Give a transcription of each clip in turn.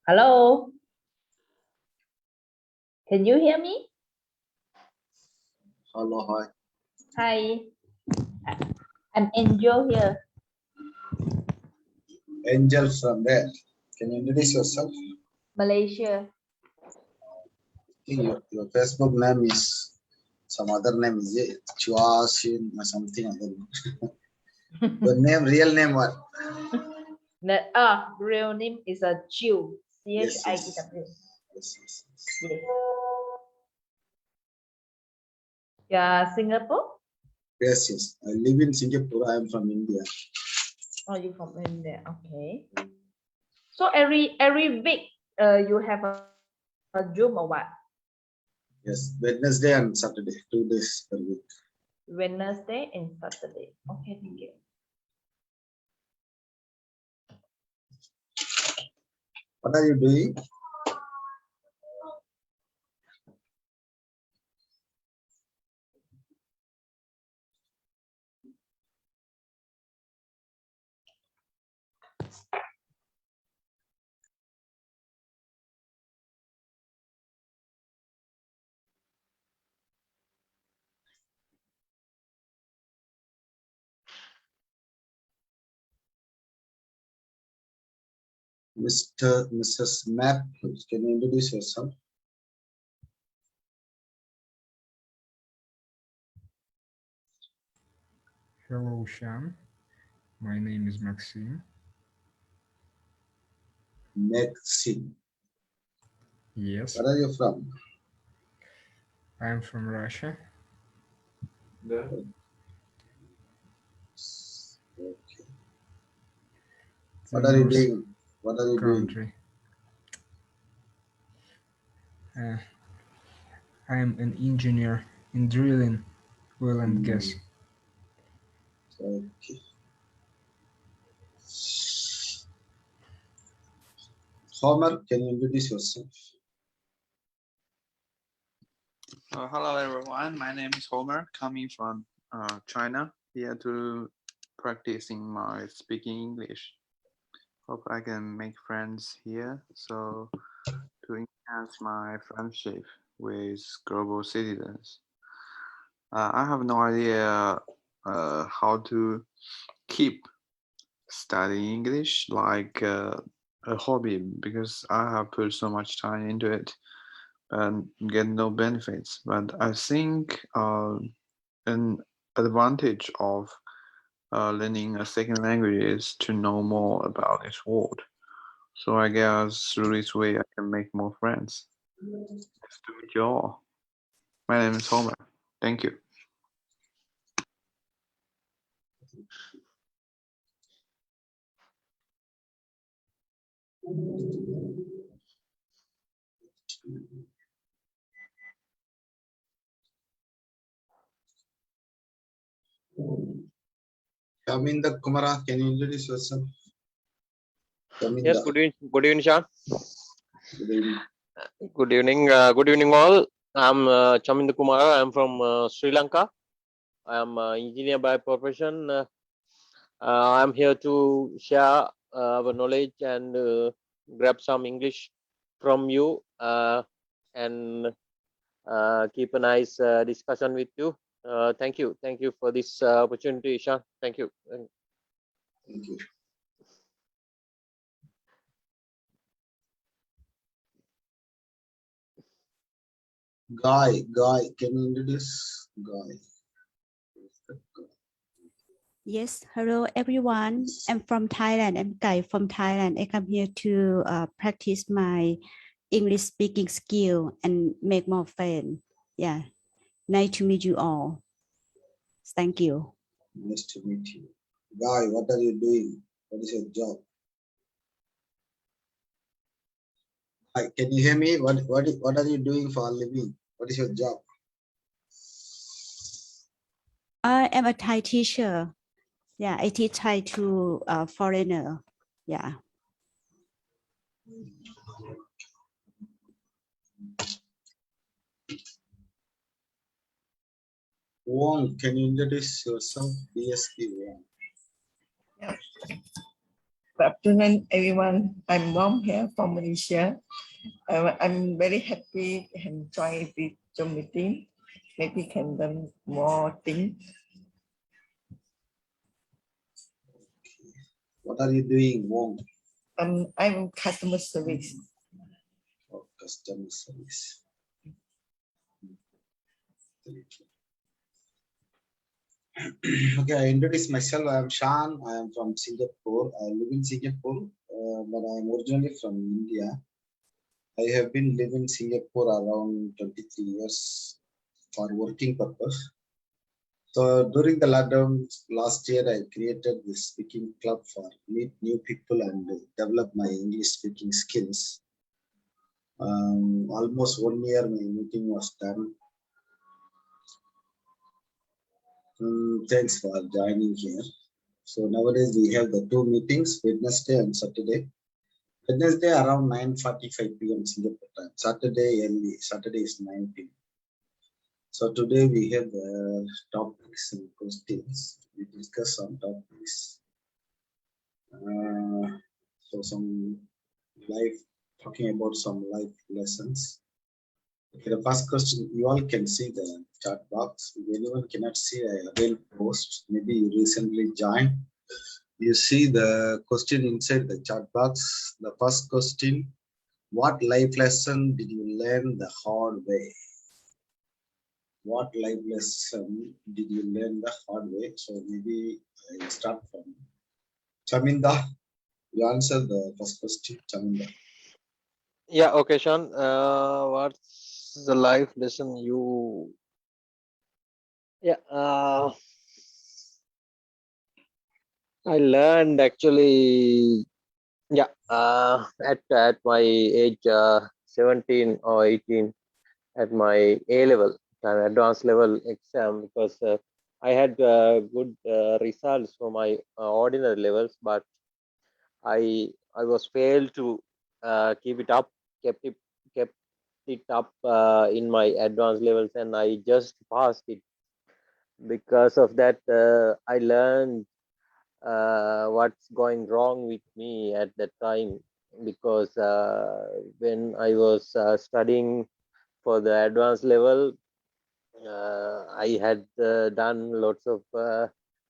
Hello. Can you hear me? Hello, hi. Hi. I'm Angel here. Angel from there. Can you introduce yourself? Malaysia. Your Facebook name is some other name, is it? Chua Shin or something other. Your name, real name what? Real name is a Chiu. Yes, C-H-I-E-W. yes. Yes. Yeah, Singapore? Yes. I live in Singapore. I am from India. Oh, you from India. Okay. So every week, you have a Zoom or what? Yes, Wednesday and Saturday, 2 days per week. Wednesday and Saturday. Okay, thank you. What are you doing? Mrs. Matt, can you introduce yourself? Hello, Sham. My name is Maxime. Maxine. Yes. Where are you from? I am from Russia. Okay. The What are you North doing? What are you doing? country. Uh, I am an engineer in drilling, oil and gas. Okay. Homer, can you introduce yourself? Hello everyone, my name is Homer, coming from China, here to practicing my speaking English. Hope I can make friends here, so to enhance my friendship with global citizens. I have no idea how to keep studying English like a hobby because I have put so much time into it and get no benefits. But I think an advantage of learning a second language is to know more about this world. So I guess through this way I can make more friends. Nice to meet you all. My name is Homer. Thank you. Kaminda Kumara, can you introduce yourself? Kaminda. Yes, good evening, Sean. Good evening. Good evening, all. I'm Chaminda Kumar. I'm from Sri Lanka. I'm an engineer by profession. I'm here to share our knowledge and grab some English from you and keep a nice discussion with you. Thank you for this opportunity, Sean. Thank you. Thank you. Guy, can you introduce Guy? Yes, hello everyone. I'm from Thailand. I'm Kai from Thailand. I come here to practice my English speaking skill and make more friends. Yeah, nice to meet you all. Thank you. Nice to meet you. Guy, what are you doing? What is your job? Hi, can you hear me? What are you doing for a living? What is your job? I am a Thai teacher. Yeah, I teach Thai to foreigner. Yeah. Wong, can you introduce yourself? BSP Wong. Good afternoon, everyone. I'm Mom here from Malaysia. I'm very happy and enjoy the Zoom meeting. Maybe can learn more things. What are you doing, Wong? I'm customer service. Oh, customer service. Okay, I introduce myself. I am Shan. I am from Singapore. I live in Singapore, but I am originally from India. I have been living in Singapore around 23 years for working purpose. So during the lockdown last year, I created this speaking club for meet new people and develop my English speaking skills. Almost 1 year my meeting was done. Thanks for joining here. So nowadays we have the 2 meetings, Wednesday and Saturday. Wednesday around 9:45 p.m. Singapore time. Saturday early. Saturday is 9 p.m. So today we have the topics and questions. We discuss some topics. So some life, talking about some life lessons. Okay, the first question, you all can see the chat box. If anyone cannot see, I will post. Maybe you recently joined. You see the question inside the chat box. The first question, what life lesson did you learn the hard way? What life lesson did you learn the hard way? So maybe I'll start from Chaminda. You answer the first question, Chaminda. Yeah, okay, Sean. What's the life lesson you? Yeah, I learned actually. Yeah, at my age 17 or 18, at my A level, advanced level exam, because I had good results for my ordinary levels, but I was failed to keep it up, kept it up in my advanced levels, and I just passed it. Because of that, I learned what's going wrong with me at that time, because when I was studying for the advanced level, I had done lots of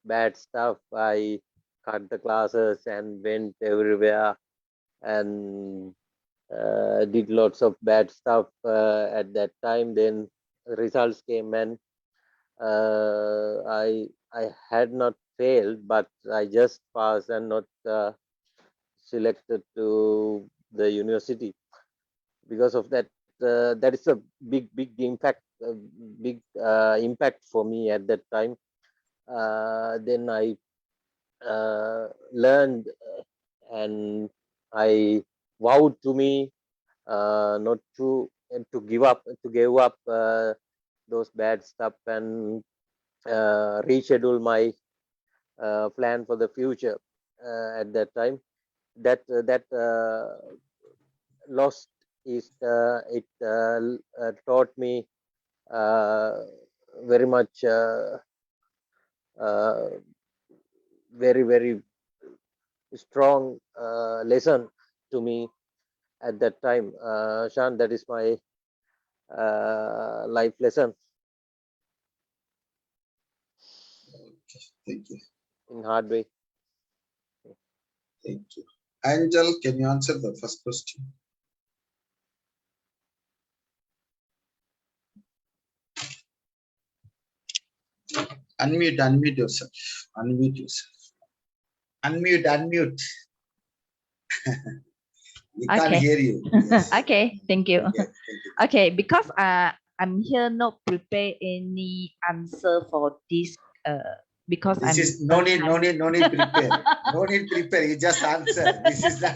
bad stuff. I cut the classes and went everywhere and did lots of bad stuff at that time. Then results came, and I had not failed, but I just passed and not selected to the university. Because of that, that is a big big impact for me at that time. Then I learned, and I vowed to me not to give up those bad stuff, and reschedule my plan for the future. At that time, that lost is it taught me uh, very much, uh, very strong lesson to me at that time. Shan, that is my life lesson Okay, thank you. in hard way. Thank you. Angel, can you answer the first question? Unmute yourself. Unmute yourself. Unmute. We can't Okay. hear you. Yes. Okay, thank you. Okay, thank you. Okay, because I'm here not prepare any answer for this because This I'm is no need prepare. I, No need prepare. You just answer. This is the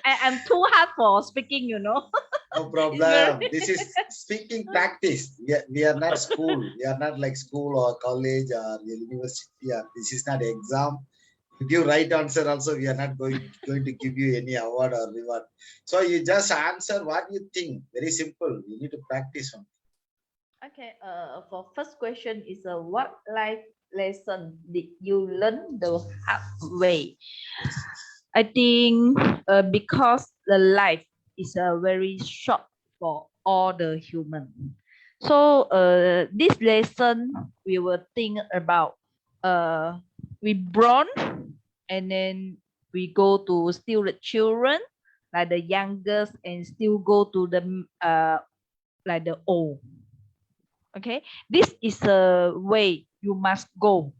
I'm too hard for speaking, you know. no It's very problem. This is speaking practice. We are not school. We are not like school or college or university. This is not exam. You give right answer also, we are not going to give you any award or reward. So you just answer what you think. Very simple. You need to practice on. Okay, for first question is what life lesson did you learn the hard way? I think because the life is very short for all the human. So this lesson we will think about we born and then we go to still the children like the youngest and still go to the like the old. Okay, this is a way you must go.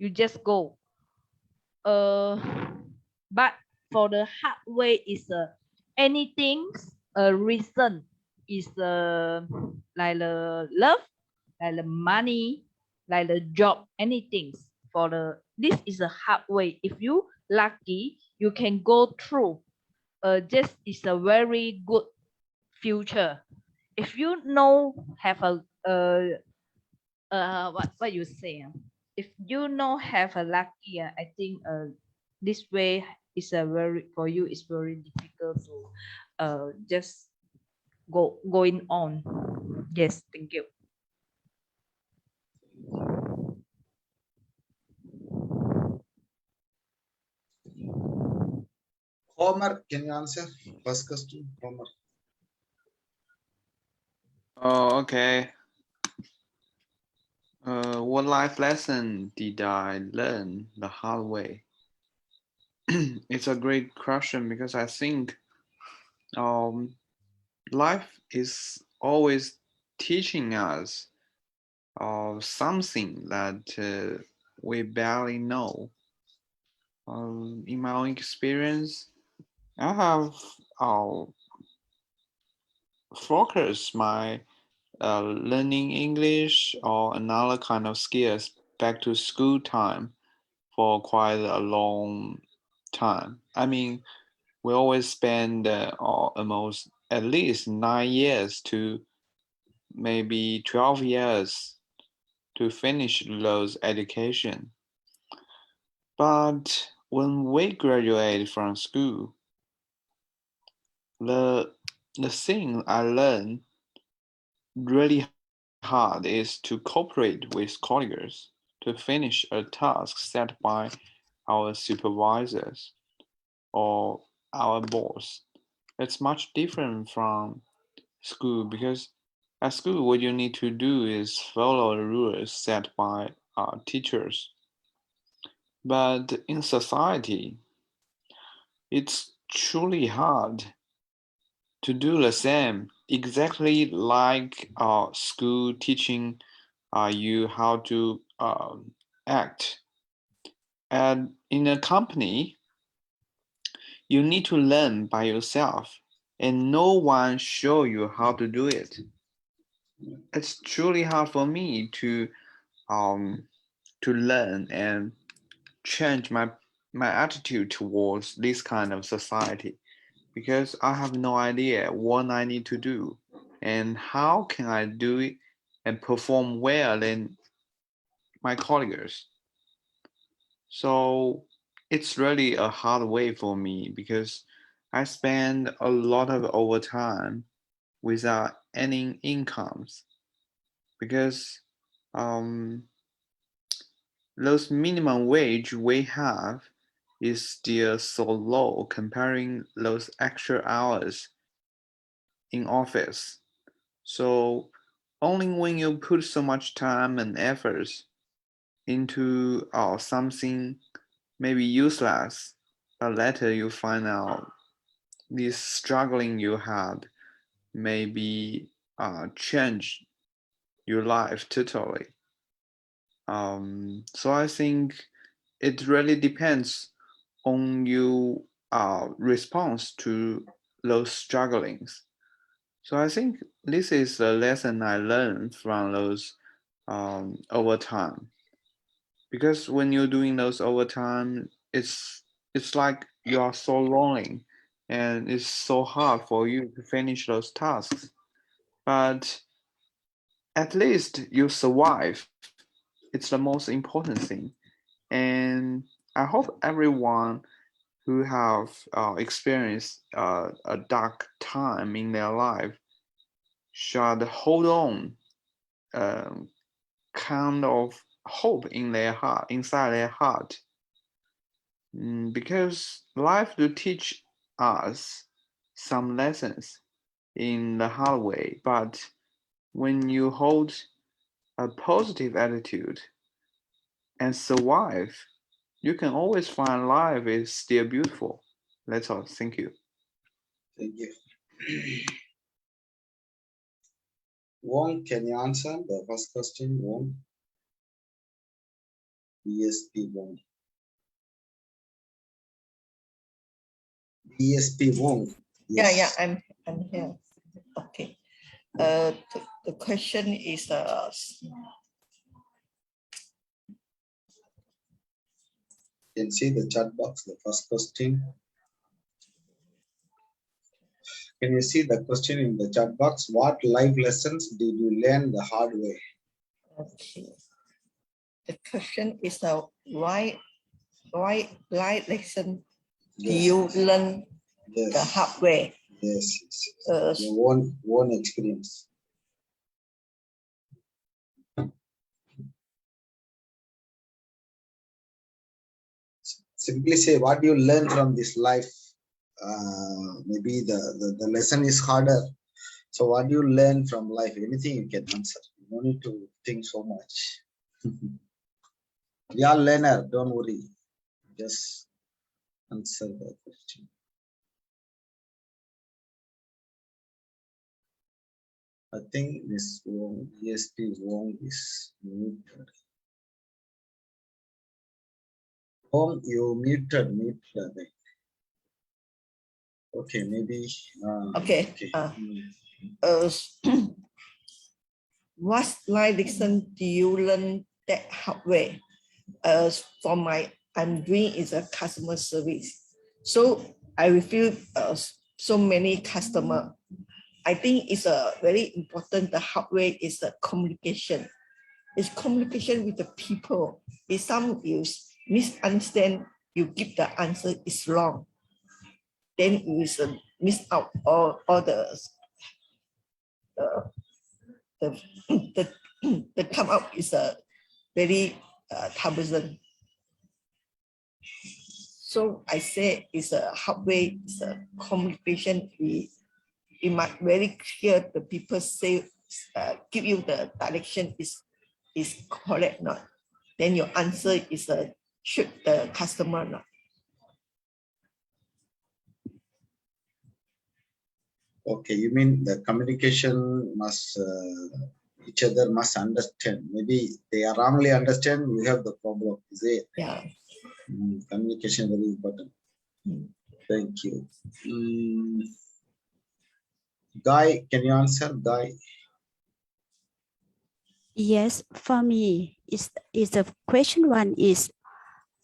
You just go. But for the hard way is anything a reason is like the love, like the money, like the job, anything for the this is a hard way. If you lucky, you can go through. Just is a very good future. If you know have a what you say if you know have a lucky I think this way is a very for you it's very difficult to just going on. Yes, thank you. Homer, can you answer first question? Homer. Oh, okay. What life lesson did I learn the hard way? It's a great question because I think life is always teaching us something that we barely know. In my own experience, I have focused my learning English or another kind of skills back to school time for quite a long time. I mean, we always spend almost at least 9 years to maybe 12 years to finish those education. But when we graduate from school, the thing I learned really hard is to cooperate with colleagues to finish a task set by our supervisors or our boss. It's much different from school because at school what you need to do is follow the rules set by our teachers. But in society, it's truly hard to do the same, exactly like school teaching you how to act. And in a company, you need to learn by yourself, and no one show you how to do it. It's truly hard for me um, to learn and change my attitude towards this kind of society because I have no idea what I need to do and how can I do it and perform well in my colleagues. So it's really a hard way for me because I spend a lot of overtime without any incomes because um, those minimum wage we have is still so low comparing those extra hours in office. So only when you put so much time and efforts into something maybe useless, but later you find out this struggling you had maybe change your life totally. So I think it really depends on your response to those strugglings. So I think this is a lesson I learned from those overtime. Because when you're doing those overtime, it's like you are so lonely and it's so hard for you to finish those tasks. But at least you survive. It's the most important thing. And I hope everyone who have experienced a dark time in their life should hold on um, kind of hope in their heart, inside their heart, because life will teach us some lessons in the hard way. But when you hold a positive attitude and survive, you can always find life is still beautiful. That's all. Thank you. Thank you. Wong, can you answer the first question? Wong, BSP Wong. BSP Wong. Yeah, Yes. I'm here. Okay. The question is You can see the chat box, the first question. Can you see the question in the chat box? What life lessons did you learn the hard way? okay. The question is why life lesson do you learn Yes. the hard way? Yes. Your own experience. Simply say what you learn from this life. Maybe the lesson is harder. So what do you learn from life? Anything you can answer. You don't need to think so much. We are learner, don't worry. Just answer the question. I think this Wong, ESP Wong is muted. Wong, you muted, I think. Okay, maybe. Okay. Mm. What life lesson do you learn that hard way? For I'm doing is a customer service. So I will feel so many customer. I think it's a very important. The hard way is the communication. It's communication with the people. If some you misunderstand, you give the answer is wrong, then you will miss out all the the come up is a very troublesome. So I say it's a hard way, it's a communication. We must very clear the people say, give you the direction is correct not. Then your answer is shoot the customer not. Okay, you mean the communication must each other must understand. Maybe they are wrongly understand. We have the problem. Is it? Yeah. Communication very important. Thank you. Guy, can you answer? Guy. Yes, for me, is the question one is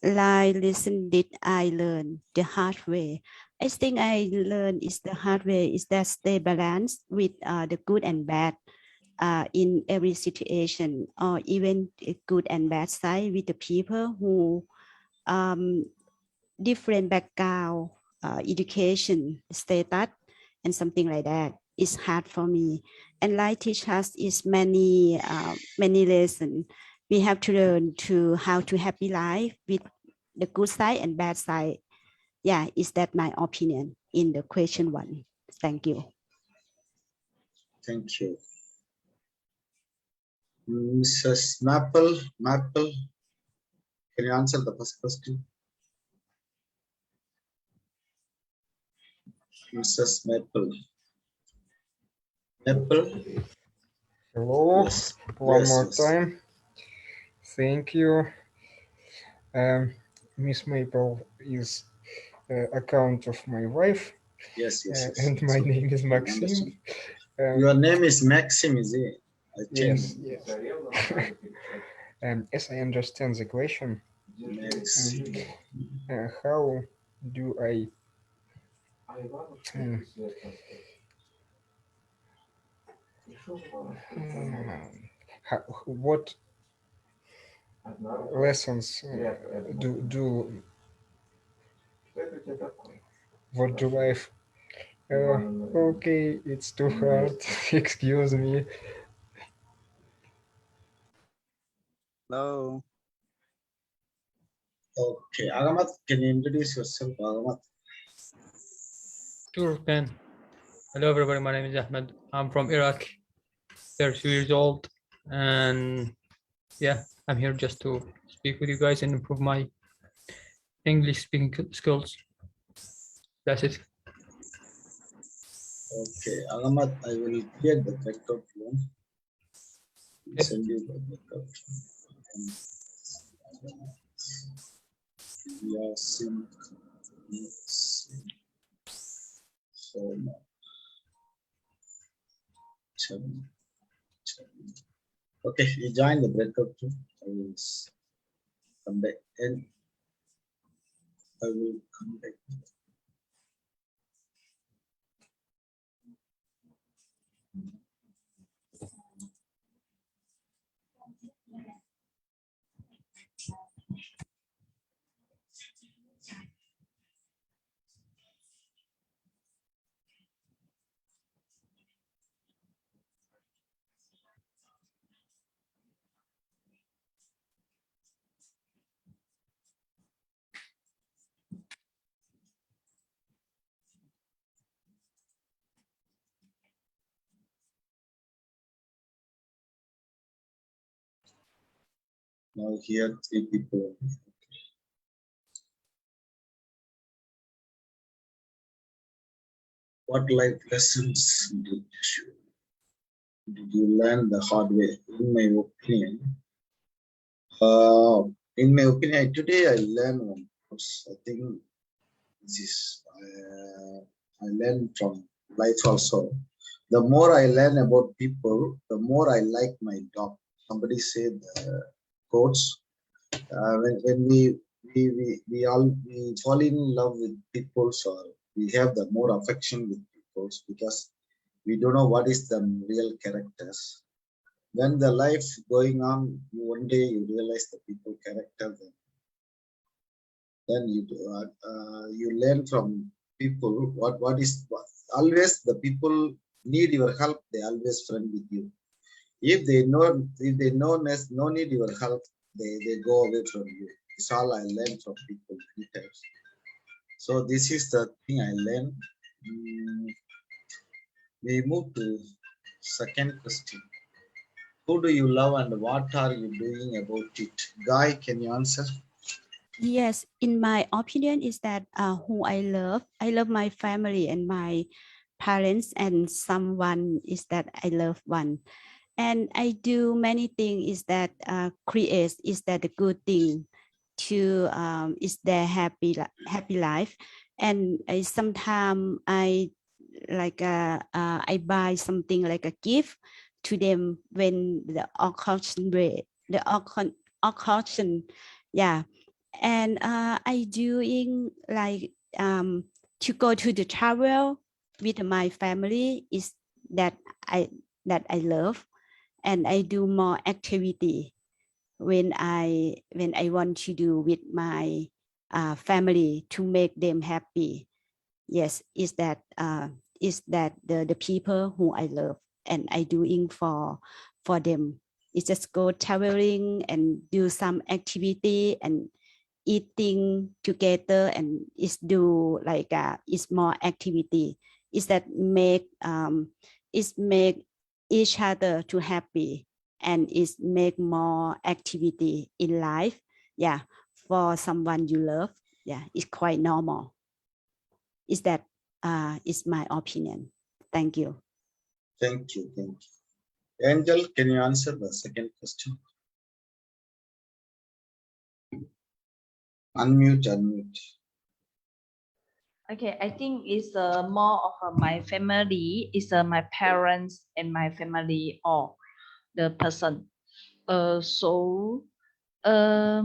like lesson did I learn the hard way? I think I learned is the hard way is that stay balanced with the good and bad in every situation, or even the good and bad side with the people who different background, education, status, and something like that. It's hard for me. And life teach us is many lessons. We have to learn to how to happy life with the good side and bad side. Yeah, is that my opinion in the question one? Thank you. Thank you. Mrs. Maple, can you answer the first question? Mrs. Maple. Hello, Yes. one Yes, more yes. time. Thank you. Miss Maple is account of my wife. Yes, yes, yes. And my name is Maxim. Your name is Maxim, is it? I think. Yes. As I understand the question, how do I what lessons what do life? Okay, it's too hard. Excuse me. Hello. Okay, Agamat, can you introduce yourself, Agamat? Sure, can. Hello, everybody. My name is Ahmed. I'm from Iraq, 32 years old, and yeah, I'm here just to speak with you guys and improve my English speaking skills. That's it. Okay, Agamat, I will create the backup room. Send you the backup. Yasin. Okay, you join the breakout room. I will come back and I will come back. Now here 3 people. What life lessons did you learn the hard way? In my opinion, today I learned one course. I think this is I learn from life also. The more I learn about people, the more I like my dog. Somebody said quotes. When we fall in love with people, so we have the more affection with people because we don't know what is the real characters. When the life going on, one day you realize the people character. Then you learn from people always the people need your help. They always friend with you. If they no need your help, they go away from you. It's all I learned from people many times. So this is the thing I learned. We move to second question. Who do you love and what are you doing about it? Guy, can you answer? Yes, in my opinion, is that who I love my family and my parents, and someone is that I love one. And I do many things is that create is that a good thing to is their happy life. And I sometimes I like I buy something like a gift to them when the occasion, yeah. And I doing like to go to the travel with my family is that I love. And I do more activity when I want to do with my family to make them happy. Yes, is that the people who I love and I doing for them. It's just go traveling and do some activity and eating together, and is do like is more activity. Is that make each other to happy, and is make more activity in life. Yeah, for someone you love. Yeah, it's quite normal. Is that is my opinion. Thank you. Thank you. Angel, can you answer the second question? Unmute. Okay, I think it's more of my family. It's my parents and my family or the person. So I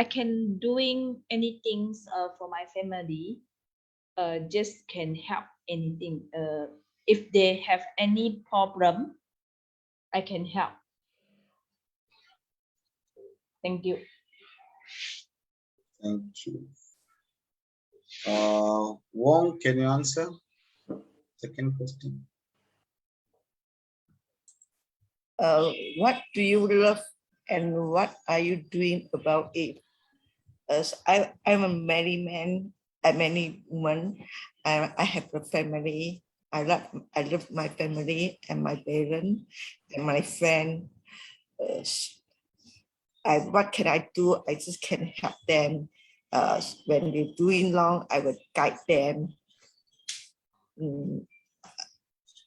can doing anything for my family. Just can help anything. If they have any problem, I can help. Thank you. Thank you. Wong, can you answer second question? What do you love and what are you doing about it? As I'm a married man, a married woman. I have a family. I love my family and my parents and my friend. What can I do? I just can help them. When they're doing wrong, I will guide them.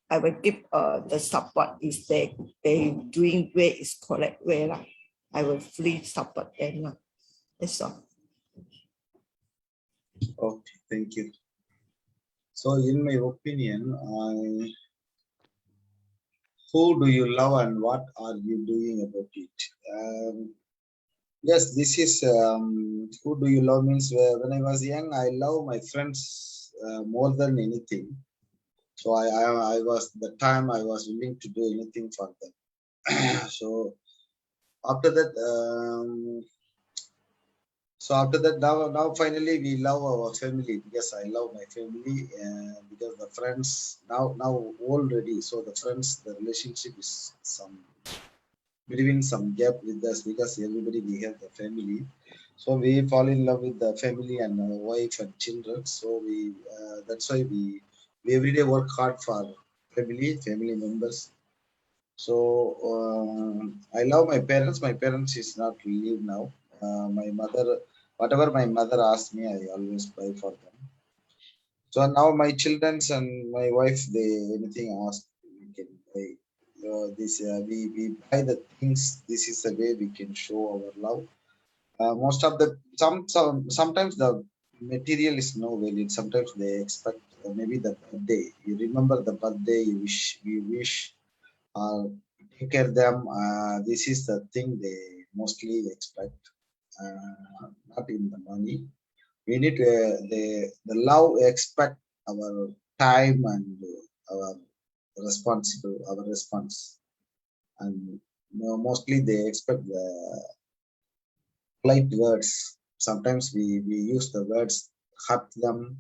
I will give the support if they doing way is correct way lah. I will fully support them lah. That's all. Okay, thank you. So in my opinion, who do you love and what are you doing about it? Yes, this is who do you love means when I was young, I love my friends more than anything. So I was the time I was willing to do anything for them. So after that, now finally we love our family because I love my family because the friends now already. So the friends, the relationship is between some gap with us because everybody we have the family. So we fall in love with the family and our wife and children. So we that's why we every day work hard for family members. So I love my parents. My parents is not live now. My mother, whatever my mother asked me, I always buy for them. So now my childrens and my wife, they anything ask, we can buy. We buy the things. This is the way we can show our love. Most of the sometimes the material is no value. Sometimes they expect maybe the birthday. You remember the birthday, you wish, take care of them. This is the thing they mostly expect, not in the money. We need the love expect our time and our our response, and mostly they expect the polite words. Sometimes we use the words hurt them.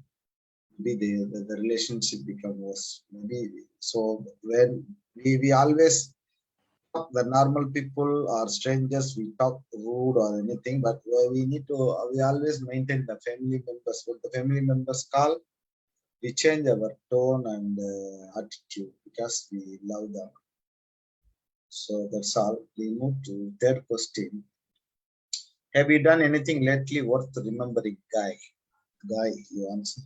Maybe the relationship become worse. Maybe so when we always talk the normal people or strangers, we talk rude or anything, but we need to we always maintain the family members. When the family members call, we change our tone and attitude because we love them. So that's all. We move to third question. Have you done anything lately worth remembering, Guy? Guy, you answer.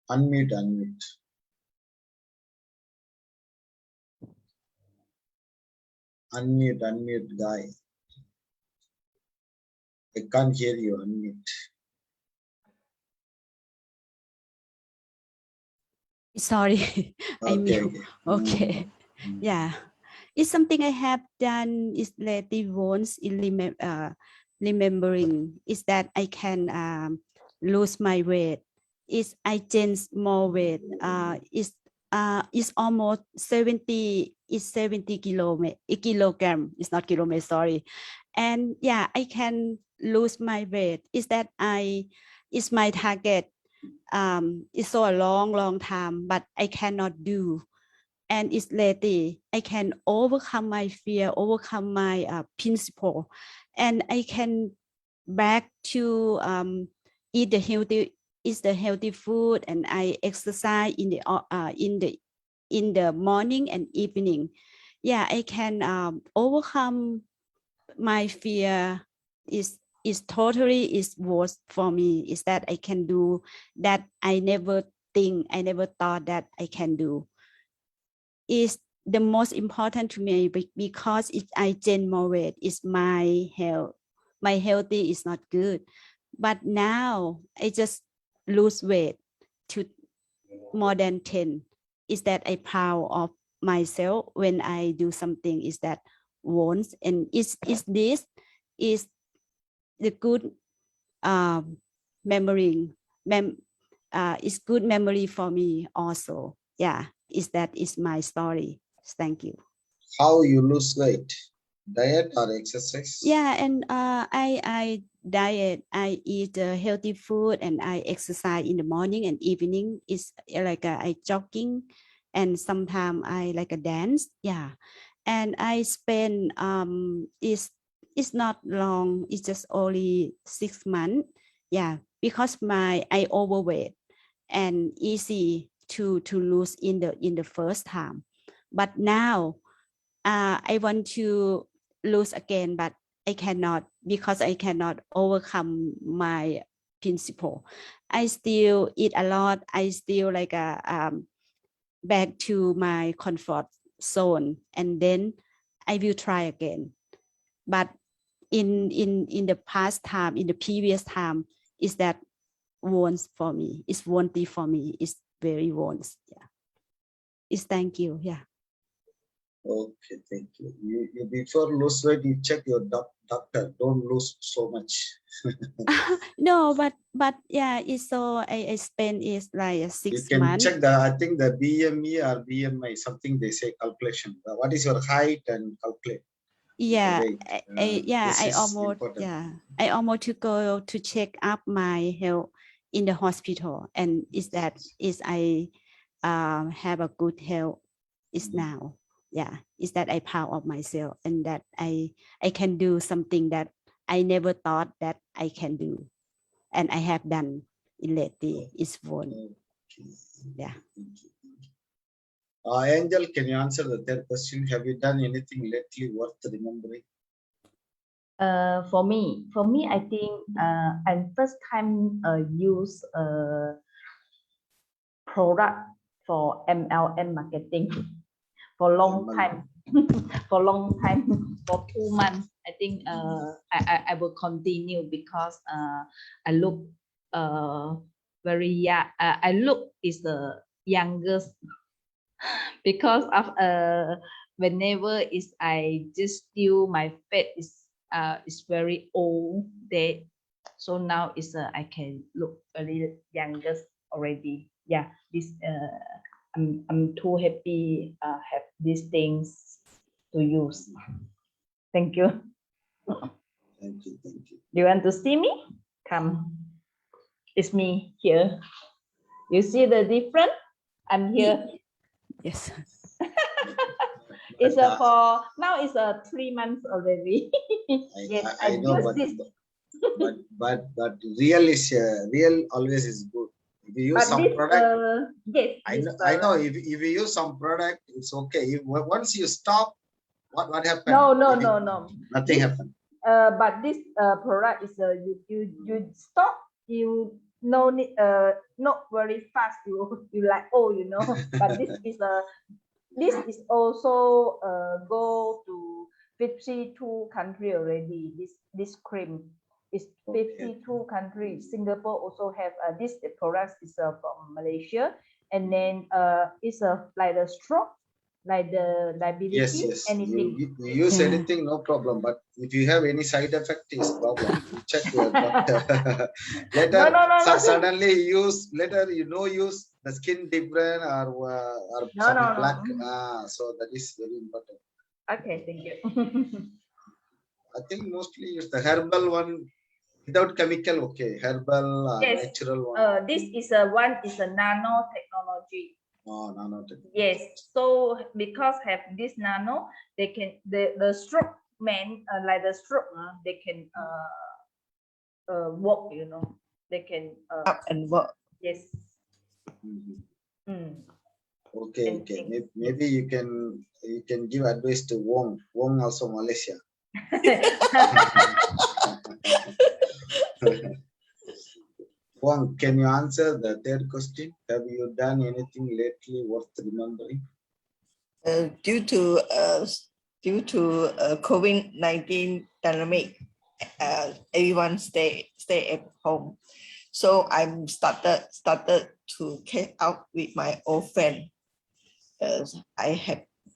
Unmute, unmute. Unmute, unmute, Guy. I can't hear you. Unmute. Sorry, I Okay, mute. okay. Okay. Yeah. It's something I have done is lately once in remembering is that I can lose my weight. Is I change more weight. Is almost 70 kilogram. It's not kilometer, sorry. And yeah, I can lose my weight. Is that is my target. It's so a long time, but I cannot do. And it's lately I can overcome my fear, overcome my principle, and I can back to eat the healthy food, and I exercise in the morning and evening. Yeah, I can overcome my fear. Is totally is worse for me. Is that I can do that I never thought that I can do. Is the most important to me because if I gain more weight, is my healthy is not good. But now I just lose weight to more than 10. Is that I proud of myself when I do something is that once, and is this is the good memory is good memory for me also. Yeah, is my story. Thank you. How you lose weight? Diet or exercise? Yeah, and I diet. I eat healthy food and I exercise in the morning and evening. It's like I jogging, and sometimes I like a dance. Yeah, and I spend it's not long. It's just only 6 months. Yeah, because I overweight and easy to lose in the first time, but now I want to lose again, but I cannot because I cannot overcome my principle. I still eat a lot. I still like back to my comfort zone, and then I will try again. But in the past time, in the previous time, is that once for me? It's wanty for me. It's very once. Yeah. It's thank you. Yeah. Okay, thank you. You before lose weight, you check your doctor. Don't lose so much. No, but yeah, it's so I spend is like You 6 can months. check I think the BME or BMI, something they say calculation. What is your height and calculate Yeah, weight. This is important. I almost to go to check up my health in the hospital, and is that is I have a good health is now. Yeah, is that I proud of myself, and that I can do something that I never thought that I can do, and I have done in lately. Is one. Okay. Yeah. Angel, can you answer the third question? Have you done anything lately worth remembering? For me, I think I first time use product for MLM marketing for long time, for 2 months I think I will continue because I look very young. I look is the youngest because of whenever is I just still my face is very old day. So now is I can look a little youngest already. Yeah, this I'm too happy have these things to use. Thank you. Thank you. Thank you. Do you want to see me? Come. It's me here. You see the difference? I'm here. Yes. It's for now. It's 3 months already. Yes, I know, use this. but real always is good. If you use But some this, product, yes, I know if you use some product, it's okay. If once you stop, what happened? No. Nothing happened. But this product is you stop, you no need not very fast, you like, oh, you know. But this is also go to 52 country already. This cream is 52 countries. Singapore also have this product is from Malaysia, and then it's like the stroke, like the diabetes, Yes. anything. You use anything, no problem. But if you have any side effect, is problem. You check your doctor. Later, No. suddenly use the skin different or No, some no. black. So that is very important. Okay, thank you. I think mostly it's the herbal one without chemical. Okay, herbal Yes. natural one. This is one is a nanotechnology. Oh, nanotechnology. Yes. So because have this nano, they can the stroke man like the stroke, they can walk. You know, they can Up and work. yes. Mhm. Mm. Okay. Maybe you can give advice to Wong. Wong also Malaysia. Wong, can you answer the third question? Have you done anything lately worth remembering? Due to COVID-19 pandemic, everyone stay at home. So I'm started to catch up with my old friend. I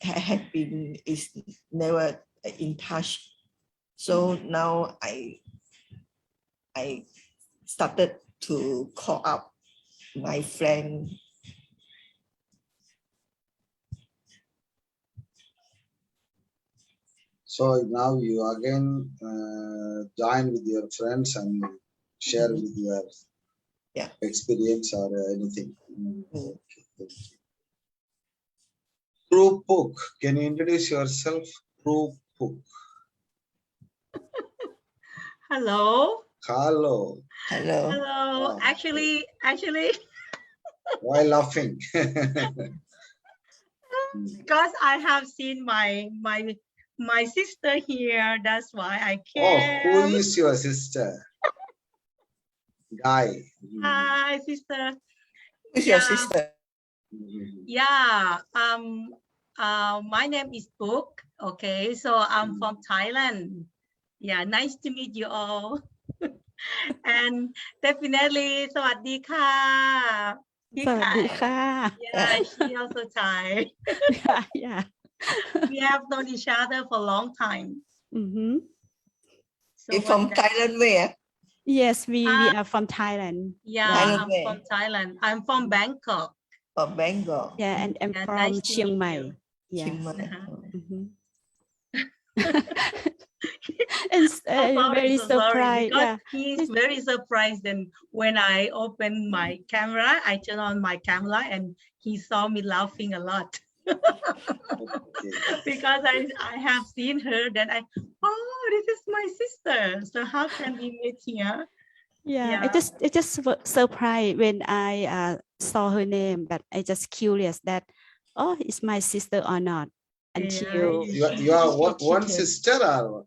have been is never in touch. So now I started to call up my friend. So now you again join with your friends and share with your experience or anything. Okay, thank you. True Pook, can you introduce yourself? True Pook. Hello. Hello. Hello. Wow. Actually, Why laughing? because I have seen my sister here, that's why I Oh, who came. is your sister? Guy. Hi, sister. Who's your sister? Yeah. My name is Book. Okay, so I'm from Thailand. Yeah, nice to meet you all. And definitely, สวัสดีค่ะ สวัสดีค่ะ Yeah, she also Thai. Yeah. We have known each other for a long time. Mm-hmm. So You from Thailand where? Yes, we are from Thailand. Yeah, Thailand I'm where? from Thailand. I'm from Bangkok. Oh, Bengal. Yeah, and I'm Yeah, from nice to Chiang meet Mai. you. Yes. Chiang Mai. Mhm. And very so sorry, surprised. because Yeah. he's very surprised. And when I opened my camera, I turned on my camera and he saw me laughing a lot. Okay. Because I have seen her, then this is my sister. So how can we meet here? Yeah, I just surprised when I saw her name, but I just curious that, oh, is my sister or not? Until You are one sister or what?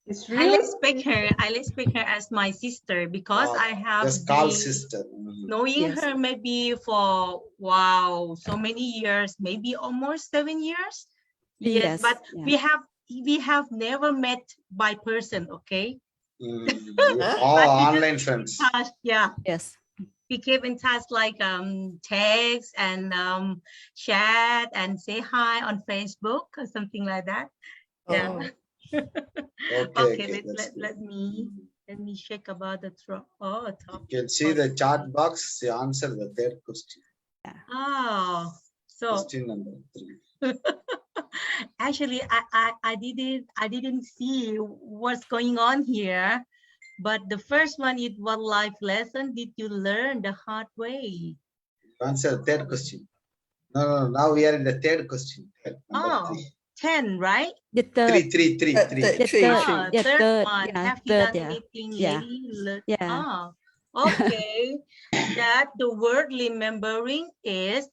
It's I really speak her as my sister because I have just call been sister. knowing Yes. her maybe for so many years, maybe almost 7 years. Yes, Yes, but yeah. we have never met by person, okay? All But we just online keep in friends. touch, yeah. Yes. We keep in touch like text and chat and say hi on Facebook or something like that. Yeah. Oh, Okay, Okay, that's good. let me check about the You topic. can see the chat box. You answer the third question. Oh, so Question number 3. actually I didn't see what's going on here, but the first one is, what life lesson did you learn the hard way? Answer the third question. No. Now we are in the third question. Number Oh, 3. 10, right? The third. 3. The three, third. three. Yeah, Third third. one. Yeah, Have you third. done Yeah. anything Yeah. lately? Yeah. Okay. That the word remembering is,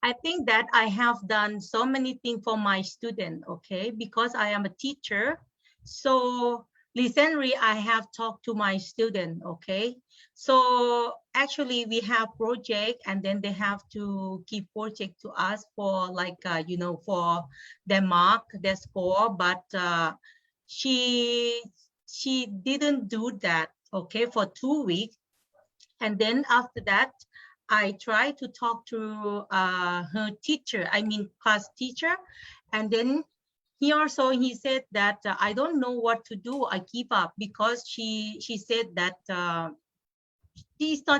I think that I have done so many things for my student, okay, because I am a teacher. So recently I have talked to my student, okay. So actually we have project, and then they have to give project to us for like, for their mark, their score, but she didn't do that, okay, for 2 weeks. And then after that, I tried to talk to her teacher, I mean class teacher. And then he said that I don't know what to do. I give up, because she said that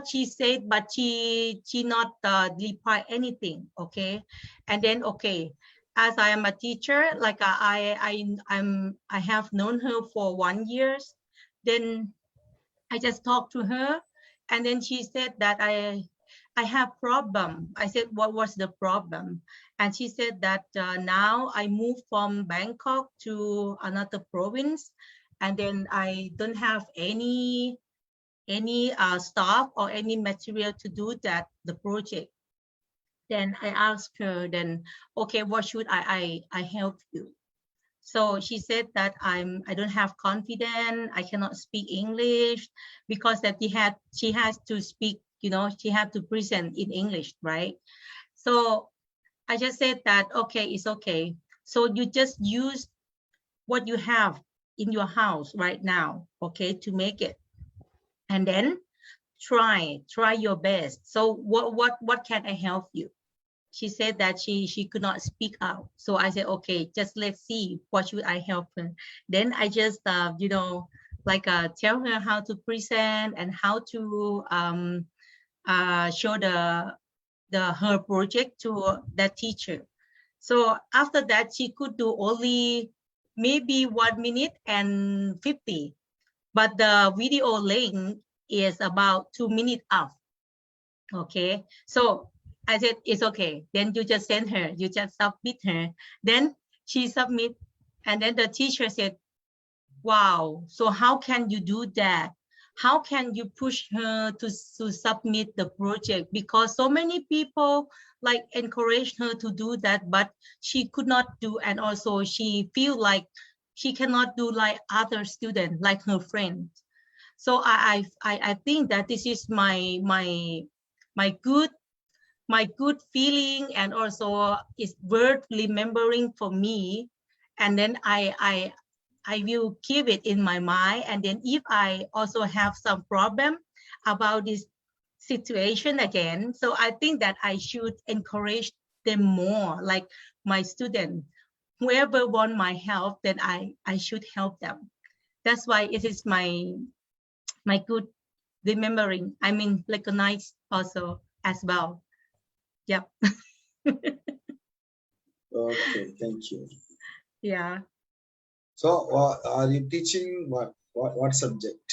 she said, but she not reply anything. Okay. And then, okay, as I am a teacher, like I have known her for 1 year. Then I just talked to her, and then she said that I have problem. I said, what was the problem? And she said that now I moved from Bangkok to another province, and then I don't have any staff or any material to do the project. Then I asked her, then, okay, what should I help you? So she said that I don't have confidence. I cannot speak English, because that she has to speak, she had to present in English, right? So I just said that, okay, it's okay. So you just use what you have in your house right now, okay, to make it. And then try your best. So what can I help you? She said that she could not speak out. So I said, okay, just let's see, what should I help her? Then I just, tell her how to present and how to show her project to the teacher. So after that, she could do only maybe 1 minute and 50, but the video length is about 2 minutes off. Okay, so I said, it's okay. Then you just send her, you just submit her. Then she submit, and then the teacher said, wow, so how can you do that? How can you push her to submit the project? Because so many people like encourage her to do that, but she could not do. And also she feel like she cannot do like other students, like her friends. So I think that this is my good feeling, and also is worth remembering for me. And then I will keep it in my mind. And then if I also have some problem about this situation again, so I think that I should encourage them more, like my students. Whoever want my help, then I should help them. That's why it is my good remembering. I mean, recognize also as well. Yep. Okay, thank you. Yeah. So, are you teaching what subject?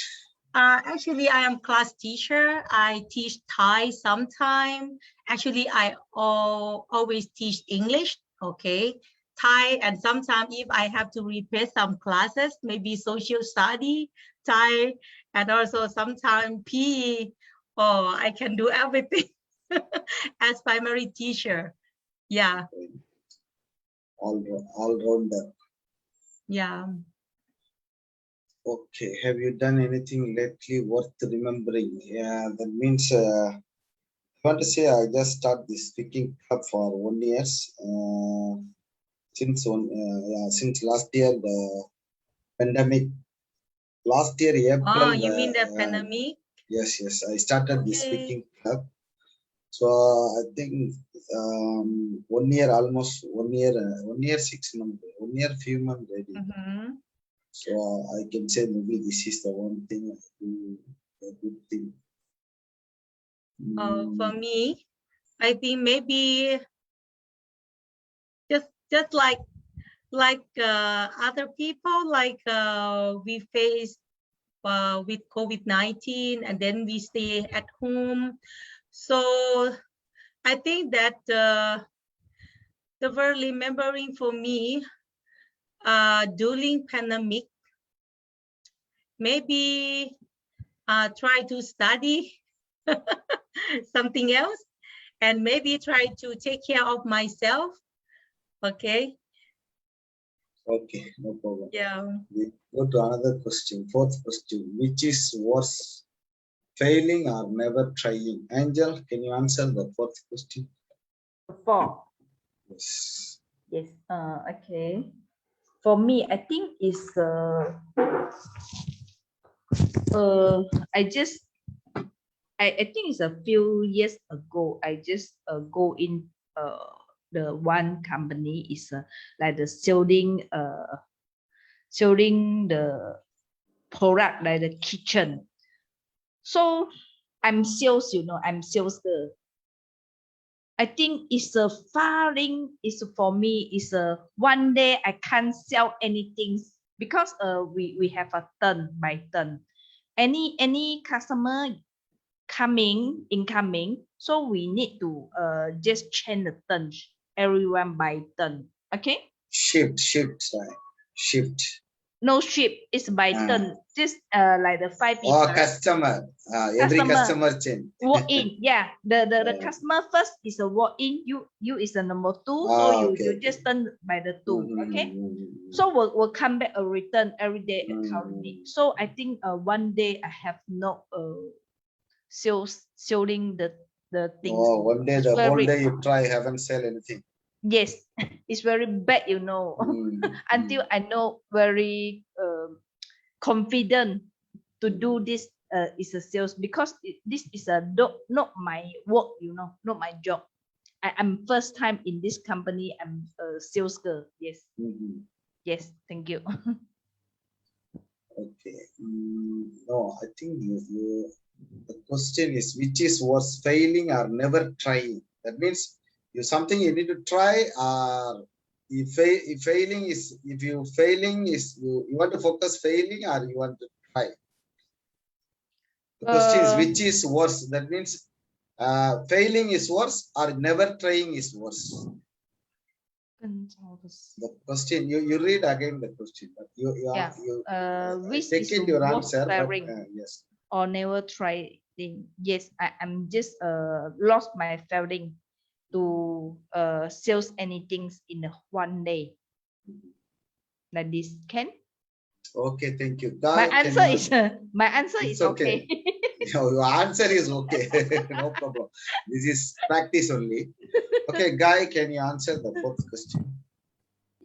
Actually, I am class teacher. I teach Thai sometime. Actually, I always teach English. Okay, Thai, and sometimes if I have to replace some classes, maybe social study, Thai, and also sometimes PE. Oh, I can do everything as primary teacher. Yeah. All rounder. Yeah. Okay, have you done anything lately worth remembering? Yeah, that means I want to say I just started this speaking club for 1 year. since last year the pandemic. Last year April. Oh, you mean the pandemic? Yes. I started the Okay. speaking club. So I think 1 year, almost 1 year, 1 year 6 months, 1 year few months ready. Mhm. So I can say maybe this is the one thing I do, a good thing. For me, I think maybe just like other people, like we face with COVID-19, and then we stay at home. So I think that the word remembering for me during pandemic, maybe try to study something else, and maybe try to take care of myself. Okay. Okay, no problem. Yeah. We go to another question, fourth question. Which is worse, failing or never trying? Angel, can you answer the fourth question? 4. Yes. Yes. Okay. For me, I think it's I think it's a few years ago. I just go in the one company is like the selling the product like the kitchen. So I'm sales, I'm sales girl. I think it's a failing is for me is a one day I can't sell anything because we have a turn by turn. Any customer incoming, so we need to just change the turn, everyone by turn. Okay, Shift, right? Shift. no ship, it's by turn, just like the 5 people. Oh, customer. Every customer change. Walk in, yeah. The customer first is a walk in. You is a number 2, so you just turn by the 2. Okay, so we'll come back a return every day accordingly. So I think one day I have no selling the things. Oh, one day, the whole day you try, haven't sell anything. Yes, it's very bad, until I know very confident to do this is a sales, because this is not my work, not my job. I'm first time in this company. I'm a sales girl. Yes. Yes, thank you. Okay. No, I think the question is which is worse, failing or never trying? That means something you need to try, or if failing is, if you failing is, you want to focus failing or you want to try. The question is which is worse. That means failing is worse or never trying is worse. The question you read again the question, but you which take is it your worth answer. failing, yes. or never trying? Yes, I'm just lost my failing to sales anything in one day. Like this, can? Okay, thank you. My answer is okay. Your answer is okay. No problem. This is practice only. Okay, Guy, can you answer the fourth question?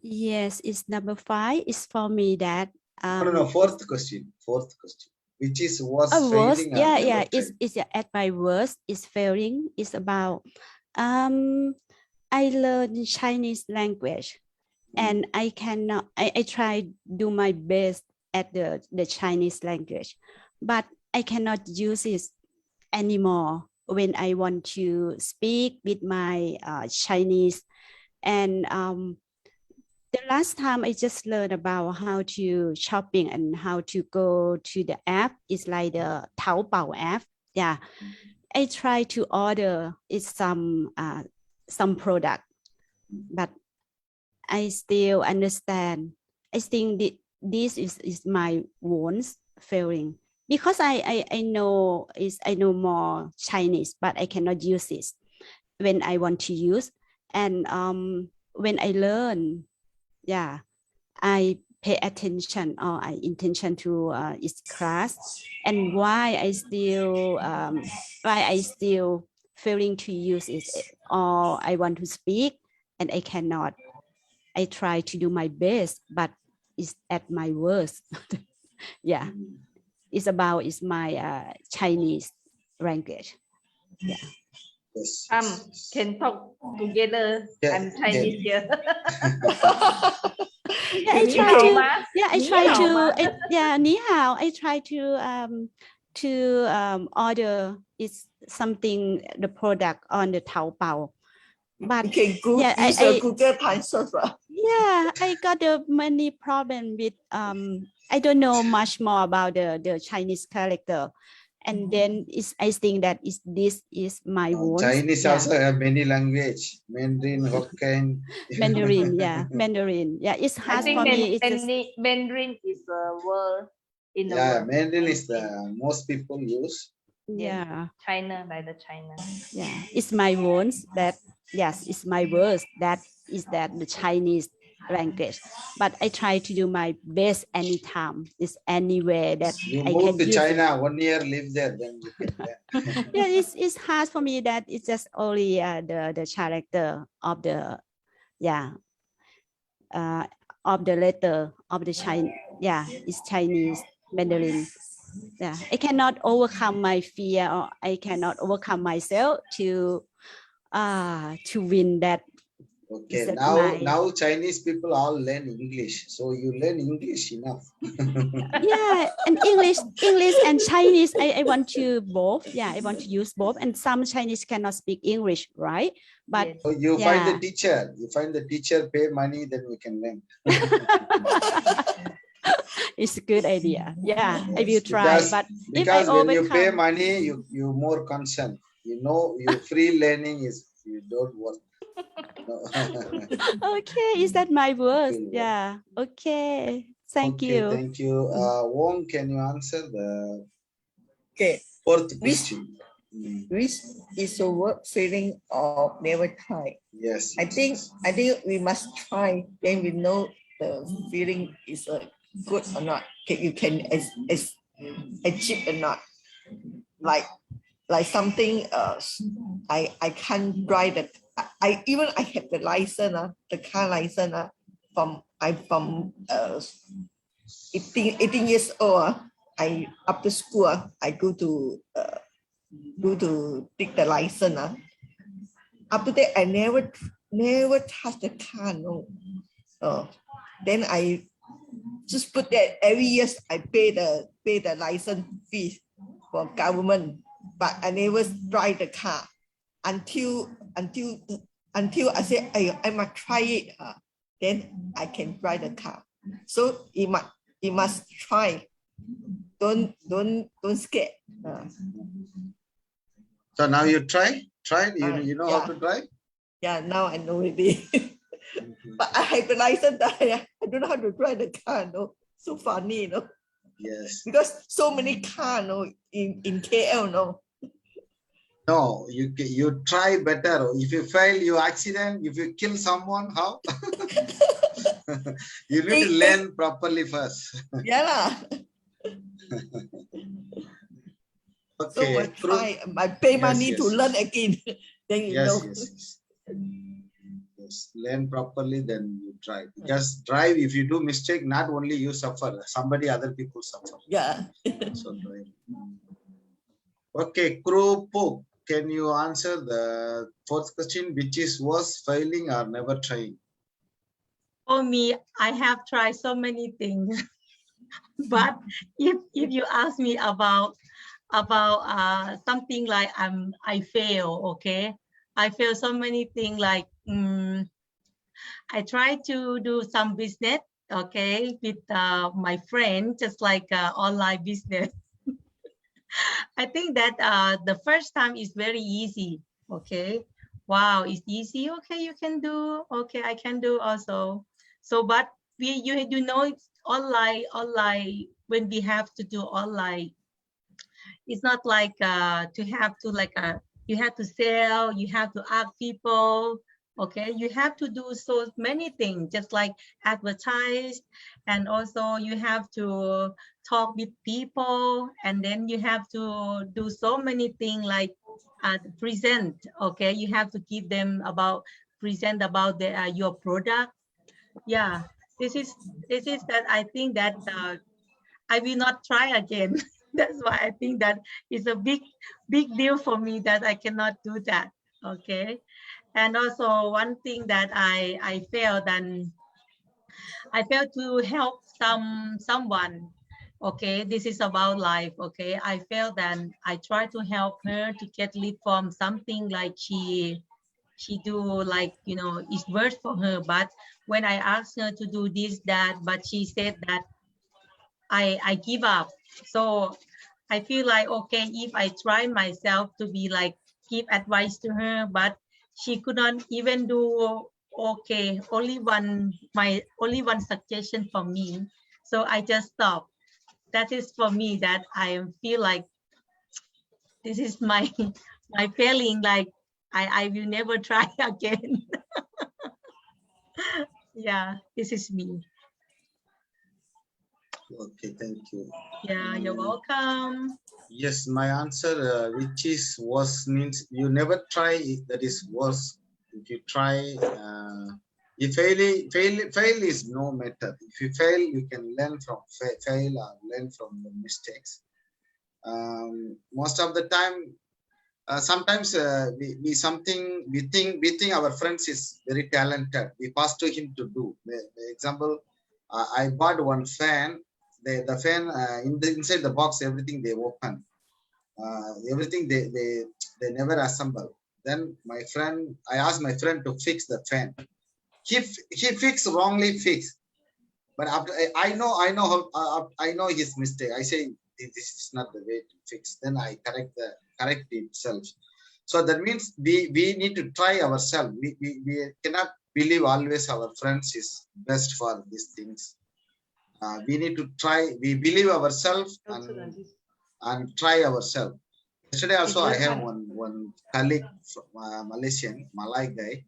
Yes, it's number 5. It's for me that no, fourth question. Which is worse, worse, failing or yeah, never it's at my worst is failing. It's about I learned Chinese language, and I cannot. I try do my best at the Chinese language, but I cannot use it anymore when I want to speak with my Chinese. And the last time I just learned about how to shopping and how to go to the app is like the Taobao app. Yeah, I try to order some product, but I still understand. I think this is my once failing, because I know more Chinese, but I cannot use it when I want to use. And when I learn, yeah, I pay attention, or I intention to its class, and why I still failing to use it, or I want to speak and I cannot. I try to do my best, but it's at my worst. Yeah, it's about is my Chinese language. Yeah. Yes. Can talk together. Yeah, I'm Chinese here. Yeah, I Ni try hao to. ma. Yeah, I Ni try hao ma. to. Yeah, ni hao. I try to order is something the product on the Taobao. But You can yeah, use the Google Translate. yeah, I got a many problem with I don't know much more about the Chinese character. And then I think that this is my wants. Chinese Yeah. also have many language. Mandarin, Hokkien. Mandarin, yeah, Mandarin. Yeah, it's I hard think for me. It's just, Mandarin is the word in the Yeah, world. Mandarin is the most people use. yeah, China, like the China. yeah. It's my wants that yes, it's my words that is that the Chinese language. But I try to do my best anytime. It's anywhere that You I move can to use China, 1 year live there, then you can learn. yeah, it's hard for me that it's just only the character of the of the letter of the Chinese. Yeah, it's Chinese Mandarin. Yeah, I cannot overcome my fear, or I cannot overcome myself to win that. Okay, That now Chinese people all learn English, so you learn English enough. Yeah, and English and Chinese, I want to both. Yeah, I want to use both. And some Chinese cannot speak English, right? But Yes. So you find the yeah. teacher. You find the teacher, pay money, then we can learn. It's a good idea. Yeah, I will Yes, try. But if I because when you pay overcome, money, you more concerned. You know, you free learning is you don't work. No. okay, is that my words? Okay. Yeah. Okay. Thank Okay, you. thank you. Wong, can you answer the Okay. fourth question? Which is a work feeling of never try. Yes. I think we must try, then we know the feeling is good or not. You can achieve or not. Like something I can't drive the I have the license the car license from 18 years old. I after school I go to take the license. After that I never touch the car. No. Then I just put that every year I pay the license fee for government, but I never drive the car until I say I must try it. Then I can drive the car. So you must try. Don't scare. So now you try? You know how to drive? Yeah, now I know already. But I have the license. I don't know how to drive the car. No, so funny, no. Yes. Because so many cars, no, in KL, no. No, you try better. If you fail, you accident. If you kill someone, how? You need to learn properly first. Yeah lah. Okay. So I pay money to learn again. Then you know. Yes. Learn properly, then you try. Because drive, if you do mistake, not only you suffer, other people suffer. Yeah. So drive. Okay, Crow Poke, can you answer the fourth question, which is was failing or never trying? For me, I have tried so many things. But if you ask me about something like I fail, okay, I fail so many things like I try to do some business, okay, with my friend, just like online business. I think that the first time is very easy, okay. Wow, it's easy. Okay, you can do. Okay, I can do also. So, but you know, it's online. When we have to do online, it's not like to have to like you have to sell. You have to ask people. Okay, you have to do so many things, just like advertise, and also you have to talk with people, and then you have to do so many things like present. Okay, you have to give them present about your product. yeah, this is that I think that I will not try again. That's why I think that it's a big deal for me that I cannot do that. Okay. And also one thing that I felt, and I felt to help someone. Okay, this is about life. Okay, I felt that I try to help her to get lead from something like she do, like, you know, it's worth for her. But when I asked her to do this, that, but she said that I give up. So I feel like, okay, if I try myself to be like give advice to her, but she couldn't even do, okay, only one suggestion for me. So I just stopped. That is for me that I feel like this is my my feeling, like I will never try again. Yeah, this is me. Okay, thank you. Yeah, you're welcome. Yes, my answer, which is worse, means you never try. That is worse. If you try, if fail is no matter. If you fail, you can learn from fail or learn from the mistakes. Most of the time, sometimes we think our friends is very talented. We pass to him to do. The example, I bought one fan. The fan inside the box, everything they open. Everything they never assemble. Then I asked my friend to fix the fan. He fixed wrongly fixed. But after I know how I know his mistake. I say this is not the way to fix. Then I correct itself. So that means we need to try ourselves. We cannot believe always our friends is best for these things. We need to try. We believe ourselves and try ourselves. Yesterday also I have one colleague from Malay guy.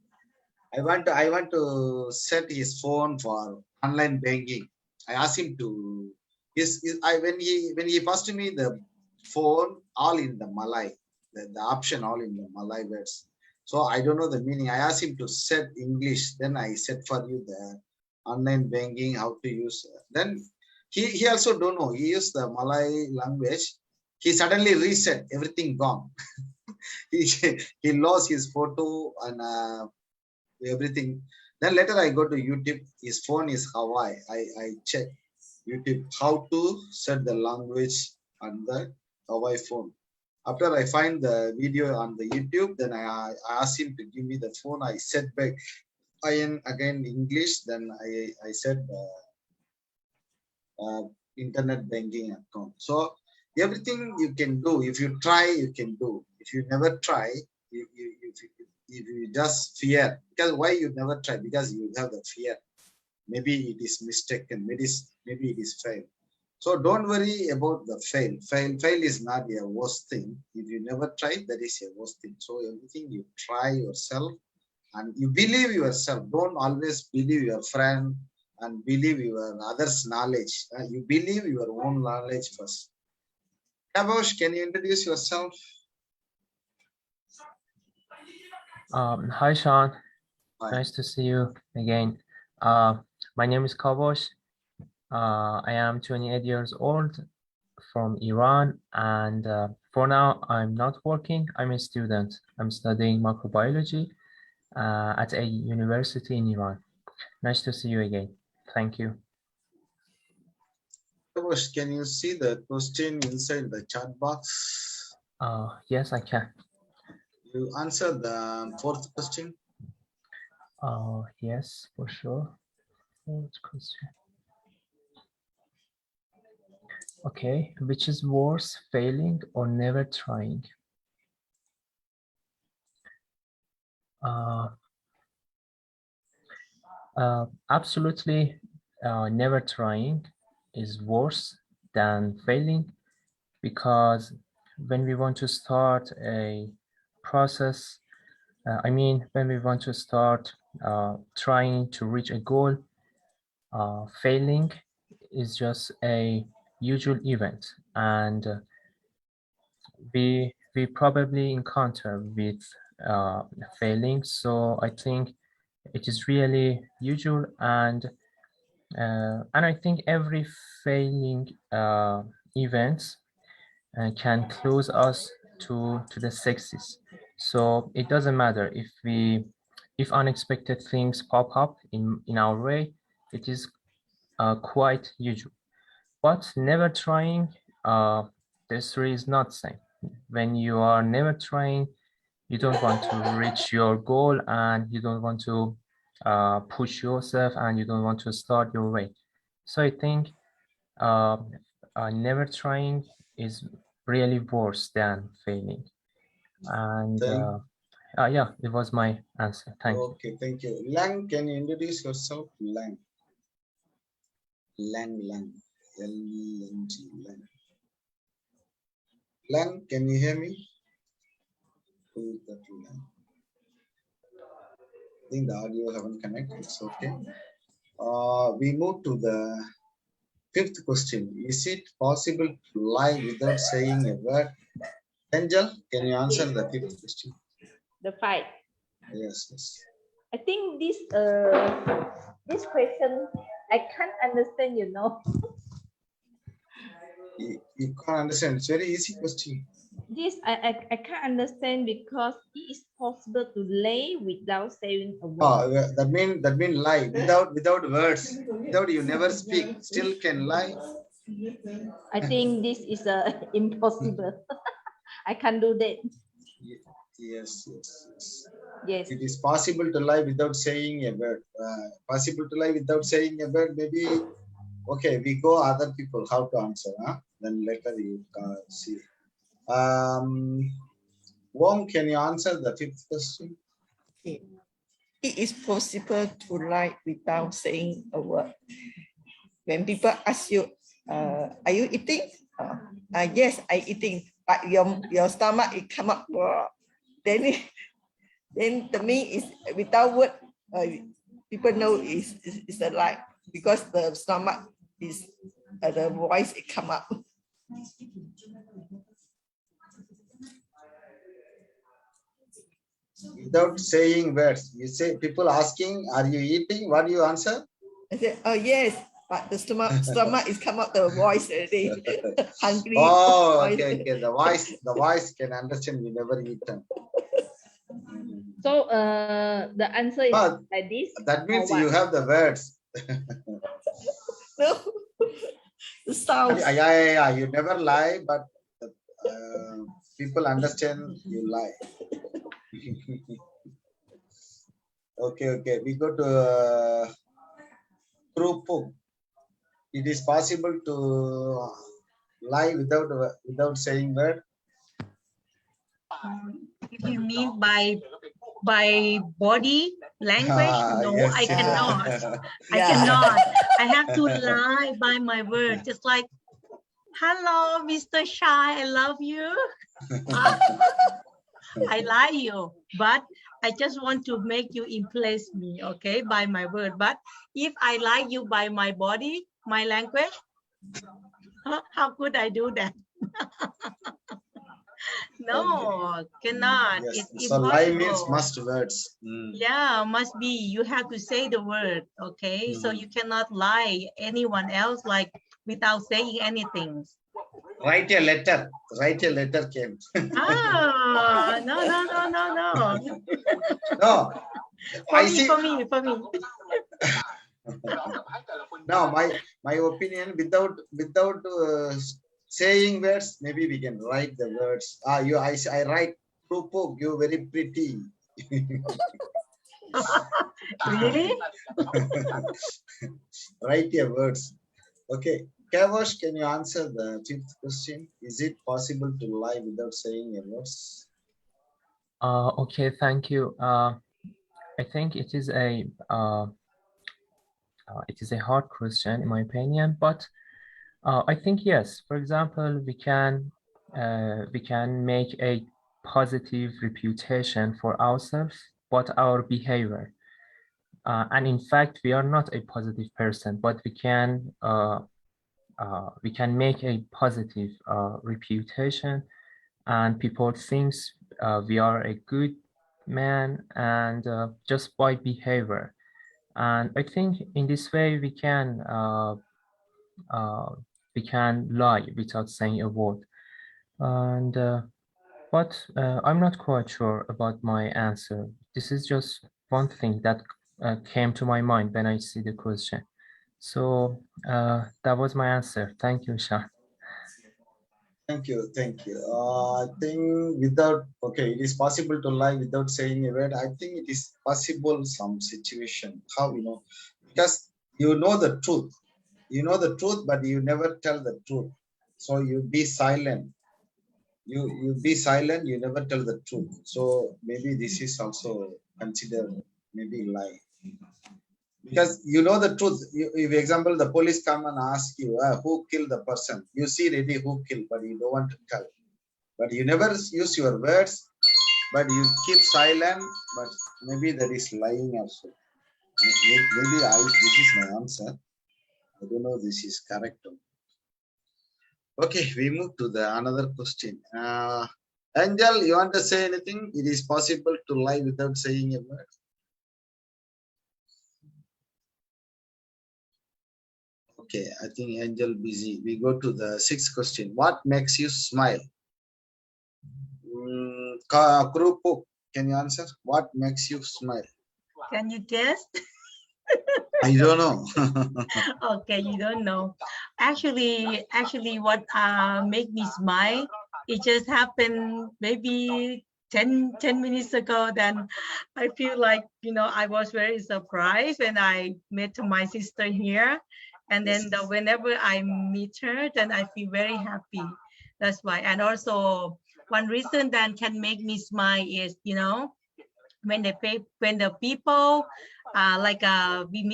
I want to set his phone for online banking. I asked him to when he passed me the phone all in the Malay, the option all in the Malay words. So I don't know the meaning. I asked him to set English. Then I set for you the online banking, how to use. Then he also don't know. He used the Malay language. He suddenly reset, everything gone. he he lost his photo and everything. Then later I go to YouTube. His phone is Hawaii. I check YouTube how to set the language on the Hawaii phone. After I find the video on the YouTube, then I ask him to give me the phone. I set back again English. Then I said internet banking account. So everything you can do. If you try, you can do. If you never try, if you just fear, because why you never try? Because you have the fear. Maybe it is mistaken. Maybe it is fail. So don't worry about the fail. Fail is not a worst thing. If you never try, that is a worst thing. So everything you try yourself and you believe yourself. Don't always believe your friend and believe your others' knowledge. You believe your own knowledge first. Kabosh, can you introduce yourself? Hi, Sean. Hi. Nice to see you again. My name is Kavosh. I am 28 years old from Iran, and for now, I'm not working. I'm a student. I'm studying microbiology at a university in Iran. Nice to see you again. Thank you. Kabosh, can you see the question inside the chat box? Yes, I can. You answer the fourth question. Yes, for sure. Fourth question. Okay, which is worse, failing or never trying? Absolutely, never trying is worse than failing, because when we want to start a process, when we want to start trying to reach a goal, failing is just a usual event, and we probably encounter with failing. So I think It is really usual, and I think every failing events can close us to the success. So it doesn't matter if unexpected things pop up in our way. It is quite usual. But never trying, the story is not same. When you are never trying, you don't want to reach your goal, and you don't want to push yourself, and you don't want to start your way. So I think never trying is really worse than failing. And Thank, yeah, it was my answer. Thank you. okay, thank you. Lang, can you introduce yourself? Lang. Lang, Lang. L-N-G, Lang. Lang, can you hear me? Who is that Lang? I think the audio haven't connected. It's okay. We move to the fifth question. Is it possible to lie without saying a word? Angel, can you answer the fifth question? The 5. Yes, yes. I think this question I can't understand, you know. You can't understand. It's very easy question. This I can't understand because it is possible to lay without saying a word. Oh, that mean lie without words. Without you never speak. Still can lie. I think this is impossible. I can't do that. Yes, yes, yes. Yes. It is possible to lie without saying a word. Possible to lie without saying a word. Maybe okay. We go other people how to answer. Huh? Then later you see. Wong, can you answer the fifth question? Okay. It is possible to lie without saying a word. When people ask you, are you eating? Yes, I eating. But your stomach it come up. Then the mean is without word. People know is a lie because the stomach is the voice it come up. Without saying words, you say people asking, "Are you eating?" What do you answer? I said, oh yes, but the stomach is come up the voice already. Hungry. Oh, okay, okay. The voice can understand. You never eaten. So the answer is like this. That means you have the words. No, the sound. Yeah. You never lie, but people understand you lie. Okay. We go to Trupuk. It is possible to lie without saying word. If you mean by body language, no, yes. I cannot. Yeah. I cannot. I have to lie by my word, just like, hello, Mr. Shy, I love you. I lie you, but I just want to make you impress me, okay, by my word. But if I lie you by my body, my language, how could I do that? No, cannot. Yes. It's So lie means impossible. must words. Yeah, must be. You have to say the word, okay? So you cannot lie anyone else like without saying anything. Write a letter. Came. Ah, no. No. For me. No, my opinion, without saying words, maybe we can write the words. I write Trupuk, you very pretty. Really? Write your words. Okay. Kavosh, can you answer the fifth question? Is it possible to lie without saying your words? Okay, thank you. I think it is a hard question in my opinion, but I think yes. For example, we can make a positive reputation for ourselves, but our behavior. And in fact, we are not a positive person, but we can make a positive reputation, and people think we are a good man, and just by behavior. And I think in this way we can lie without saying a word. And but I'm not quite sure about my answer. This is just one thing that came to my mind when I see the question. So that was my answer. Thank you, Shah. Thank you, thank you. I think without, okay, it is possible to lie without saying a word. I think it is possible some situation. How, because you know the truth. You know the truth, but you never tell the truth. So you be silent. You be silent, you never tell the truth. So maybe this is also considered maybe lie. Because you know the truth. If example, the police come and ask you, who killed the person? You see ready who killed, but you don't want to tell. But you never use your words, but you keep silent. But maybe that is lying also. Maybe this is my answer. I don't know this is correct. Okay, we move to the another question. Angel, you want to say anything? It is possible to lie without saying a word. Okay, I think Angel busy. We go to the sixth question. What makes you smile? Krupuk, can you answer? What makes you smile? Can you guess? I don't know. Okay, you don't know. Actually, what make me smile, it just happened maybe 10 minutes ago. Then I feel like, I was very surprised when I met my sister here. And then whenever I meet her, then I feel very happy. That's why. And also one reason that can make me smile is, when the people we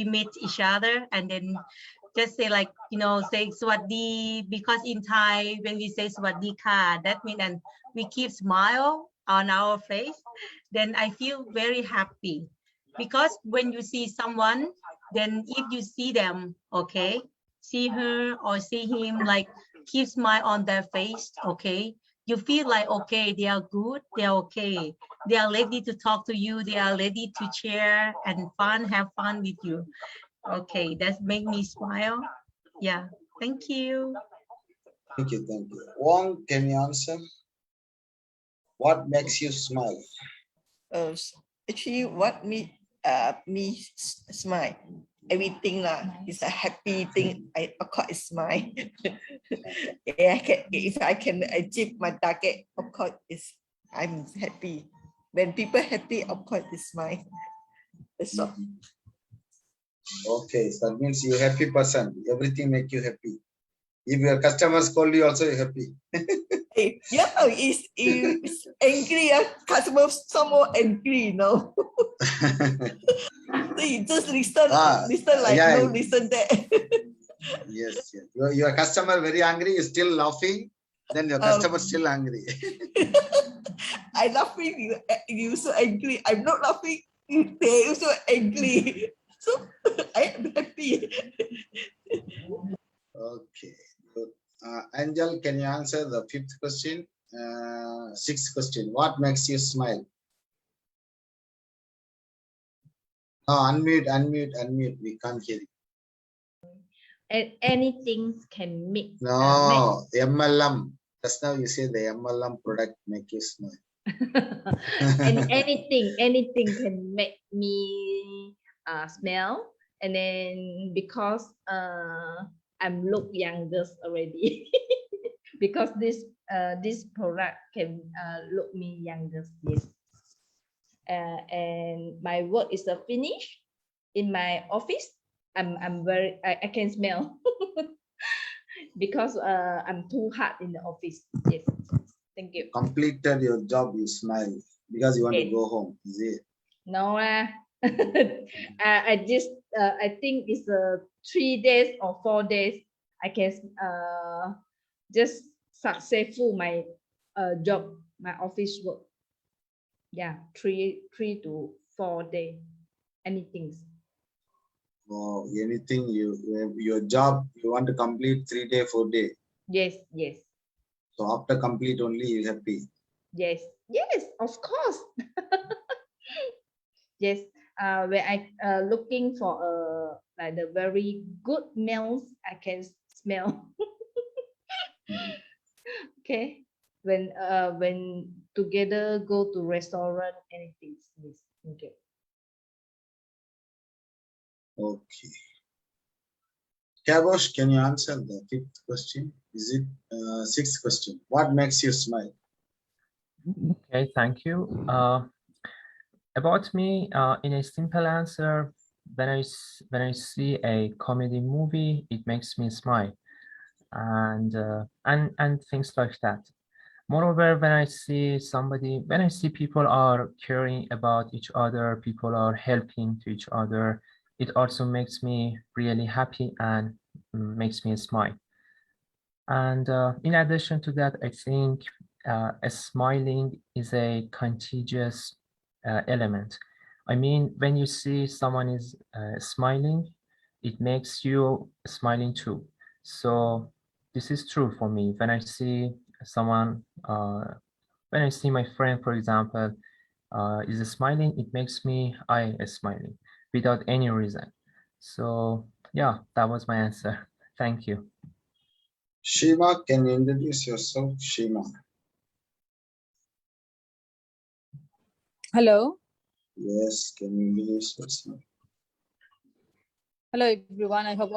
meet each other, and then just say like, say swaddi, because in Thai when we say swaddi ka, that means, and we keep smile on our face, then I feel very happy. Because when you see someone, then if you see them, okay, see her or see him, like keep smile on their face, okay, you feel like, okay, they are good, they are okay, they are ready to talk to you, they are ready to share and have fun with you. Okay, that make me smile. Yeah, thank you. Thank you, thank you. Wong, can you answer? What makes you smile? Actually, what me smile? Everything is a happy thing. Of course, it's smile. If I can achieve my target, of course, I'm happy. When people happy, of course, it's smile. That's all. Okay, so that means you're a happy person. Everything make you happy. If your customers call you, also you're happy. Yeah, it's angry. Customers some more angry, So you just listen like yeah. no listen there. Yes. Your customer very angry, is still laughing. Then your customer still angry. I laughing, you so angry. I'm not laughing. They also angry. So I am happy. Okay. Good. Angel, can you answer the fifth question? Sixth question. What makes you smile? No, unmute. We can't hear you. And anything can make. No, MLM. Just now you say the MLM product make you smile. And anything can make me smile. And then because I'm look youngest already, because this product can look me youngest. Yes. And my work is finished in my office. I can smell because I'm too hard in the office. Yes. Thank you. Completed your job, you smile because you want to go home. Is it? No, I just I think it's 3 days or 4 days. I can just successful my job, my office work. Yeah, 3 to 4 days. Anything. Oh, anything your job you want to complete 3 day, 4 day. Yes. So after complete only you happy. Yes. Yes, of course. Yes, when I looking for like the very good meals, I can smell. Okay, when together go to restaurant, anything. Yes. Okay. Okay. Kabosh, can you answer the fifth question? Is it sixth question? What makes you smile? Okay, thank you. About me, in a simple answer, when I see a comedy movie, it makes me smile, and things like that. Moreover, when I see people are caring about each other, people are helping to each other, it also makes me really happy and makes me smile. And in addition to that, I think smiling is a contagious element. I mean, when you see someone is smiling, it makes you smiling too. So this is true for me. When I see someone, when I see my friend, for example, is smiling, it makes me I smiling without any reason. So yeah, that was my answer. Thank you. Shima, can you introduce yourself? Shima. Hello. Yes, can you introduce yourself? Hello, everyone. I hope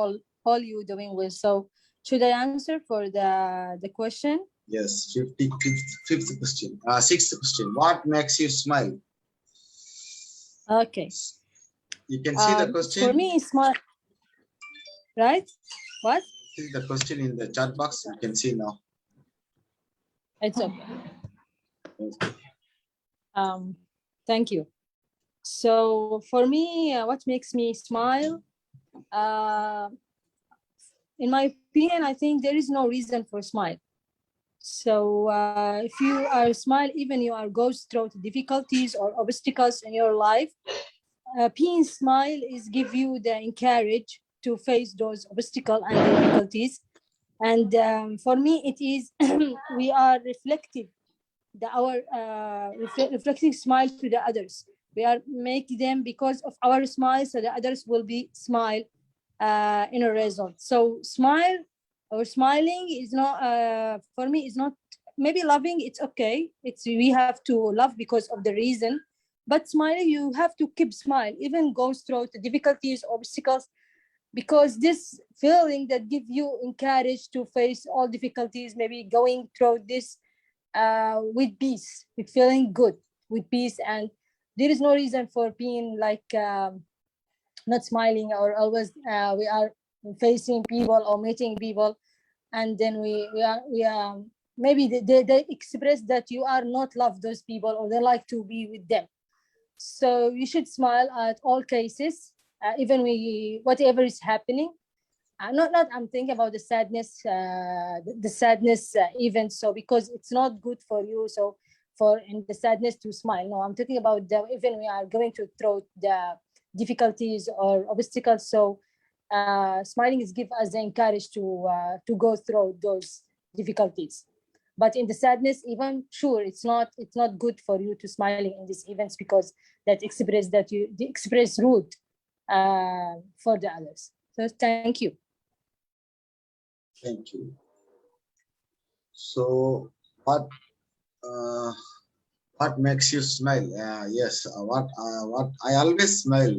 all you doing well. So should I answer for the question? Yes, fifth question. Sixth question. What makes you smile? Okay. You can see the For question. me, smile. Right? What? See the question in the chat box. You can see now. It's okay. Okay. Thank you. So for me, what makes me smile? In my opinion, I think there is no reason for smile. So if you are smile, even you are goes through difficulties or obstacles in your life, being smile is give you the encourage to face those obstacles and difficulties. And for me, it is we are reflective our reflecting smile to the others. We are making them because of our smile, so the others will be smile in a result. So smile or smiling is not for me is not maybe loving. It's okay. It's we have to love because of the reason, but smiling you have to keep smile even goes through the difficulties, obstacles, because this feeling that give you encourage to face all difficulties, maybe going through this with peace, with feeling good, with peace, and there is no reason for being like not smiling or always we are facing people or meeting people, and then we are maybe they express that you are not love those people or they like to be with them. So you should smile at all cases, even whatever is happening. Not I'm thinking about the sadness, the sadness event. So because it's not good for you. So for in the sadness to smile. No, I'm talking about even we are going to through the difficulties or obstacles. So smiling is give us the encourage to go through those difficulties. But in the sadness, even sure, it's not good for you to smiling in these events because that express that you express rude for the others. So thank you. Thank you. So, what makes you smile? Yes, what I always smile.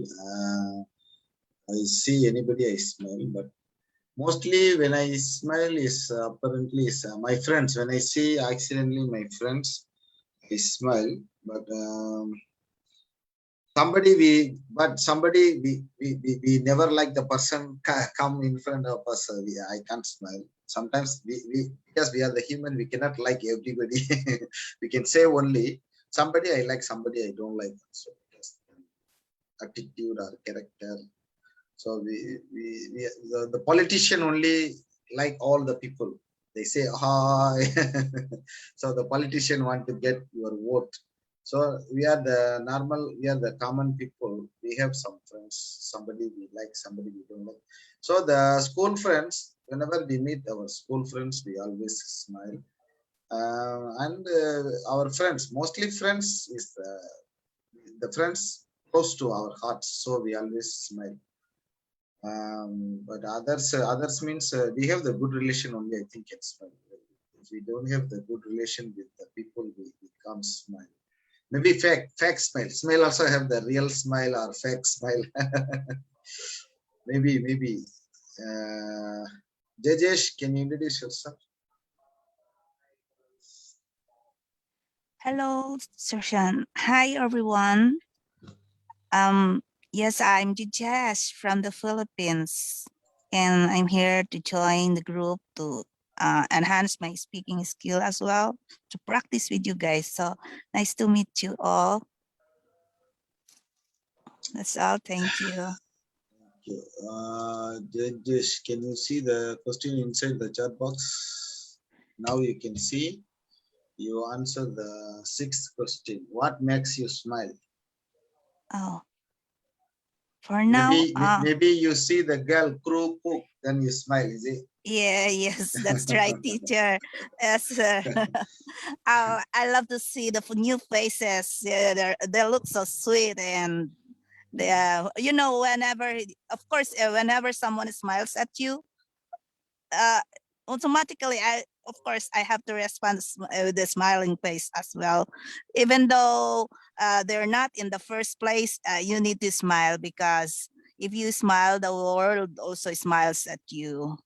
I see anybody I smile, but mostly when I smile is apparently is my friends. When I see accidentally my friends, I smile. But we never like the person come in front of us. I can't smile. Sometimes because we are the human, we cannot like everybody. We can say only somebody I like, somebody I don't like. So attitude or character. So the politician only like all the people. They say hi. So the politician want to get your vote. So we are the common people. We have some friends, somebody we like, somebody we don't like. So the school friends, whenever we meet our school friends, we always smile. And our friends, mostly friends, is the friends close to our hearts, so we always smile. But others means we have the good relation only. I think it's smile. If we don't have the good relation with the people, we can't smile. Maybe fake smile. Smile also have the real smile or fake smile. maybe. Jajesh, can you introduce yourself? Hello, Surshan. Hi, everyone. Yes, I'm Jess from the Philippines, and I'm here to join the group to enhance my speaking skill as well, to practice with you guys. So nice to meet you all. That's all. Thank you. Okay. Jajesh, can you see the question inside the chat box? Now you can see. You answer the sixth question. What makes you smile? Oh, for now, Maybe you see the girl crow cook, then you smile, is it? yeah, yes, that's right, teacher. Yes, I love to see the new faces. Yeah, they look so sweet, and you know, whenever, of course, whenever someone smiles at you, uh, automatically, of course, I have to respond with a smiling face as well, even though they're not in the first place. You need to smile, because if you smile, the world also smiles at you,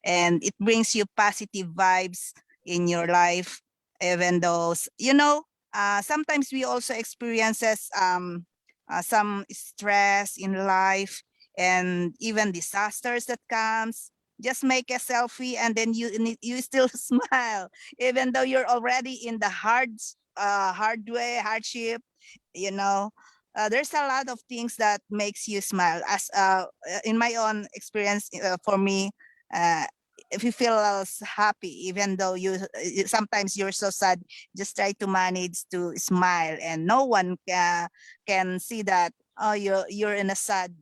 and it brings you positive vibes in your life. Even though, you know, sometimes we also experiences some stress in life, and even disasters that comes. Just make a selfie, and then you still smile, even though you're already in the hard way, hardship. You know, there's a lot of things that makes you smile. As in my own experience, for me, uh, if you feel happy, even though sometimes you're so sad, just try to manage to smile, and no one can see that, oh, you're in a sad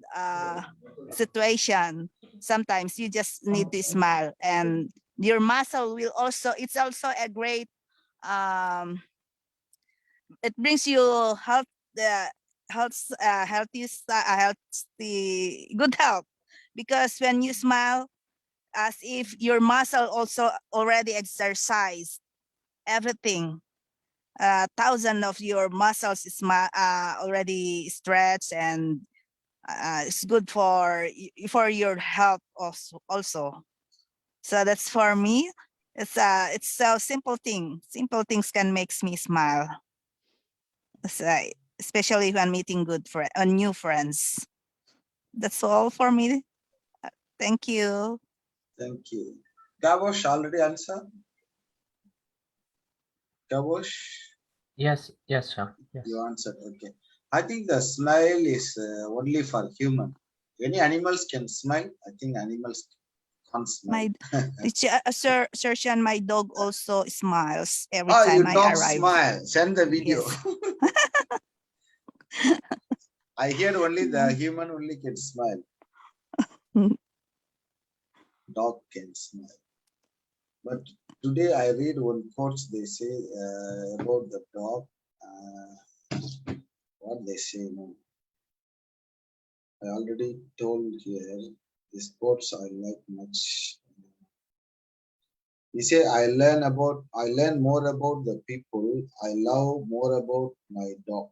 situation. Sometimes you just need to smile, and your muscle will also, it's also a great, um it brings you health, the healthy good health, because when you smile, as if your muscle also already exercised everything, thousand of your muscles is already stretched, and it's good for your health also. So that's for me. It's a simple thing. Simple things can makes me smile. So, especially when meeting new friends. That's all for me. Thank you. Thank you. Gabosh already answered? Gabosh? Yes, sir. Yes. You answered, okay. I think the smile is only for human. Any animals can smile. I think animals can't smile. Sir Shan, my dog also smiles every Oh, time your I dog arrive. smile. Send the video. Yes. I heard only the human only can smile. Dog can smile. But today I read one quote, they say about the dog. What they say now. I already told here. These quotes I like much. He say, I learn more about the people. I love more about my dog.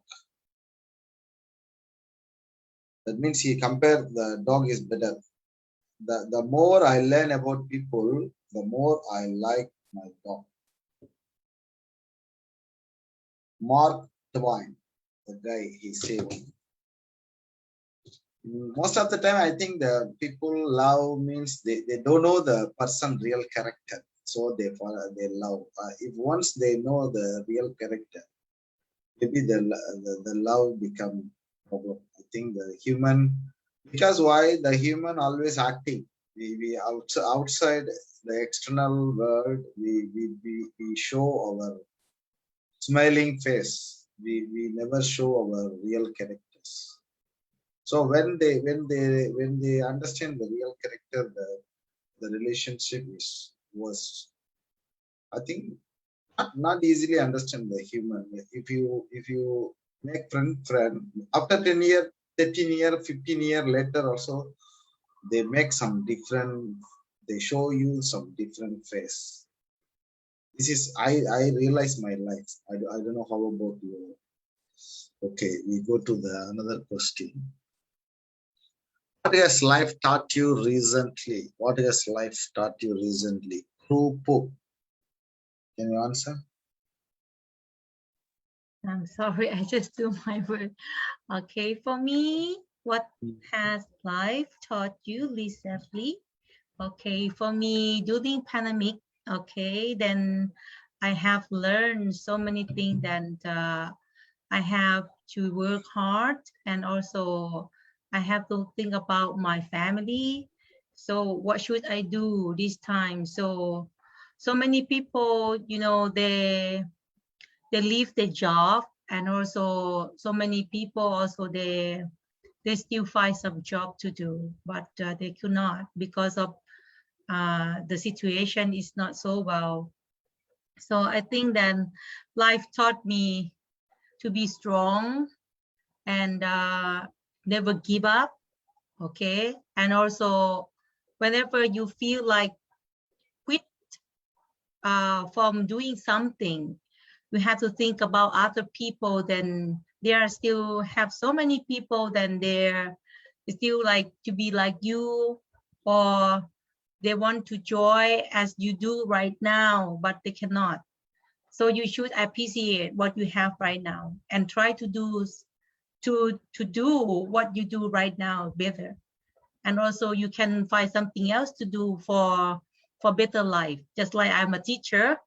That means he compared the dog is better. The more I learn about people, the more I like my dog. Mark Twain, the guy he said. Most of the time, I think the people love means they don't know the person real character, so they love. If once they know the real character, maybe the love become problem. I think the human, because why the human always acting. We outside the external world, we show our smiling face. We never show our real characters. So when they understand the real character, the relationship was, I think, not easily understand the human. If you make friend after 10 year, 13 year, 15 year later also, they make some different, they show you some different face. This is I realize my life. I don't know how about you. Okay, we go to the another question. What has life taught you recently? What has life taught you recently? Can you answer? I'm sorry, I just do my word. Okay, for me, what has life taught you recently? Okay, for me, during pandemic, okay, then I have learned so many things that I have to work hard, and also I have to think about my family. So what should I do this time? So many people, you know, they leave their job, and also so many people also they still find some job to do, but they could not because of the situation is not so well. So I think that life taught me to be strong and never give up. Okay, and also whenever you feel like quit from doing something, we have to think about other people. Then there are still have so many people then they're still like to be like you, or they want to join as you do right now, but they cannot. So you should appreciate what you have right now and try to do what you do right now better. And also you can find something else to do for better life. Just like I'm a teacher,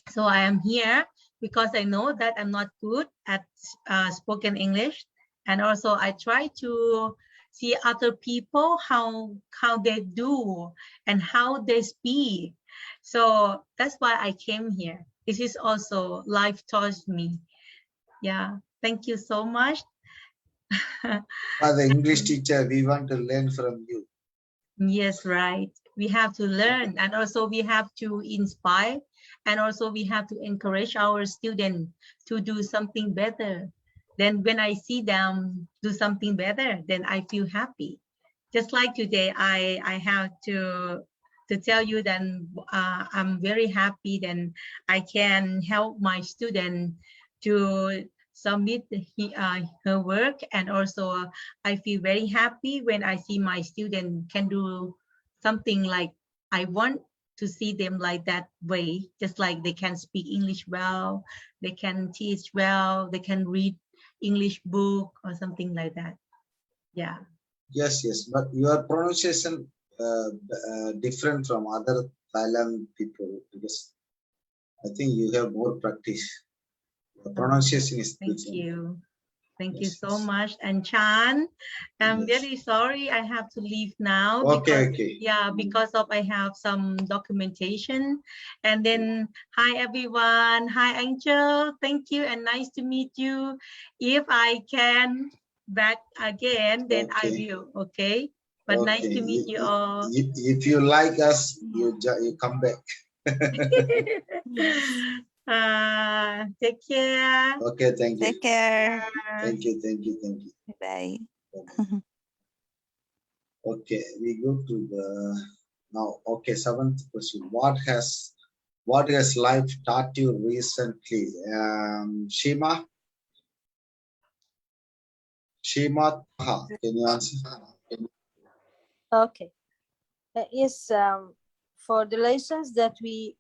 so I am here because I know that I'm not good at spoken English, and also I try to see other people how they do and how they speak. So that's why I came here. This is also life taught me. Yeah, thank you so much. As the English teacher, we want to learn from you. Yes, right. We have to learn, and also we have to inspire, and also we have to encourage our students to do something better. Then when I see them do something better, then I feel happy. Just like today, I have to tell you that I'm very happy. Then I can help my student to submit her work, and also I feel very happy when I see my student can do something like I want to see them like that way, just like they can speak English well, they can teach well, they can read English book or something like that. Yeah. Yes, but your pronunciation different from other Thailand people, because I think you have more practice. The pronunciation is Thank different. you. Thank you so much. And Chan, I'm very sorry I have to leave now. Okay, because, yeah, because of I have some documentation. And then, hi everyone. Hi Angel. Thank you and nice to meet you. If I can back again, then I will. Okay. But nice to meet you all. If you like us, you come back. Take care. Okay, thank you. Take care. Thank you. Bye. Okay, we go to the now. Okay, seventh question. What has life taught you recently? Shima, can you answer? Okay. Yes, for the lessons that we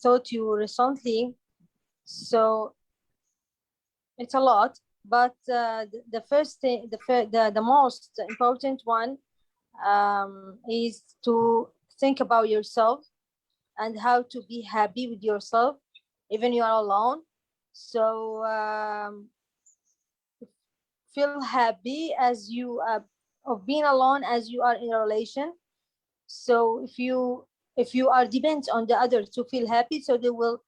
taught you recently, so it's a lot, but the first thing, the most important one is to think about yourself and how to be happy with yourself, even you are alone. So feel happy as you of being alone as you are in a relation. So if you are dependent on the others to feel happy, so they will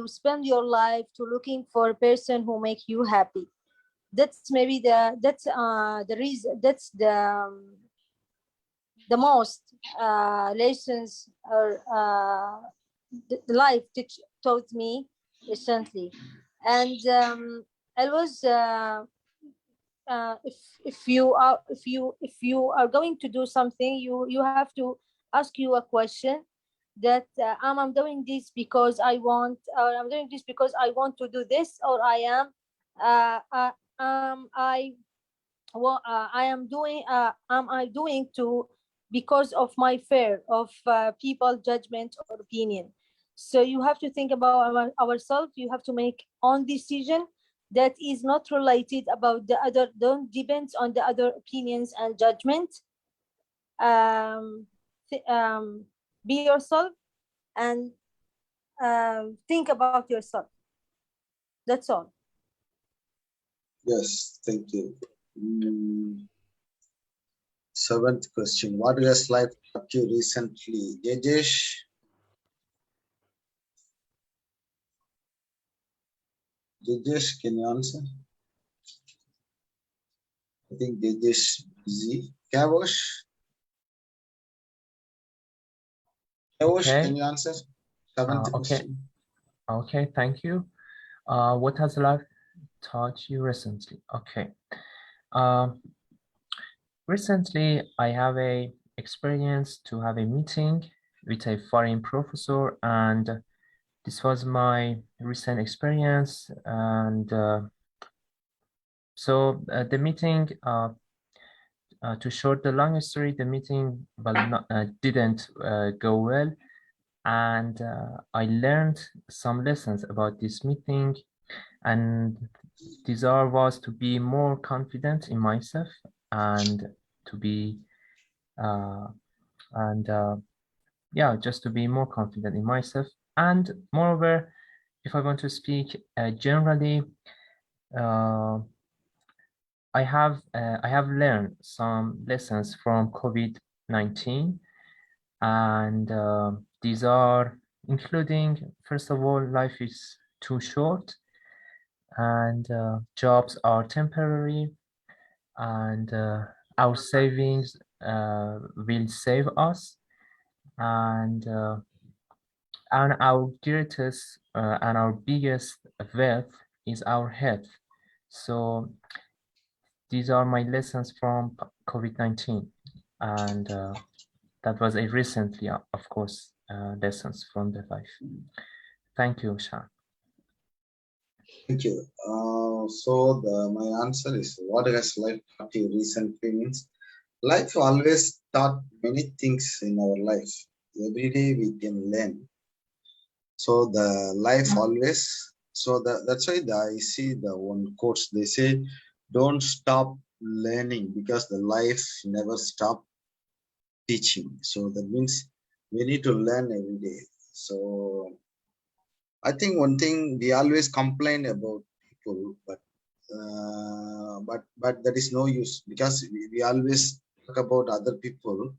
spend your life to looking for a person who make you happy. That's maybe the reason, that's the most lessons or the life taught me recently. And I was if you are going to do something, you have to ask you a question that I'm doing this because I want, or I'm doing this because I want to do this, or I am I am doing am I doing to because of my fear of people judgment or opinion. So you have to think about ourselves. You have to make own decision that is not related about the other, don't depends on the other opinions and judgment. Be yourself and think about yourself. That's all. Yes, thank you. Seventh question. What has life taught you recently? Jejesh? Jejesh, can you answer? I think Jejesh busy. Kavosh? Kavosh, Okay. can you answer? Seventh Okay. question. Okay, thank you. What has life taught you recently? Okay. Recently, I have a experience to have a meeting with a foreign professor, and this was my recent experience. And so the meeting, to short the long story, the meeting didn't go well, and I learned some lessons about this meeting, and desire was to be more confident in myself and to be yeah, just to be more confident in myself. And moreover, if I want to speak generally, I have learned some lessons from COVID-19, and these are including, first of all, life is too short, and jobs are temporary, and our savings will save us, and our greatest and our biggest wealth is our health. So these are my lessons from COVID-19, and that was a recently, of course, lessons from the life. Thank you, Sean. Thank you. So my answer is, what has life taught you recently means life always taught many things in our life. Every day we can learn. So the life always, so that's why I see the one quotes, they say, don't stop learning because the life never stop teaching. So that means we need to learn every day. So I think one thing, we always complain about people, but that is no use, because we always talk about other people.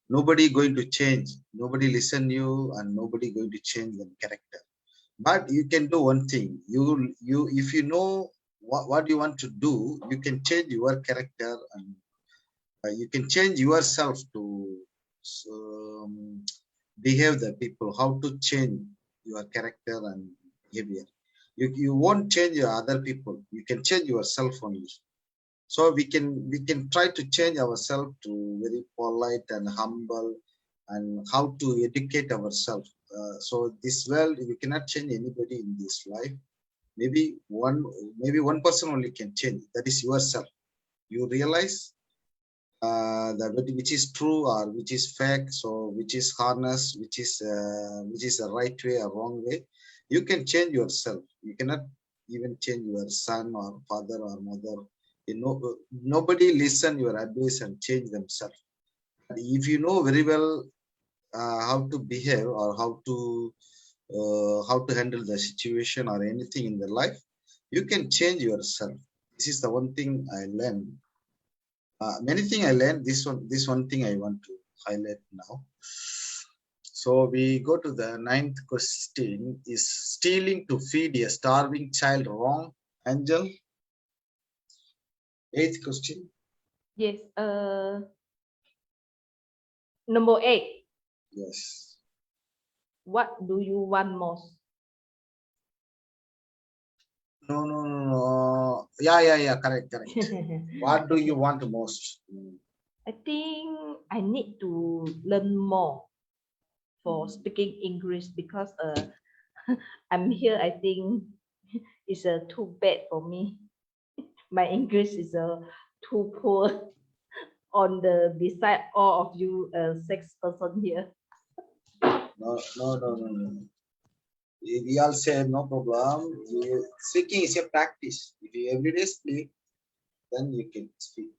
Nobody going to change, nobody listen you, and nobody going to change their character. But you can do one thing. You if you know what you want to do, you can change your character, and you can change yourself to behave the people, how to change your character and behavior. You won't change your other people, you can change yourself only. So we can try to change ourselves to very polite and humble, and how to educate ourselves. So this world, we cannot change anybody in this life. Maybe one person only can change, that is yourself. You realize that which is true or which is fake, so which is harness, which is a right way or wrong way. You can change yourself. You cannot even change your son or father or mother. You know, nobody listen your advice and change themselves. If you know very well how to behave, or how to handle the situation or anything in the life, you can change yourself. This is the one thing I learned. Many things I learned. This one thing I want to highlight now. So we go to the ninth question. Is stealing to feed a starving child wrong, Angel? Eighth question. Yes. Number 8. Yes. What do you want most? No. Yeah. Correct. What do you want most? I think I need to learn more for speaking English because I'm here. I think it's too bad for me. My English is too poor on the beside all of you 6 person here. No. We all say no problem. Speaking is a practice. If you every day speak, then you can speak.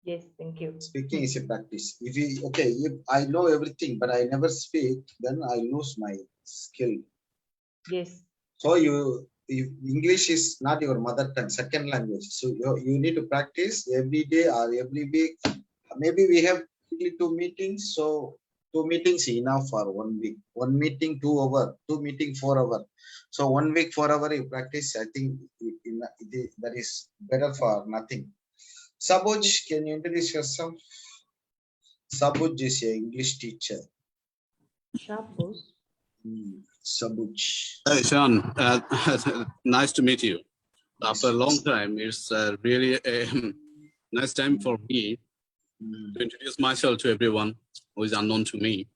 Yes, thank you. Speaking is a practice. If I know everything, but I never speak, then I lose my skill. Yes. So if English is not your mother tongue, second language. So you need to practice every day or every week. Maybe we have weekly 2 meetings. So 2 meetings enough for 1 week. 1 meeting 2 hours, 2 meeting 4 hours. So 1 week 4 hours you practice. I think that is better for nothing. Sabuj, can you introduce yourself? Sabuj is an English teacher. Sabuj. Sabuj. Hey, Sean. Nice to meet you. After a long time, it's really a nice time for me to introduce myself to everyone who is unknown to me.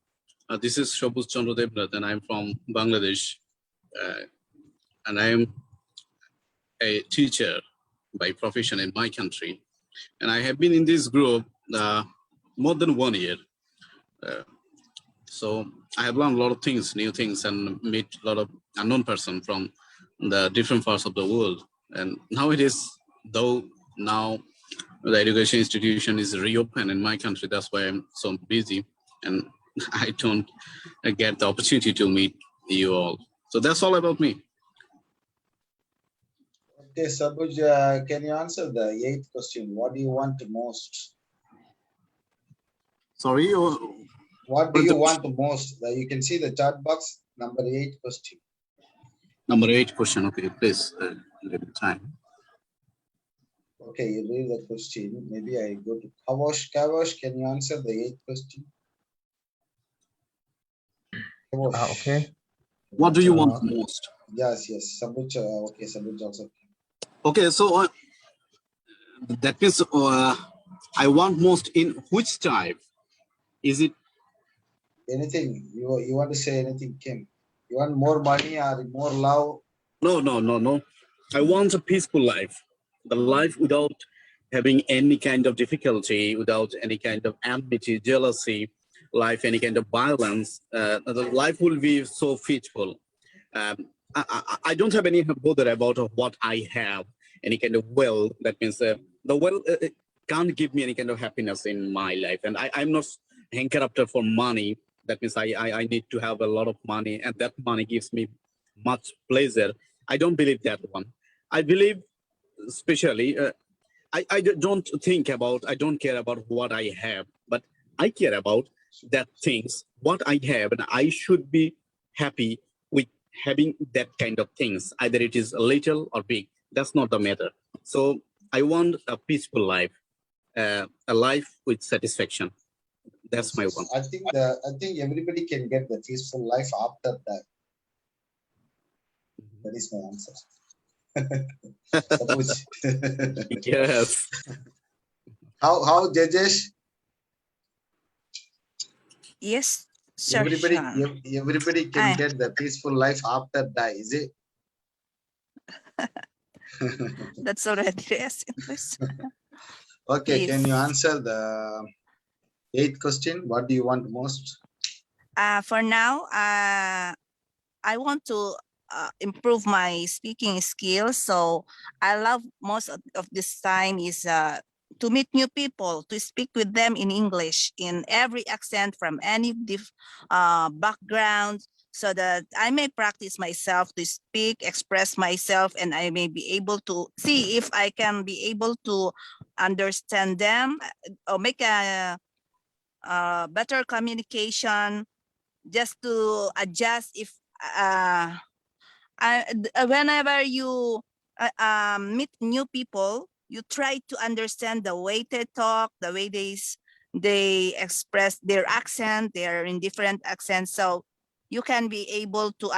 This is Shobuz Chandra Devnath, and I'm from Bangladesh. And I am a teacher by profession in my country. And I have been in this group more than 1 year. So I have learned a lot of things, new things, and meet a lot of unknown person from the different parts of the world. And nowadays, though now the education institution is reopened in my country, that's why I'm so busy and I don't get the opportunity to meet you all. So that's all about me. Okay, Sabuj, can you answer the 8th question? What do you want most? Sorry? What do you want most? You can see the chat box, number 8 question. Number 8 question. Okay, please give me time. Okay, you read the question. Maybe I go to Kavosh. Kavosh, can you answer the 8th question? Kavosh. Okay. What do you want most? Yes. Sabuj, okay, Sabuj also. Okay, so that means I want most in which type? Is it anything? You want to say anything, Kim? You want more money or more love? No. I want a peaceful life. The life without having any kind of difficulty, without any kind of enmity, jealousy, life, any kind of violence. The life will be so peaceful. I don't have any bother about what I have, any kind of wealth. That means the wealth can't give me any kind of happiness in my life. And I'm not hanker after for money. That means I need to have a lot of money, and that money gives me much pleasure. I don't believe that one. I believe, especially, I don't care about what I have, but I care about that things, what I have, and I should be happy with having that kind of things, either it is little or big. That's not the matter. So I want a peaceful life, a life with satisfaction. That's my one. I think everybody can get the peaceful life after that. That is my answer. Yes. How Jajesh? Yes, sir. Everybody can get the peaceful life after die, is it? That's already yes. Okay, Yes. can you answer the 8th question? What do you want most? For now, I want to improve my speaking skills. So I love most of this time is to meet new people, to speak with them in English, in every accent from any background, so that I may practice myself to speak, express myself, and I may be able to see if I can be able to understand them or make a better communication, just to adjust if whenever you meet new people, you try to understand the way they talk, the way they they express their accent, they're in different accents. So you can be able to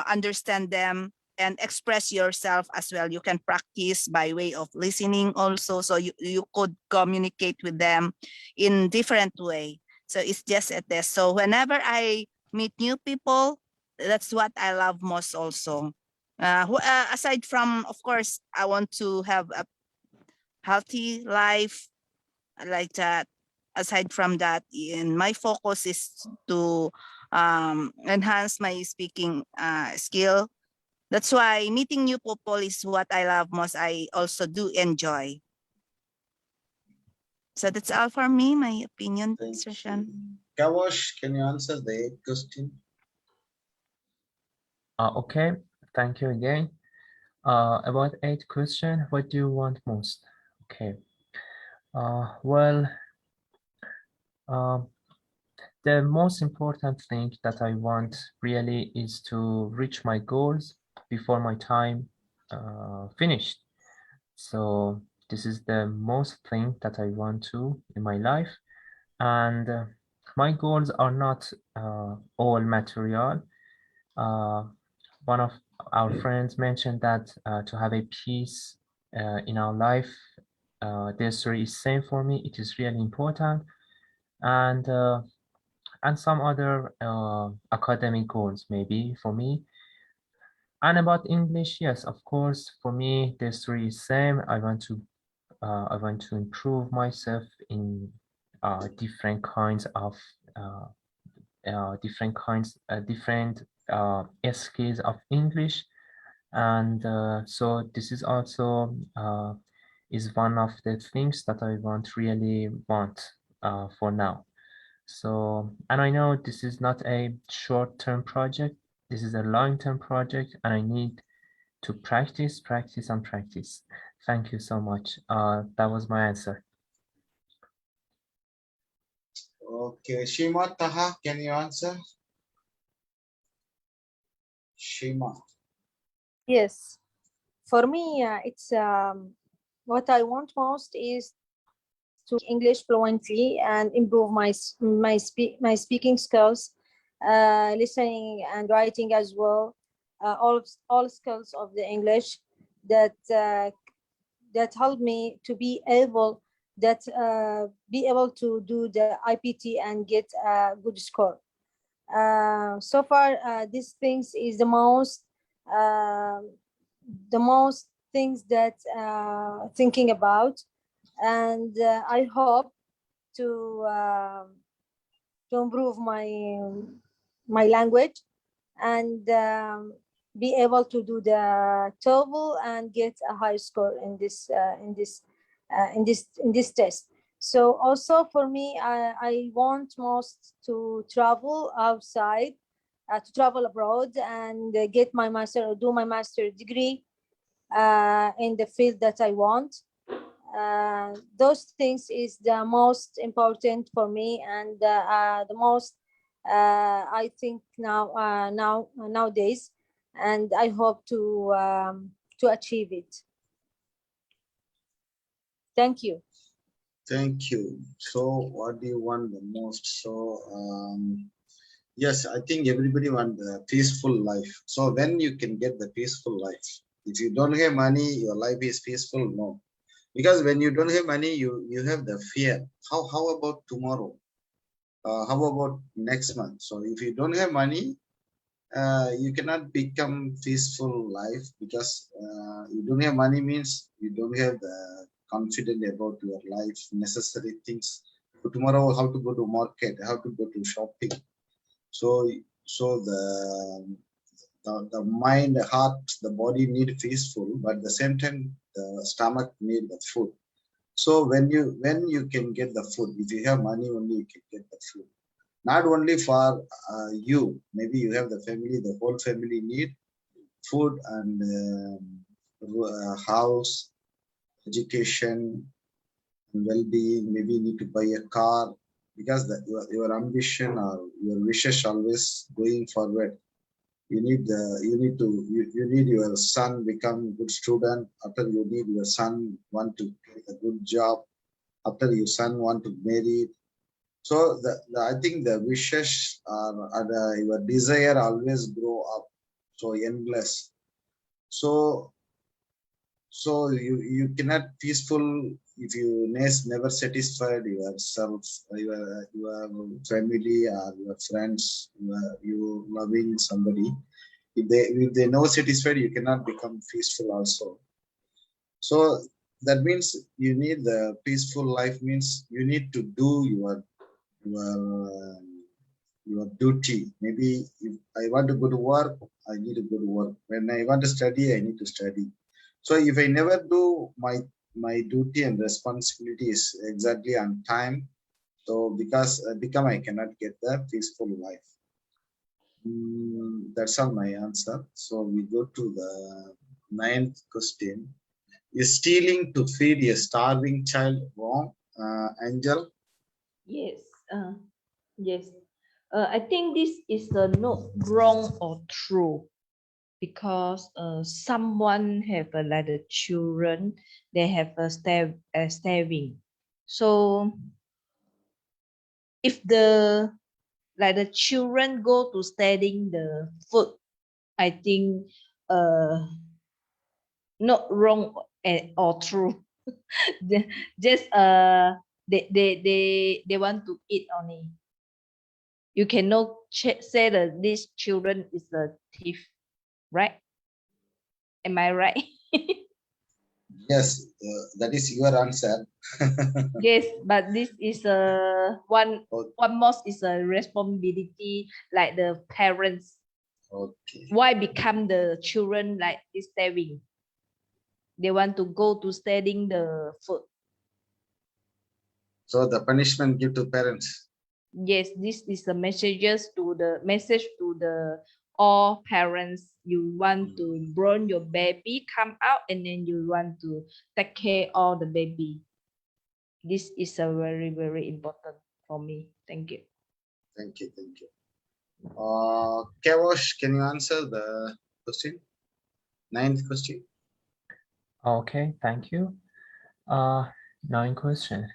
understand them and express yourself as well. You can practice by way of listening also. So you could communicate with them in different way. So it's just a test. So whenever I meet new people, that's what I love most also. Aside from, of course, I want to have a healthy life like that. Aside from that, and my focus is to enhance my speaking skill. That's why meeting new people is what I love most. I also do enjoy. So that's all for me, my opinion session. Kawash, can you answer the 8th question? Okay, thank you again. About 8th question, what do you want most? Okay. Well, the most important thing that I want really is to reach my goals before my time finished. So this is the most thing that I want to in my life. And my goals are not all material. One of our friends mentioned that to have a peace in our life, this story is same for me. It is really important, and some other academic goals maybe for me. And about English, yes, of course, for me the story is same. I want to improve myself in different kinds of different skills of English, and so this is also is one of the things that I really want for now. So, and I know this is not a short-term project. This is a long-term project, and I need to practice, practice, and practice. Thank you so much. That was my answer. Okay, Shima Taha, can you answer? Shima. Yes, for me, it's what I want most is to speak English fluently and improve my speaking skills, listening and writing as well. All skills of the English that that help me to be able to do the IPT and get a good score. So far, these things is uh, the most things that thinking about, and I hope to improve my language and be able to do the TOEFL and get a high score in this test. So also for me, I want most to travel outside, to travel abroad and get my master, do my master degree in the field that I want. Those things is the most important for me, and the most I think nowadays, and I hope to achieve it. Thank you. Thank you. So what do you want the most? So yes, I think everybody want a peaceful life. So when you can get the peaceful life? If you don't have money, your life is peaceful? No. Because when you don't have money, you have the fear. How about tomorrow? How about next month? So if you don't have money, you cannot become peaceful life, because you don't have money means you don't have the confidence about your life, necessary things. So tomorrow, how to go to market, how to go to shopping. So the mind, the heart, the body need peaceful, but at the same time, the stomach need the food. So when you can get the food, if you have money only, you can get the food. Not only for you, maybe you have the family, the whole family need food and house, education, and well-being. Maybe you need to buy a car, because your ambition or your wishes always going forward. You need your son become good student. After you need your son want to get a good job. after your son want to marry. So I think the wishes are your desire always grow up, so endless. So you cannot peaceful if you never satisfied yourself, your family or your friends, you loving somebody. If they no satisfied, you cannot become peaceful also. So that means you need the peaceful life means you need to do your your duty. Maybe if I want to go to work, I need to go to work. When I want to study, I need to study. So if I never do my duty and responsibilities exactly on time, so because become I cannot get the peaceful life. That's all my answer. So we go to the ninth question. Is stealing to feed a starving child wrong, Angel? Yes. Yes. I think this is not wrong or true, because someone have like the children, they have a starving. So if the like the children go to studying the food, I think not wrong or true. Just they want to eat only. You cannot say that these children is a thief, right? Am I right? Yes, that is your answer. Yes, but this is one most is a responsibility, like the parents. Okay. Why become the children like is starving? They want to go to studying the food. So the punishment give to parents. Yes, this is the message to the all parents. You want to born your baby, come out, and then you want to take care of the baby. This is a very, very important for me. Thank you. Thank you, thank you. Kevosh, can you answer the question? Ninth question. Okay, thank you. Ninth question.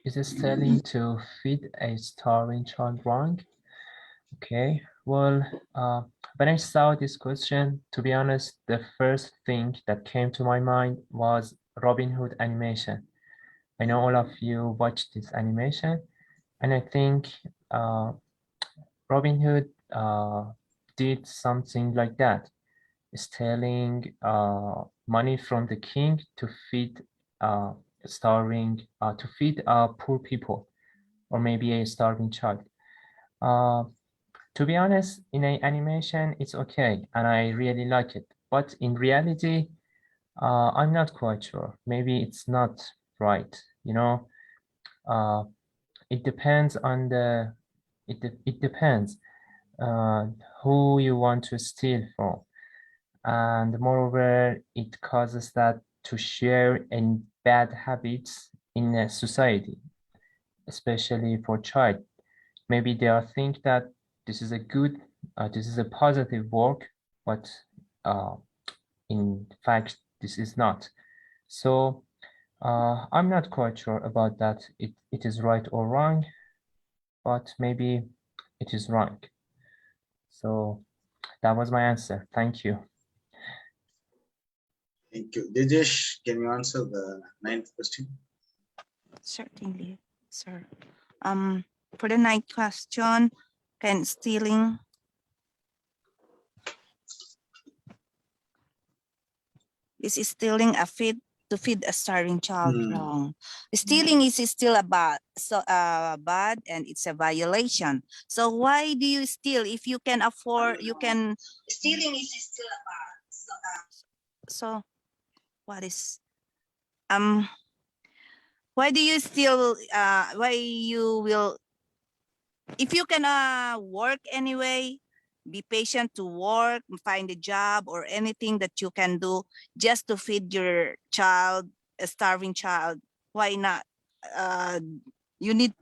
Is stealing to feed a starving child wrong? Okay, well, when I saw this question, to be honest, the first thing that came to my mind was Robin Hood animation. I know all of you watched this animation, and I think Robin Hood did something like that, stealing money from the king to feed to feed poor people, or maybe a starving child. To be honest, in an animation, it's okay, and I really like it. But in reality, I'm not quite sure. Maybe it's not right. You know, it depends on it depends who you want to steal from, and moreover, it causes that to share in bad habits in a society, especially for child. Maybe they are think that this is a good, this is a positive work, but in fact, this is not. So I'm not quite sure about that. It is right or wrong, but maybe it is wrong. So that was my answer. Thank you. Thank you. Dijesh, can you answer the ninth question? Certainly, sir. For the ninth question, can stealing is stealing a feed to feed a starving child wrong? Stealing is still a bad, bad, and it's a violation. So why do you steal if you can afford? You can. Stealing is still a bad. So what is why do you still why you will, if you can work anyway, be patient to work, find a job or anything that you can do just to feed your child, a starving child, why not? You need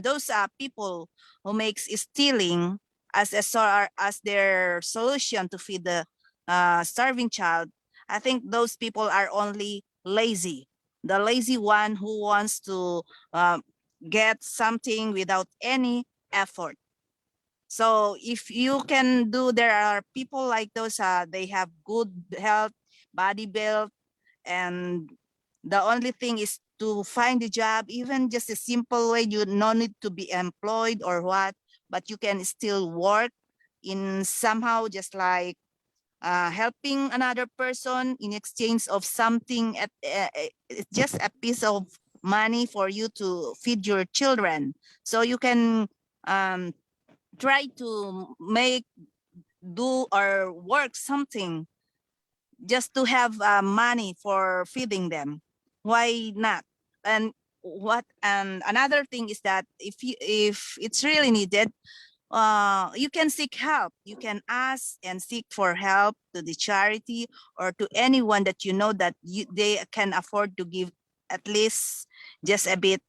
those people who makes stealing as as their solution to feed the starving child. I think those people are only lazy. the lazy one who wants to get something without any effort. So if you can do, there are people like those, they have good health, body build, and the only thing is to find a job, even just a simple way. You no need to be employed or what, but you can still work in somehow, just like helping another person in exchange of something, at just a piece of money for you to feed your children. So you can try to do or work something just to have money for feeding them. Why not? And another thing is that if it's really needed, you can seek help. You can ask and seek for help to the charity or to anyone that you know that they can afford to give at least just a bit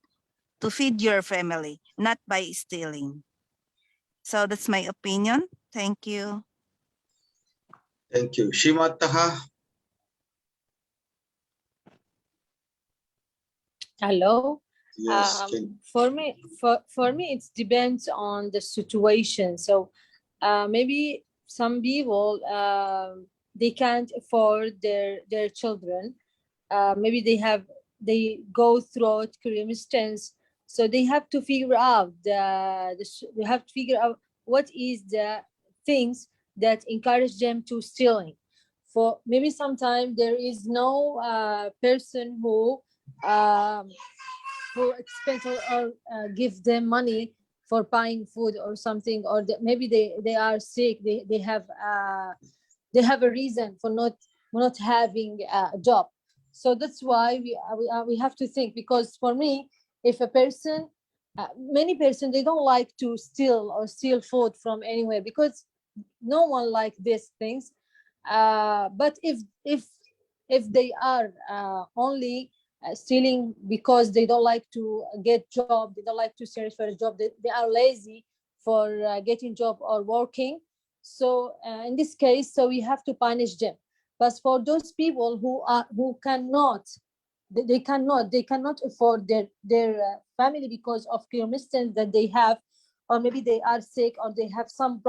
to feed your family, not by stealing. So that's my opinion. Thank you. Thank you. Shimataha. Hello. Yes. For me, it depends on the situation. So maybe some people they can't afford their children. Maybe they go through circumstance, so they have to figure out they have to figure out what is the things that encourage them to stealing. For maybe sometimes there is no person who expect or give them money for buying food or something, or maybe they are sick, they have a reason for not having a job. So that's why we have to think, because for me, if a person many person, they don't like to steal food from anywhere, because no one like these things. But if they are only stealing because they don't like to get job, they don't like to search for a job, they are lazy for getting job or working. So in this case, so we have to punish them. But for those people who cannot, they cannot afford their family because of circumstances that they have, or maybe they are sick, or they have some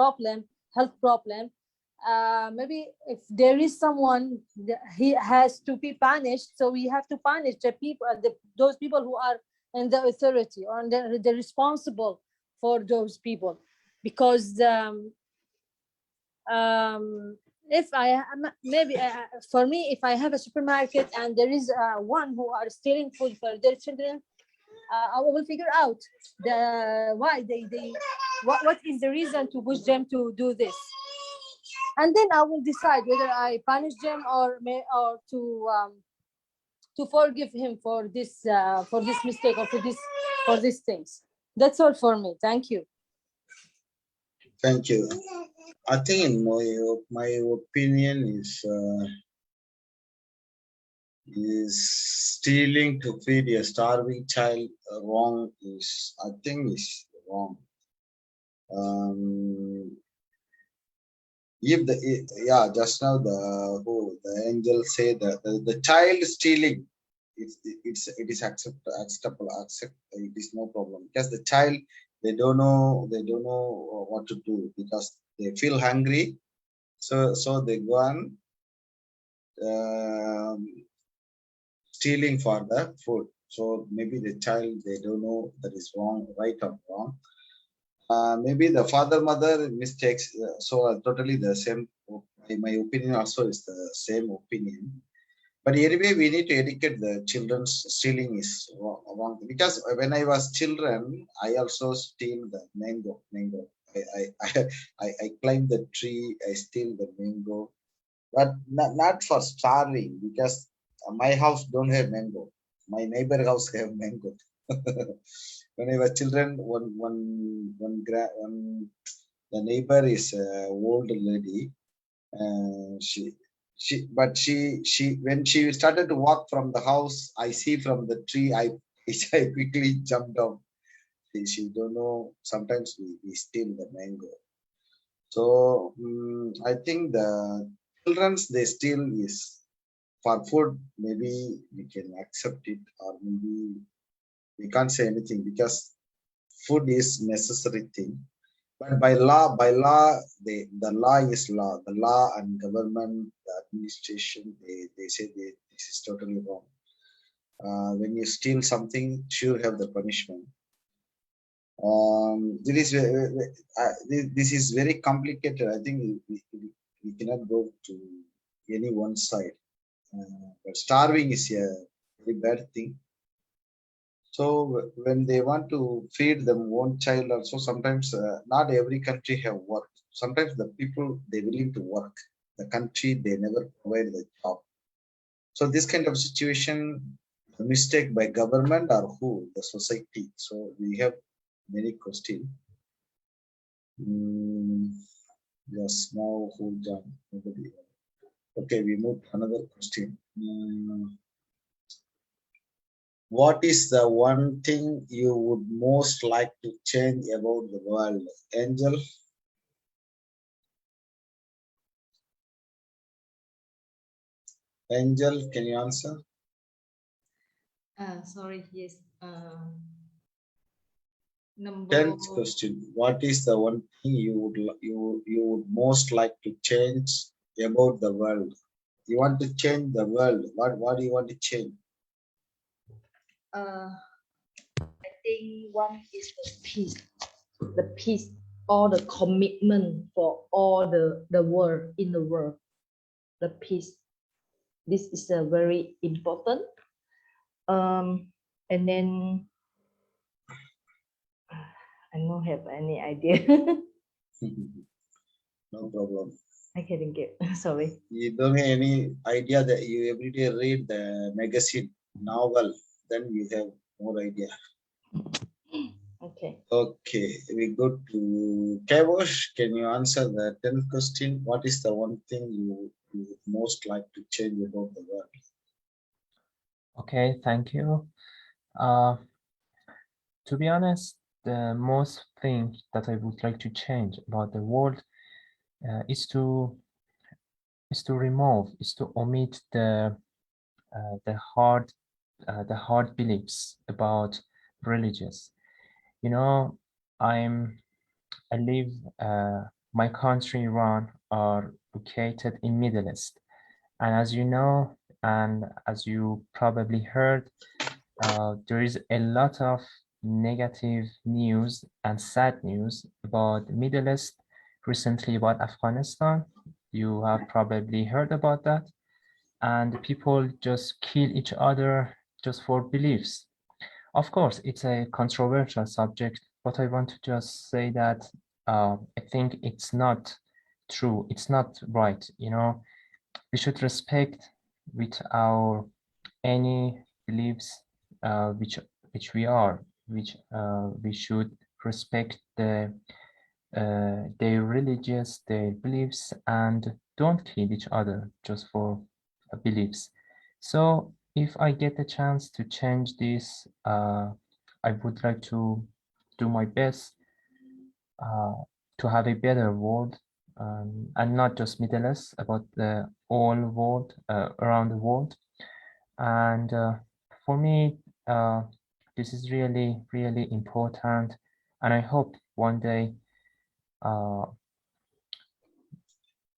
health problem. Maybe if there is someone he has to be punished, so we have to punish the people, those people who are in the authority, or they're responsible for those people. Because if I maybe for me, if I have a supermarket and there is one who are stealing food for their children, I will figure out why what is the reason to push them to do this, and then I will decide whether I punish them or to forgive him for this mistake, or for these things. That's all for me. Thank you. Thank you. I think in my opinion is stealing to feed a starving child wrong. I think is wrong. If just now the angel said that the child stealing, it is acceptable. It is no problem, because the child, they don't know what to do, because they feel hungry, so they go on stealing for the food. So maybe the child, they don't know that is wrong, right or wrong. Maybe the father mother mistakes. So totally the same. In my opinion, also is the same opinion. But anyway, we need to educate the children. Stealing is wrong, because when I was children, I also steal the mango. I climb the tree. I steal the mango, but not for starving, because my house don't have mango. My neighbor house have mango. When I was children, the neighbor is an old lady. She when she started to walk from the house, I see from the tree, I quickly jumped down. She don't know. Sometimes we steal the mango. So I think the children's, they steal is for food, maybe we can accept it, or maybe we can't say anything because food is necessary thing. But by law, the law is law. The law and government, the administration, they say this is totally wrong. When you steal something, sure have the punishment. This is very complicated. I think we cannot go to any one side. But starving is a very bad thing. So when they want to feed them one child also, sometimes not every country have work. Sometimes the people, they willing to work. The country, they never provide the job. So this kind of situation, a mistake by government or who? The society. So we have many questions. Yes, now who done? Nobody. Okay, we move to another question. What is the one thing you would most like to change about the world? Angel? Angel, can you answer? Sorry, yes. Number 10th question. What is the one thing you would most like to change about the world? You want to change the world. What do you want to change? I think one is the peace, all the commitment for all the world in the world, the peace. This is a very important. And then I don't have any idea. No problem. I can't get. Sorry. You don't have any idea that you every day read the magazine novel, then you have more idea. Okay. Okay, we go to Kavosh. Can you answer the 10th question? What is the one thing you would most like to change about the world? Okay, thank you. To be honest, the most thing that I would like to change about the world is to omit the hard beliefs about religious. You know, I live my country, Iran, are located in Middle East, and as you know, and as you probably heard, there is a lot of negative news and sad news about Middle East, recently about Afghanistan. You have probably heard about that. And people just kill each other just for beliefs. Of course, it's a controversial subject, but I want to just say that I think it's not true. It's not right. You know, we should respect with our any beliefs which we are, which we should respect their religious, their beliefs, and don't kill each other just for beliefs. So if I get the chance to change this, I would like to do my best to have a better world, and not just Middle East, about the whole world, around the world. And for me, this is really, really important. And I hope one day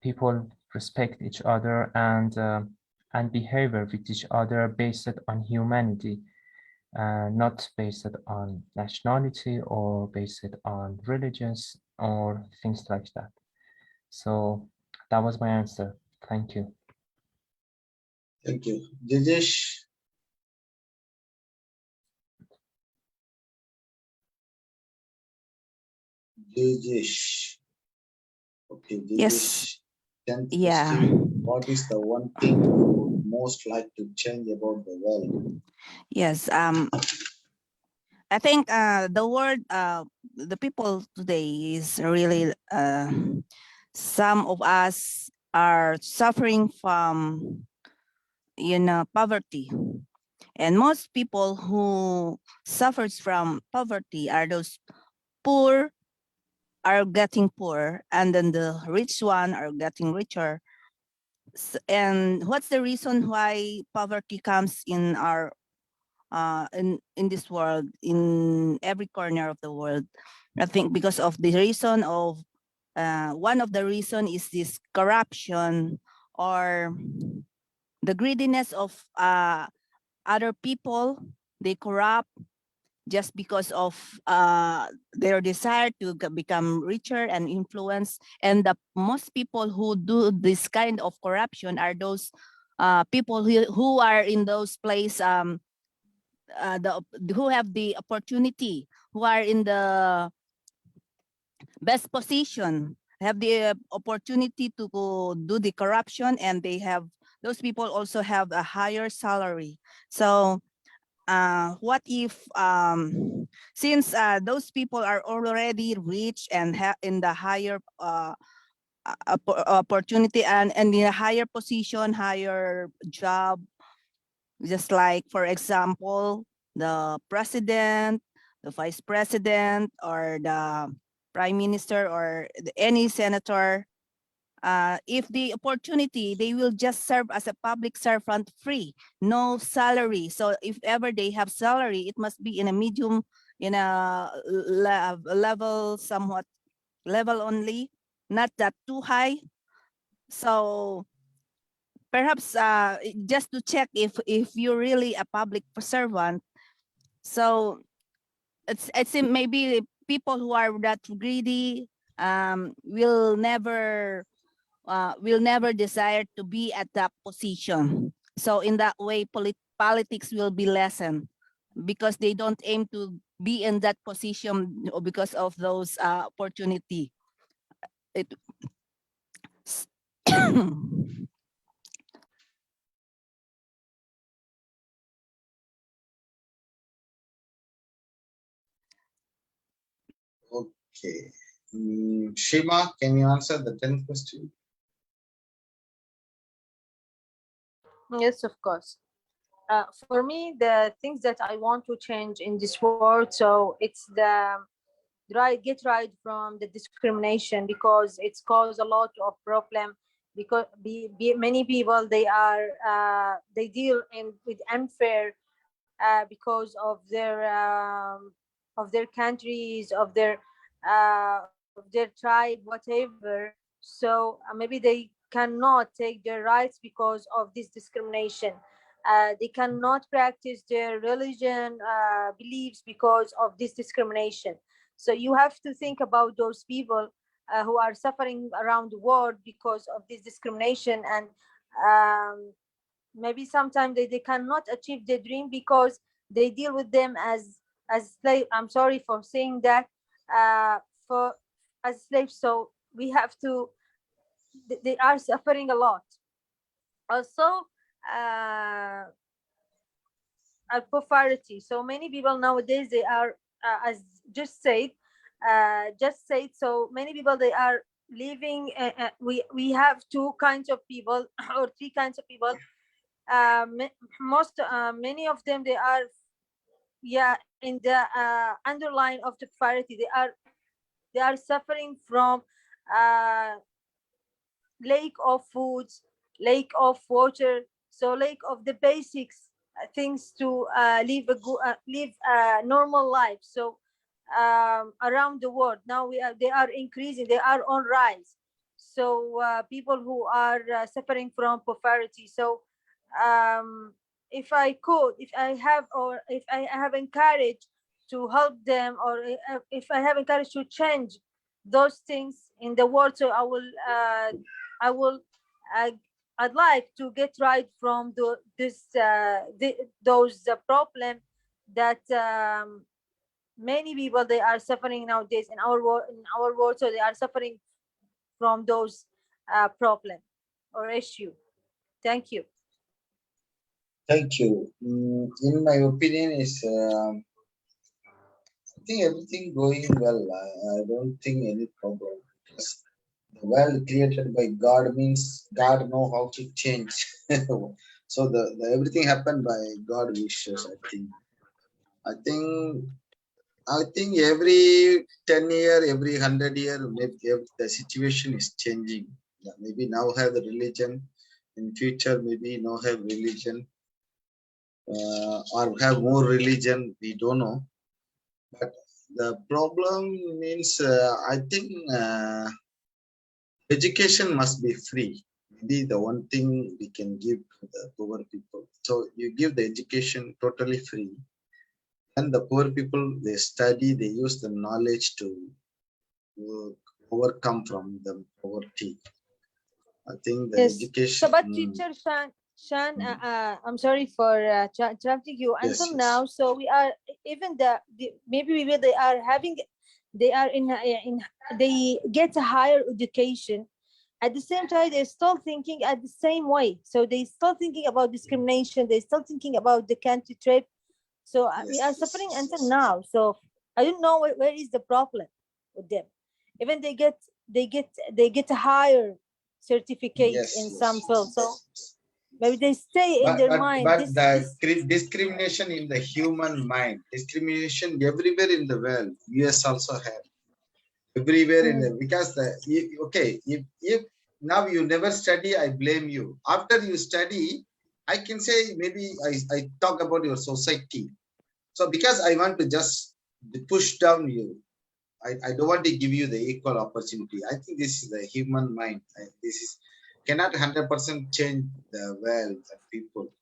people respect each other and behave with each other based on humanity, not based on nationality or based on religious or things like that. So that was my answer. Thank you. Thank you. Dijesh? Dijesh. Okay, Dijesh. Yes. 10th Yeah. question. What is the one thing you would most like to change about the world? Yes. I think the world, the people today is really, some of us are suffering from, poverty. And most people who suffers from poverty are those poor are getting poorer, and then the rich one are getting richer. And what's the reason why poverty comes in our in this world, in every corner of the world? I think because of the reason of one of the reason is this corruption or the greediness of other people. They corrupt just because of their desire to become richer and influence. And the most people who do this kind of corruption are those people who are in those places, who have the opportunity, who are in the best position, have the opportunity to go do the corruption, and those people also have a higher salary. So what if since those people are already rich and in the higher opportunity and in a higher position, higher job, just like, for example, the president, the vice president, or the prime minister, or any senator, if the opportunity, they will just serve as a public servant free, no salary. So if ever they have salary, it must be in a medium, in a level, somewhat level only, not that too high. So perhaps just to check if you're really a public servant. So it's maybe people who are that greedy will never desire to be at that position. So in that way, politics will be lessened because they don't aim to be in that position because of those opportunity. Okay. Shima, can you answer the 10th question? Yes, of course. For me, the things that I want to change in this world, so it's the get right from the discrimination, because it's caused a lot of problem. Because many people, they deal with unfair because of their countries, of their tribe, whatever. So maybe they cannot take their rights because of this discrimination. They cannot practice their religion beliefs because of this discrimination. So you have to think about those people who are suffering around the world because of this discrimination. And maybe sometimes they cannot achieve their dream because they deal with them as slave. I'm sorry for saying that, for as slaves. So we have to, they are suffering a lot. Also, poverty. So many people nowadays, they are as just said, so many people, they are living, we have two kinds of people or three kinds of people. Many of them, they are, yeah, in the underline of the poverty. They are suffering from uh, lack of foods, lack of water, so lack of the basics things to live a normal life. So around the world now, they are increasing, they are on rise. So people who are suffering from poverty. So if I could, if I have, or if I have encouraged to help them, or if I have encouraged to change those things in the world, so I will uh, I'd like to get right from those problem that many people, they are suffering nowadays in our world. So they are suffering from those problem or issue. Thank you. Thank you. In my opinion, is I think everything going well. I don't think any problem, because the world created by God means God know how to change. So the everything happened by God wishes. I think every 10 year, every 100 year, maybe the situation is changing. Yeah, maybe now have the religion, in future maybe no have religion or have more religion, we don't know. But the problem means I think education must be free. Maybe the one thing we can give to the poor people. So you give the education totally free, and the poor people, they study, they use the knowledge to overcome from the poverty. I think the Yes. education. So, but teacher Shan, I'm sorry for interrupting you. Yes, Until yes. now, so we are even maybe they are having, they are in they get a higher education. At the same time, they're still thinking at the same way. So they still thinking about discrimination. They're still thinking about the country trade. So we are suffering until now. So I don't know where is the problem with them. Even they get a higher certificate in some field. So maybe they stay in their mind. But the discrimination in the human mind, discrimination everywhere in the world. US also have everywhere in the, because okay, if now you never study, I blame you. After you study, I can say maybe I talk about your society. So because I want to just push down you, I don't want to give you the equal opportunity. I think this is the human mind. This is cannot 100% change the world and people.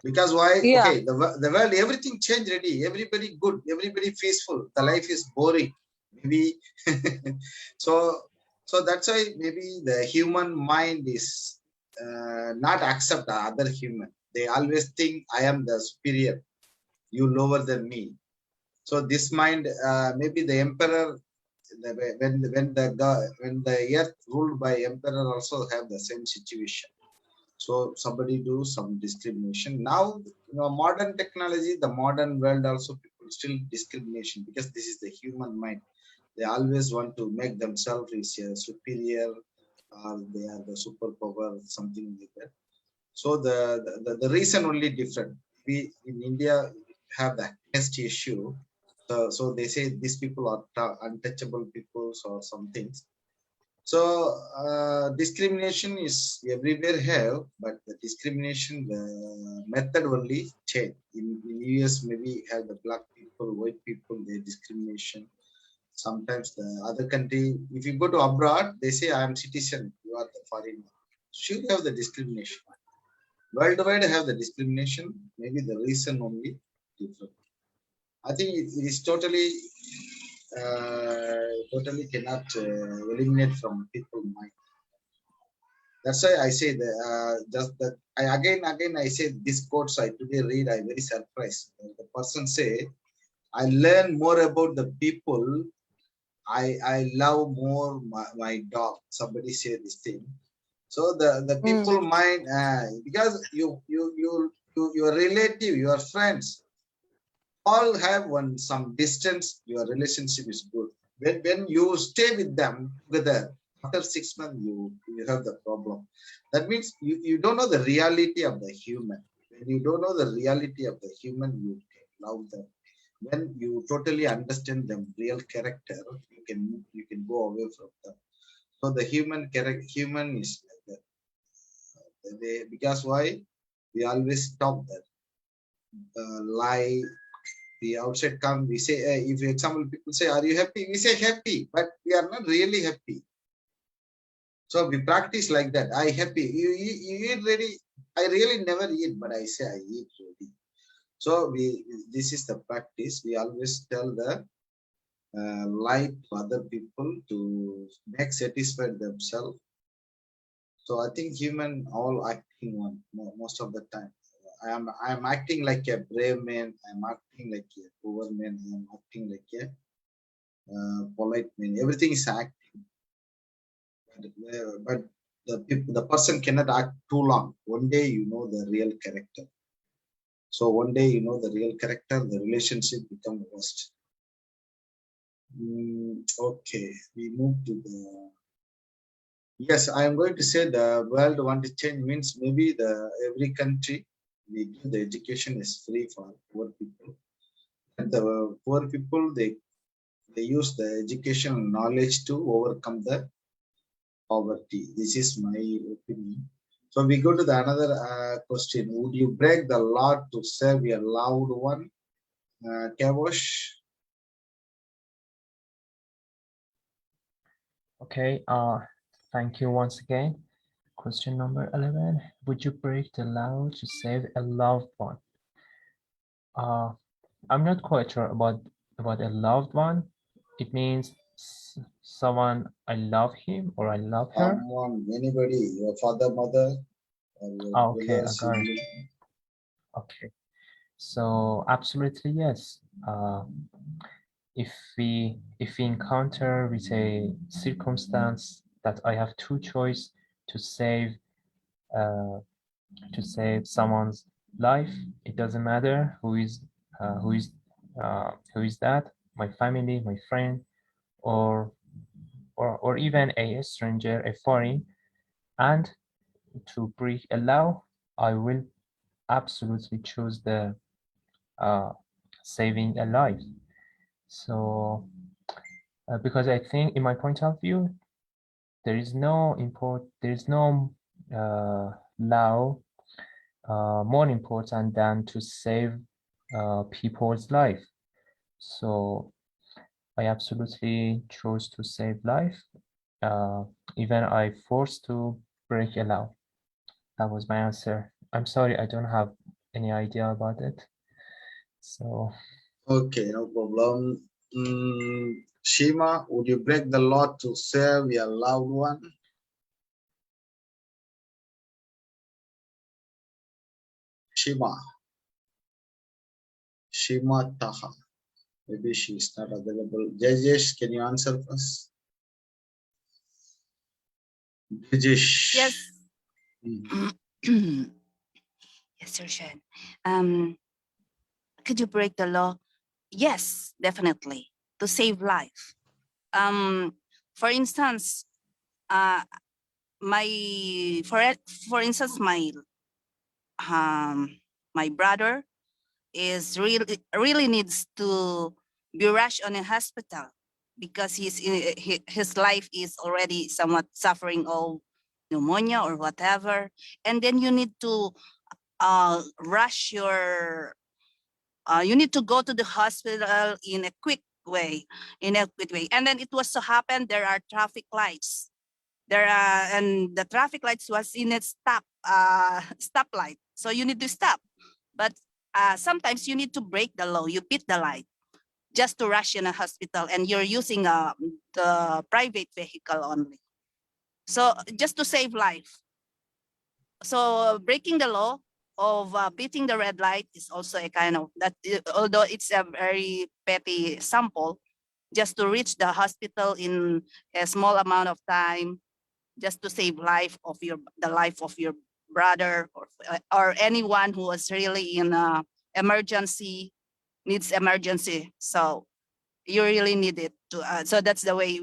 Because why? Yeah. Okay, the world, everything changed already. Everybody good, everybody peaceful. The life is boring. Maybe so that's why maybe the human mind is not accept the other human. They always think I am the superior, you lower than me. So this mind, maybe the emperor, when the earth ruled by emperor also have the same situation. So somebody do some discrimination. Now, modern technology, the modern world also people still discrimination, because this is the human mind. They always want to make themselves is superior, or they are the superpower, something like that. So the reason only different. We in India have the caste issue. So they say these people are untouchable peoples or some things. So discrimination is everywhere have, but the discrimination, the method only change. In US maybe have the black people, white people, their discrimination. Sometimes the other country, if you go to abroad, they say I am citizen, you are the foreigner. Should have the discrimination. Worldwide have the discrimination. Maybe the reason only different. I think it is totally cannot eliminate from people mind. That's why I say that just that again I say this quotes I today read, I very surprised. The person say, I learn more about the people. I love more my dog. Somebody say this thing. So the people mind, because your relative, your friends, all have some distance. Your relationship is good. When you stay with them together, after 6 months you have the problem. That means you don't know the reality of the human. When you don't know the reality of the human, you love them. When you totally understand them real character, you can go away from them. So the human is like that. Because why? We always talk that lie. The outside come, we say, if example people say, are you happy? We say happy, but we are not really happy. So we practice like that. I happy. You eat ready. I really never eat, but I say I eat ready. So this is the practice. We always tell the lie to other people to make satisfied themselves. So I think human all acting one most of the time. I am acting like a brave man. I am acting like a poor man. I am acting like a polite man. Everything is acting, but the person cannot act too long. One day you know the real character. So one day you know the real character, the relationship become worst. Okay, we move to the. Yes, I am going to say the world want to change means maybe every country we give the education is free for poor people, and the poor people they use the education knowledge to overcome the poverty. This is my opinion. So we go to the another question. Would you break the law to save your loved one? Kevosh? Okay, thank you once again. Question number 11. Would you break the law to save a loved one? I'm not quite sure about a loved one. It means someone I love him or I love her. Someone, anybody, your father, mother, or your Okay, brother, I got it. sibling. Okay, so absolutely yes. If we encounter with a circumstance that I have two choice to save someone's life, it doesn't matter who is that, my family, my friend, or even a stranger, a foreign, and to break a law, I will absolutely choose the saving a life. So because I think, in my point of view, there is no law more important than to save people's life. So I absolutely chose to save life, even I forced to break a law. That was my answer. I'm sorry, I don't have any idea about it. So Okay, no problem. Shima, would you break the law to save your loved one? Shima Taha. Maybe she's not available. Jayesh, can you answer first? Jayesh. Yes. Yes, Sir Shen. Could you break the law? Yes, definitely, to save life. For instance, for instance, my brother is really needs to be rushed on a hospital because his life is already somewhat suffering of pneumonia or whatever, and then you need to rush your you need to go to the hospital in a quick way, and then it was so happen there are traffic lights there, and the traffic lights was in a stoplight, so you need to stop. But sometimes you need to break the law, you beat the light just to rush in a hospital, and you're using the private vehicle only, so just to save life. So breaking the law of beating the red light is also a kind of that, although it's a very petty sample, just to reach the hospital in a small amount of time, just to save the life of your brother, or anyone who was really in needs emergency. So you really need it to. So that's the way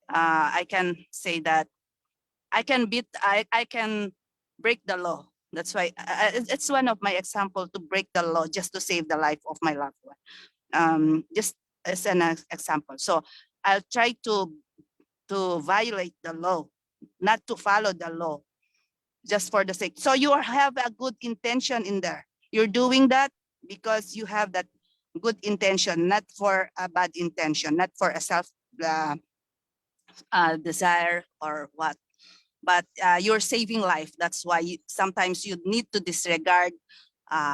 I can say that I can break the law. That's why it's one of my example to break the law just to save the life of my loved one. Just as an example. So I'll try to violate the law, not to follow the law, just for the sake. So you have a good intention in there. You're doing that because you have that good intention, not for a bad intention, not for a self desire or what. But you're saving life. That's why sometimes you need to disregard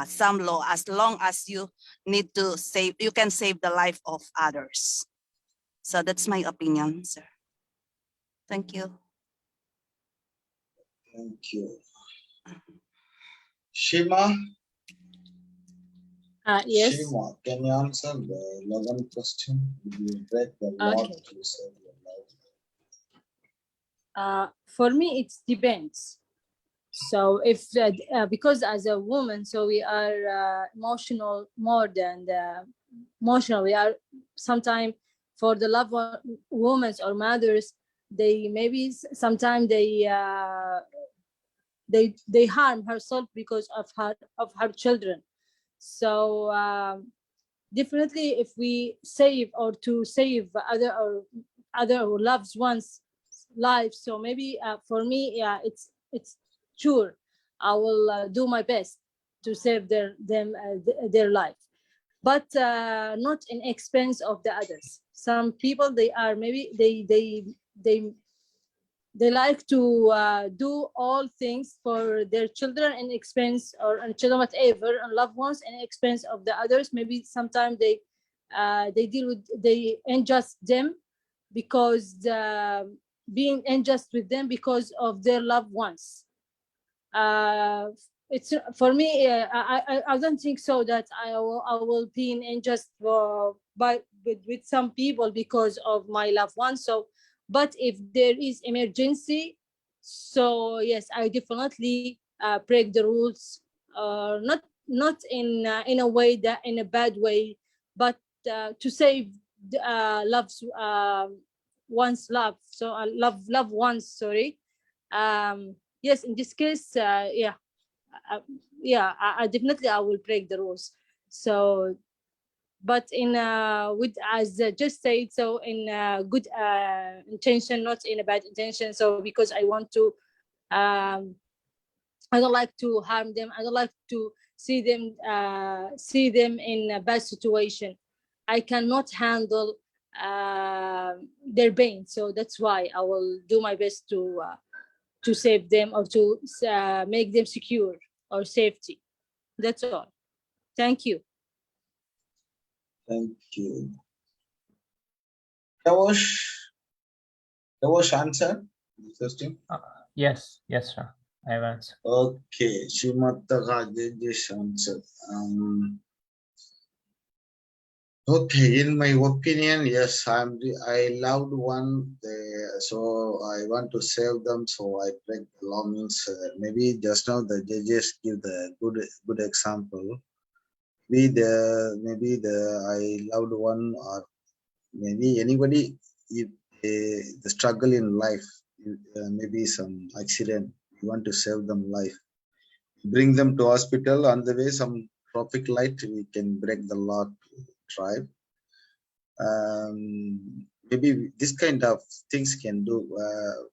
some law, as long as you need to save, you can save the life of others. So that's my opinion, sir. Thank you. Thank you. Shima? Yes. Shima, can you answer the 11th question? Would you break the law Okay. to save your life? For me, it depends. So if because as a woman, so we are emotional more than the emotional. We are sometimes for the loved women or mothers. They maybe sometimes they harm herself because of her children. So definitely, if we save or to save other loved ones, lives. So maybe for me, yeah, it's sure I will do my best to save their life, but not in expense of the others. Some people, they are maybe they like to do all things for their children in expense, or children whatever, and loved ones in expense of the others. Maybe sometimes they unjust them because being unjust with them because of their loved ones. It's for me. I don't think so that I will be unjust with some people because of my loved ones. So, but if there is emergency, so yes, I definitely break the rules. Not in a way, that in a bad way, but to save loves one's love. So love ones. Sorry. Yes, in this case, I definitely I will break the rules. So, but in with, as just said, so in good intention, not in a bad intention. So because I want to, I don't like to harm them. I don't like to see them in a bad situation. I cannot handle their pain. So that's why I will do my best to save them, or to make them secure or safety. That's all. Thank you. Thank you. Kawosh answer the question. Yes, sir. I have answered. Okay, Shrimata just answered. Okay, in my opinion, yes, I loved one, so I want to save them. So I break the law means maybe just now the judges give the good example. Maybe the I loved one, or maybe anybody, if the struggle in life, maybe some accident, you want to save them life, bring them to hospital. On the way, some traffic light, we can break the law to drive. Maybe this kind of things can do,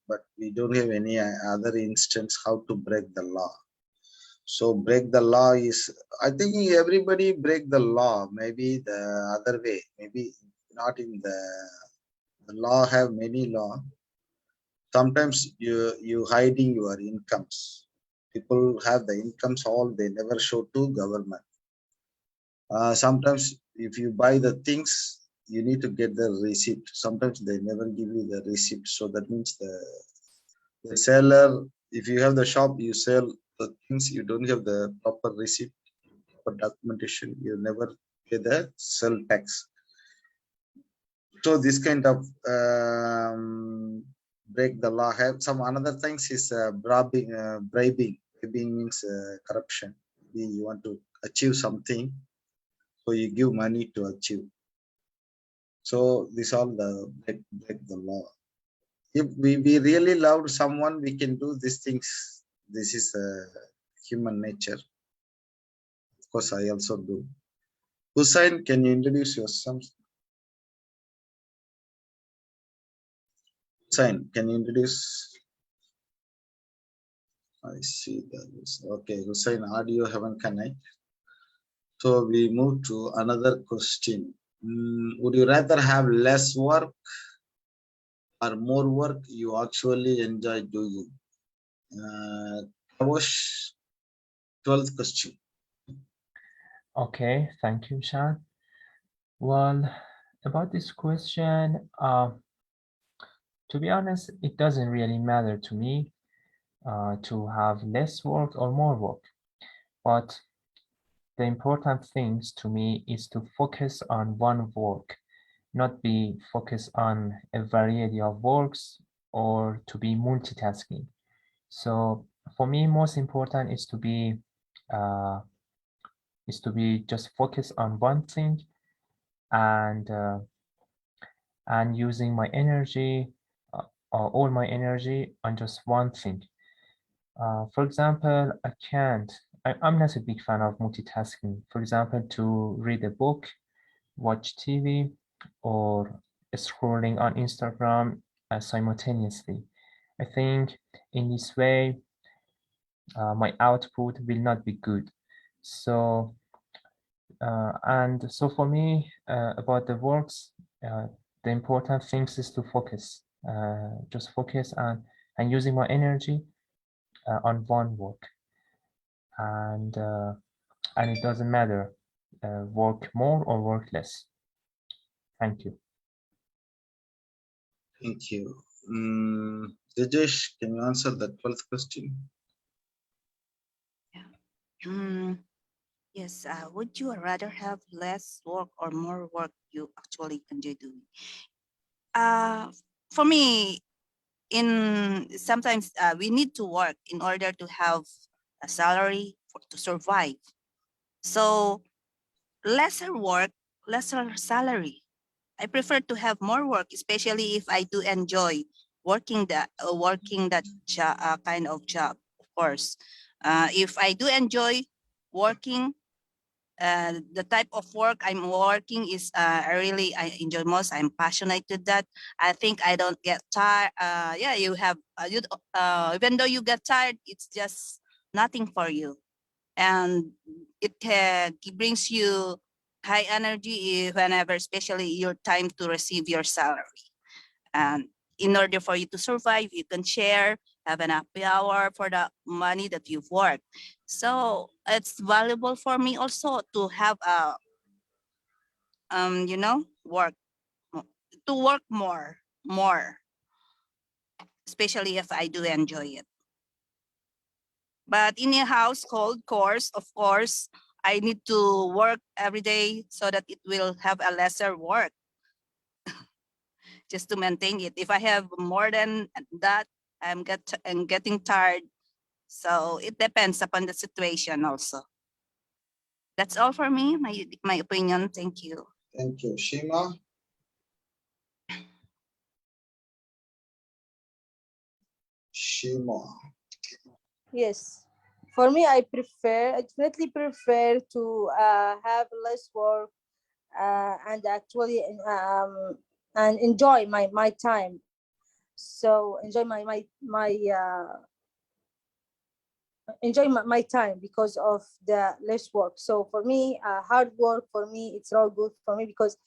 but we don't have any other instance how to break the law. So break the law is, I think everybody break the law, maybe the other way, maybe not in the law have many law. Sometimes you hiding your incomes. People have the incomes, all they never show to government. Sometimes if you buy the things, you need to get the receipt. Sometimes they never give you the receipt. So that means the seller, if you have the shop, you sell the things, you don't have the proper receipt, proper documentation, you never pay the sell tax. So this kind of break the law. Have some another things is bribing. Bribing means corruption. Maybe you want to achieve something, so you give money to achieve. So this all the break the law. If we really love someone, we can do these things. This is human nature. Of course, I also do. Hussein, can you introduce yourself? Hussein, can you introduce? I see that. Okay, Hussein, audio haven't connect. So we move to another question. Would you rather have less work or more work you actually enjoy doing? Kawosh, 12th question. Okay, thank you, Sean. Well, about this question, to be honest, it doesn't really matter to me to have less work or more work. But the important things to me is to focus on one work, not be focused on a variety of works or to be multitasking. So for me, most important is to be just focus on one thing and using my energy, all my energy on just one thing. For example, I'm not a big fan of multitasking. For example, to read a book, watch TV, or scrolling on Instagram simultaneously. I think in this way, my output will not be good. So, and so for me, about the works, the important things is to focus, just focus and using my energy on one work. And it doesn't matter, work more or work less. Thank you. Thank you. Rajesh, can you answer the 12th question? Yes. Would you rather have less work or more work you actually enjoy doing? For me, sometimes we need to work in order to have a salary to survive. So lesser work, lesser salary. I prefer to have more work, especially if I do enjoy working that kind of job. Of course, if I do enjoy working, the type of work I'm working is I enjoy most. I'm passionate with that. I think I don't get tired. Yeah, you have even though you get tired, it's just nothing for you, and it brings you high energy whenever, especially your time to receive your salary. And in order for you to survive, you can share, have an happy hour for the money that you've worked. So it's valuable for me also to have work to work more, especially if I do enjoy it. But in a household course, of course, I need to work every day so that it will have a lesser work just to maintain it. If I have more than that, I'm getting tired. So it depends upon the situation also. That's all for me, my opinion. Thank you. Thank you. Shima? Shima. Yes. For me, I definitely prefer to have less work and actually and enjoy my time. So enjoy my time because of the less work. So for me, hard work for me, it's all good for me because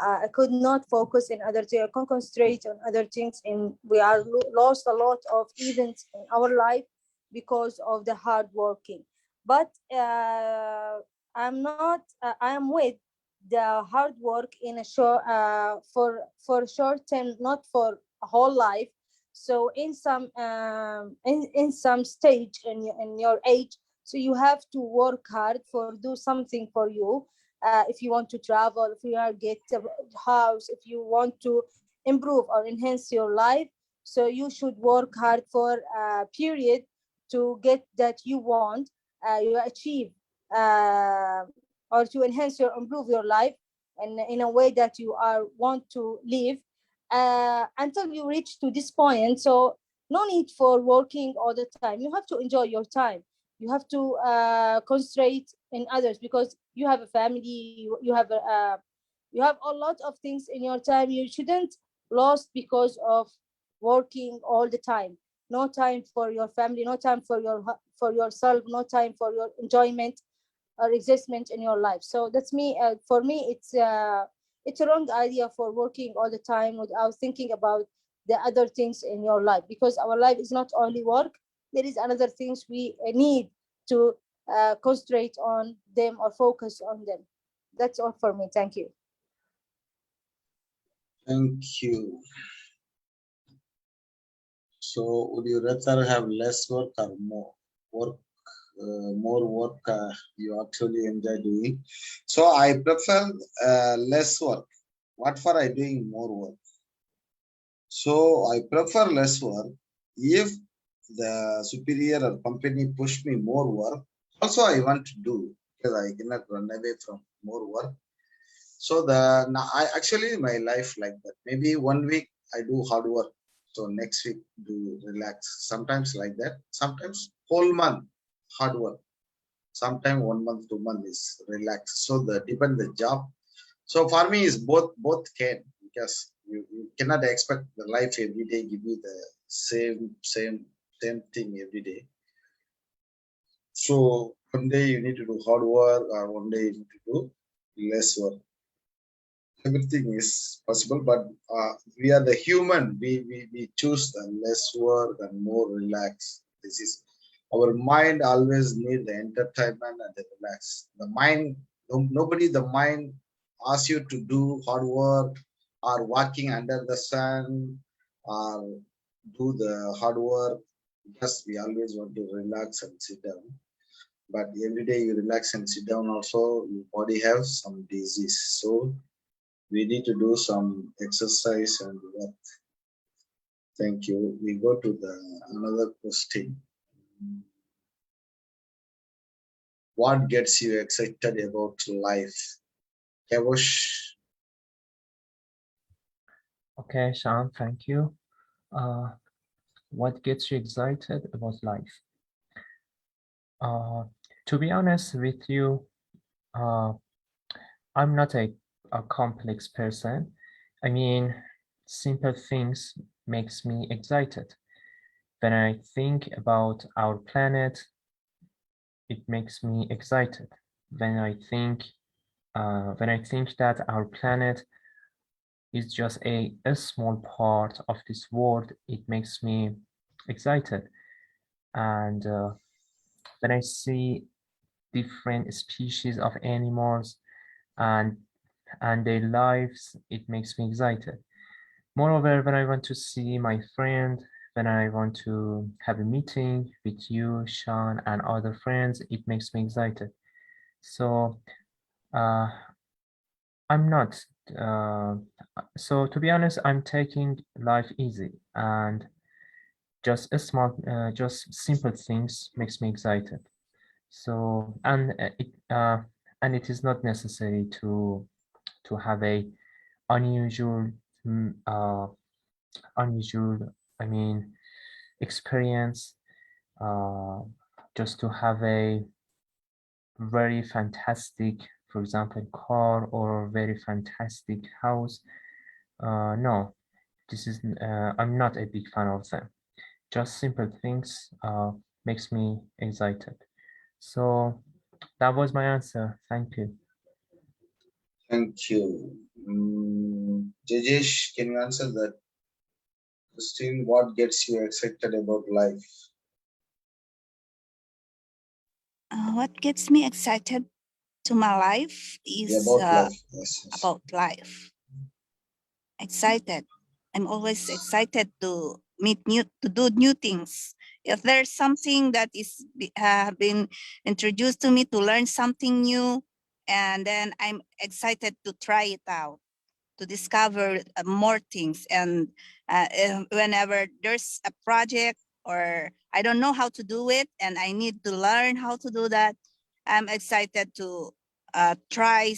I could not focus in other things. I can't concentrate on other things, and we are lost a lot of events in our life because of the hard working. But I'm not. I am with the hard work in a short for short term, not for a whole life. So in some stage in your age, so you have to work hard for do something for you. If you want to travel, if you are get a house, if you want to improve or enhance your life, so you should work hard for a period to get that you want, you achieve, or to enhance your improve your life and in a way that you are want to live until you reach to this point. So no need for working all the time. You have to enjoy your time. You have to concentrate in others because you have a family. You have a lot of things in your time. You shouldn't lost because of working all the time. No time for your family. No time for yourself. No time for your enjoyment or existence in your life. So that's me. For me, it's a wrong idea for working all the time without thinking about the other things in your life, because our life is not only work. There is another things we need to concentrate on them or focus on them. That's all for me. Thank you. Thank you. So would you rather have less work or more work? More work you actually enjoy doing. So I prefer less work. What for I doing more work? So I prefer less work. If the superior or company push me more work, also I want to do because I cannot run away from more work. So I actually my life like that. Maybe 1 week I do hard work. So next week do relax. Sometimes like that. Sometimes whole month hard work. Sometimes 1 month, 2 months is relaxed. So the depend the job. So for me is both can, because You cannot expect the life every day give you the same thing every day. So one day you need to do hard work, or one day you need to do less work. Everything is possible, but we are the human. We choose the less work and more relax. This is our mind always need the entertainment and the relax. The mind, nobody, the mind asks you to do hard work or walking under the sun or do the hard work, because we always want to relax and sit down. But every day you relax and sit down, also your body has some disease. So we need to do some exercise and work. Thank you. We go to the another question. What gets you excited about life? Kevosh. Okay, Sean, thank you. What gets you excited about life? To be honest with you, I'm not a complex person. I mean, simple things makes me excited. When I think about our planet, it makes me excited. When I think that our planet is just a small part of this world, it makes me excited. And when I see different species of animals and their lives, it makes me excited. Moreover, when I want to see my friend, when I want to have a meeting with you, Sean, and other friends, it makes me excited. So I'm not. So to be honest, I'm taking life easy, and just a small, just simple things makes me excited. So and it is not necessary to have a unusual I mean experience, just to have a very fantastic, for example, car or very fantastic house. No, this is I'm not a big fan of them. Just simple things makes me excited. So that was my answer. Thank you. Thank you. Jajesh, can you answer that question? What gets you excited about life? What gets me excited to my life is About life. Yes, yes. about life. Excited. I'm always excited to do new things. If there's something that is been introduced to me to learn something new, and then I'm excited to try it out, to discover more things. And whenever there's a project or I don't know how to do it and I need to learn how to do that, I'm excited to try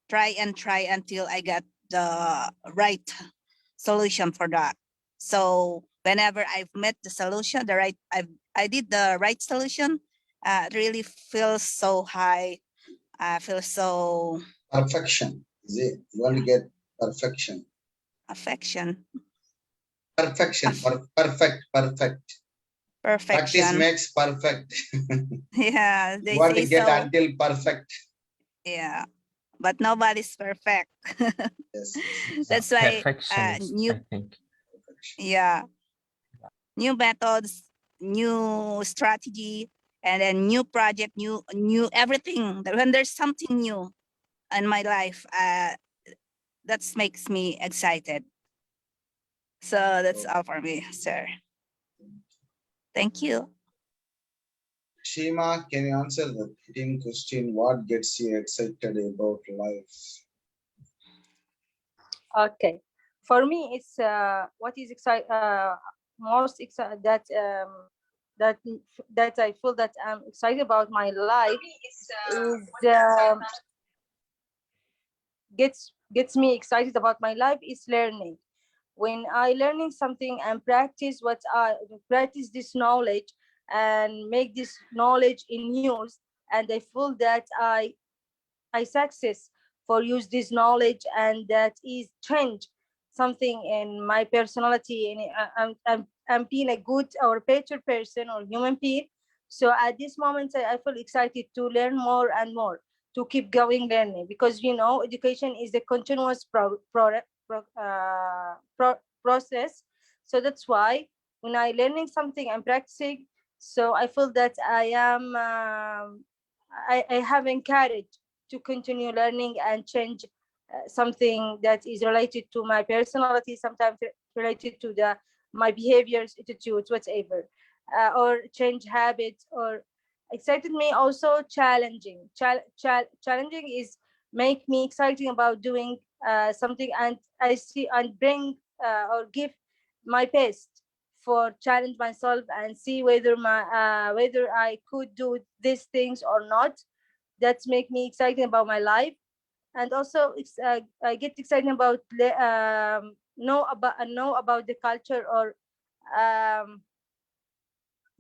until I get the right solution for that. So whenever I've met the solution, I did the right solution, it really feels so high. I feel so Perfection. Is it? You want to get perfection. affection. Perfection. Perfect. Practice Perfection. makes perfect. Yeah, You they want say to get so. until perfect. Yeah, but nobody's perfect. Yes. That's why Perfectionist, new I think. yeah, new methods, new strategy, and then new project, new everything. When there's something new in my life, that makes me excited. So that's all for me, sir. Thank you. Shima, can you answer the 13th question? What gets you excited about life? Okay, for me, it's what is most excited that I feel that I'm excited about my life is gets me excited about my life is learning. When I learning something and practice this knowledge and make this knowledge in use, and I feel that I success for use this knowledge, and that is change something in my personality, and I'm being a good or better person or human being. So at this moment, I feel excited to learn more and more, to keep going learning, because education is a continuous process. So that's why when I learning something and practicing, so I feel that I have encouraged to continue learning and change something that is related to my personality, sometimes related to my behaviors, attitudes, whatever, or change habits, or excited me also challenging. Challenging is make me exciting about doing something, and I see and bring or give my best for challenge myself and see whether whether I could do these things or not. That's make me excited about my life. And also I get excited about know about the culture, or um,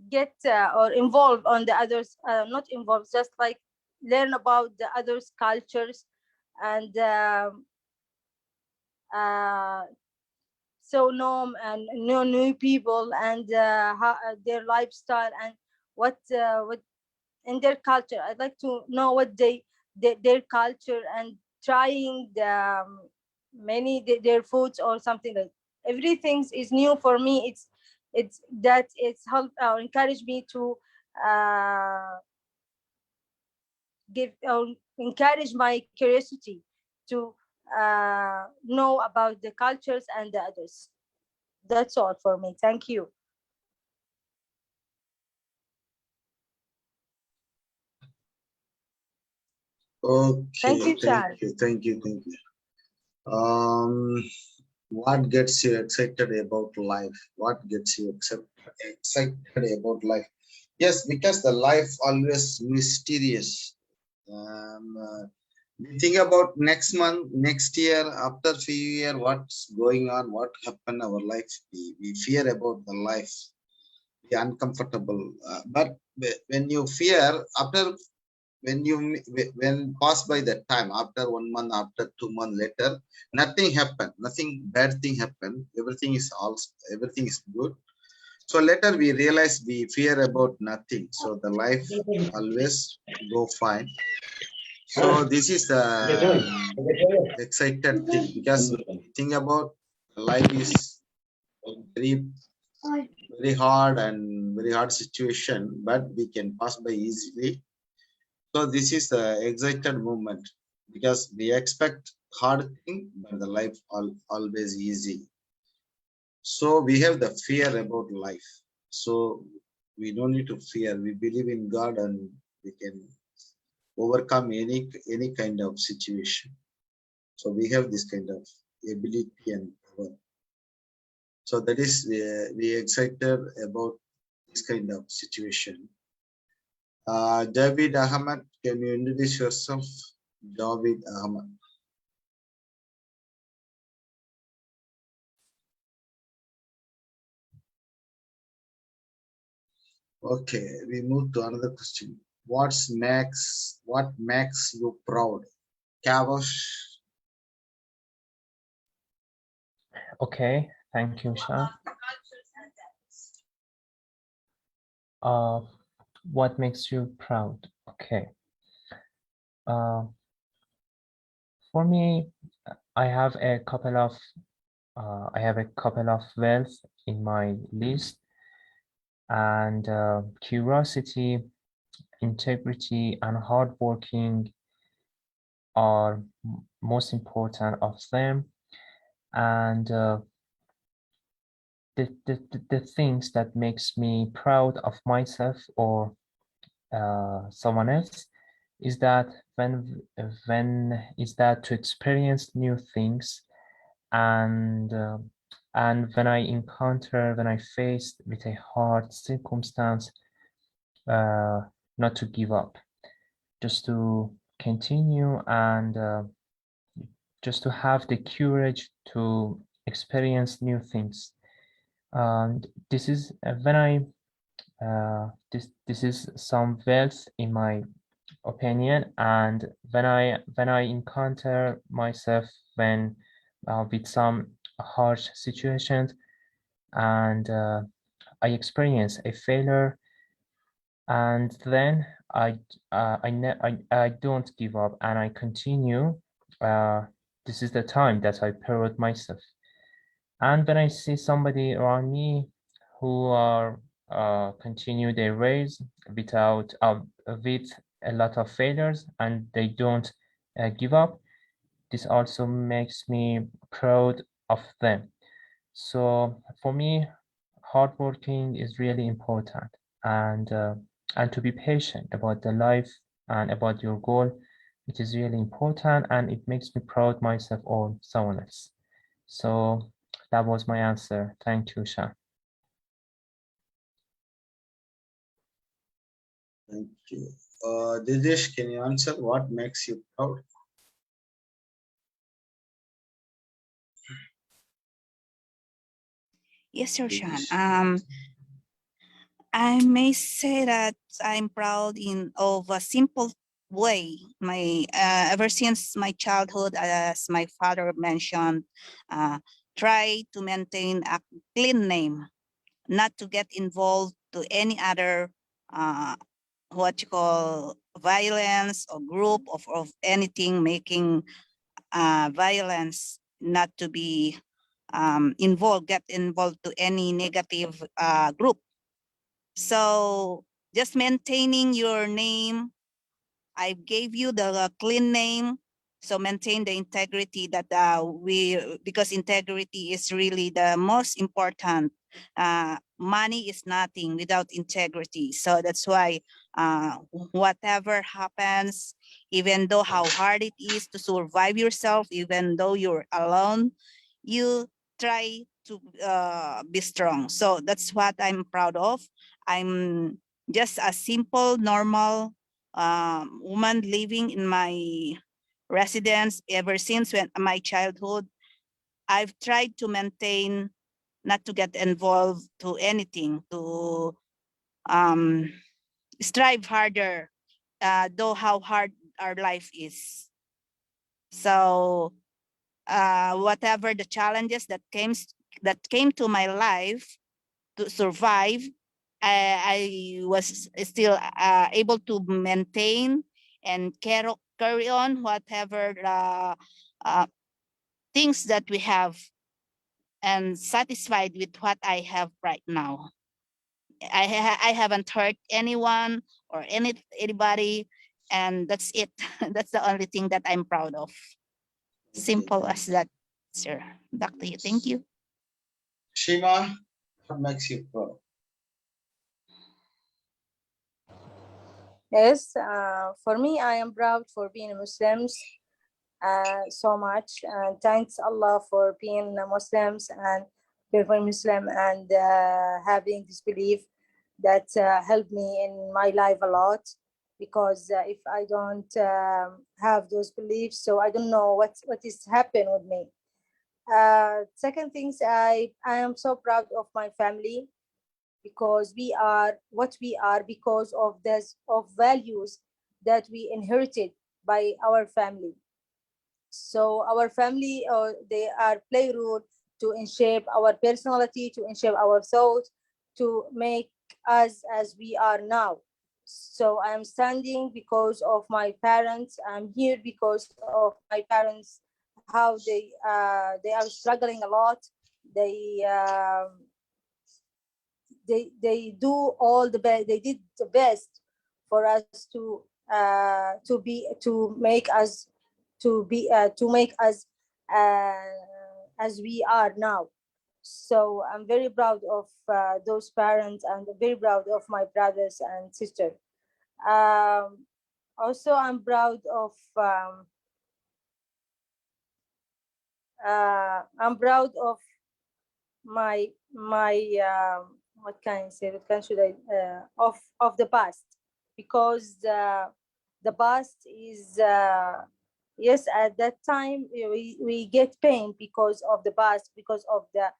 get or involve on the others, not involve, just like learn about the others cultures, and so know and know new people, and how, their lifestyle, and what in their culture. I'd like to know what their culture, and trying their foods or something like everything is new for me. It's help or encourage me to give or encourage my curiosity to know about the cultures and the others. That's all for me. Thank you. Okay, Thank you, Chan. thank you. What gets you excited about life? What gets you excited about life? Yes, because the life always mysterious. We think about next month, next year, after few year, what's going on, what happened our life. We fear about the life. We uncomfortable. But when you fear, after when pass by that time, after 1 month, after 2 months later, nothing happened, nothing bad thing happened, everything is good. So later we realize we fear about nothing, so the life always go fine. So this is the excited thing, because think about life is very very hard situation, but we can pass by easily. So this is the excited moment, because we expect hard thing, but the life always easy. So we have the fear about life. So we don't need to fear. We believe in God, and we can overcome any kind of situation. So we have this kind of ability and power. So that is we excited about this kind of situation. David Ahmed, can you introduce yourself? David Ahmed. Okay, we move to another question. What makes you proud? Kavosh. Okay, thank you, Sean. What makes you proud? Okay. For me, I have a couple of wealth in my list, and curiosity, integrity, and hardworking are most important of them. And the things that makes me proud of myself or someone else is that to experience new things, and when I faced with a hard circumstance, not to give up, just to continue, and just to have the courage to experience new things. And this is when I this is some wealth in my opinion. And when I encounter myself when with some harsh situations, and I experience a failure, and then I don't give up and I continue. This is the time that I prepare myself. And when I see somebody around me who are continue their race without with a lot of failures, and they don't give up, this also makes me proud of them. So for me, hard working is really important, and to be patient about the life and about your goal, it is really important, and it makes me proud myself or someone else. So that was my answer. Thank you, Shan. Thank you. Dinesh, can you answer what makes you proud? Yes, sir, Sean. Dinesh. I may say that I'm proud of a simple way. Ever since my childhood, as my father mentioned, try to maintain a clean name, not to get involved to any other what you call violence or group of anything making violence, not to be get involved to any negative group. So just maintaining your name. I gave you the clean name. So maintain the integrity that because integrity is really the most important. Money is nothing without integrity. So that's why whatever happens, even though how hard it is to survive yourself, even though you're alone, you try to be strong. So that's what I'm proud of. I'm just a simple, normal woman living in my residence ever since my childhood. I've tried to maintain, not to get involved to anything, to strive harder, though how hard our life is. So whatever the challenges that came to my life to survive, I was still able to maintain and carry on whatever things that we have, and satisfied with what I have right now. I haven't hurt anyone or anybody, and that's it. That's the only thing that I'm proud of. Simple as that, sir. Back to you. Thank you. Shima, what makes you proud? Yes, for me, I am proud for being Muslims so much, and thanks Allah for being Muslims and being Muslim and having this belief that helped me in my life a lot. Because if I don't have those beliefs, so I don't know what is happening with me. Second things, I am so proud of my family, because we are what we are because of this of values that we inherited by our family. So our family, they are play role to shape our personality, to shape our thoughts, to make us as we are now. So I'm standing because of my parents. I'm here because of my parents, how they are struggling a lot. They they do all the best. They did the best for us to be to make us to make us as we are now. So I'm very proud of those parents, and very proud of my brothers and sisters. Also, I'm proud of my what can I say? What can should I of the past, because the past is yes, at that time we get pain because of the past, because of the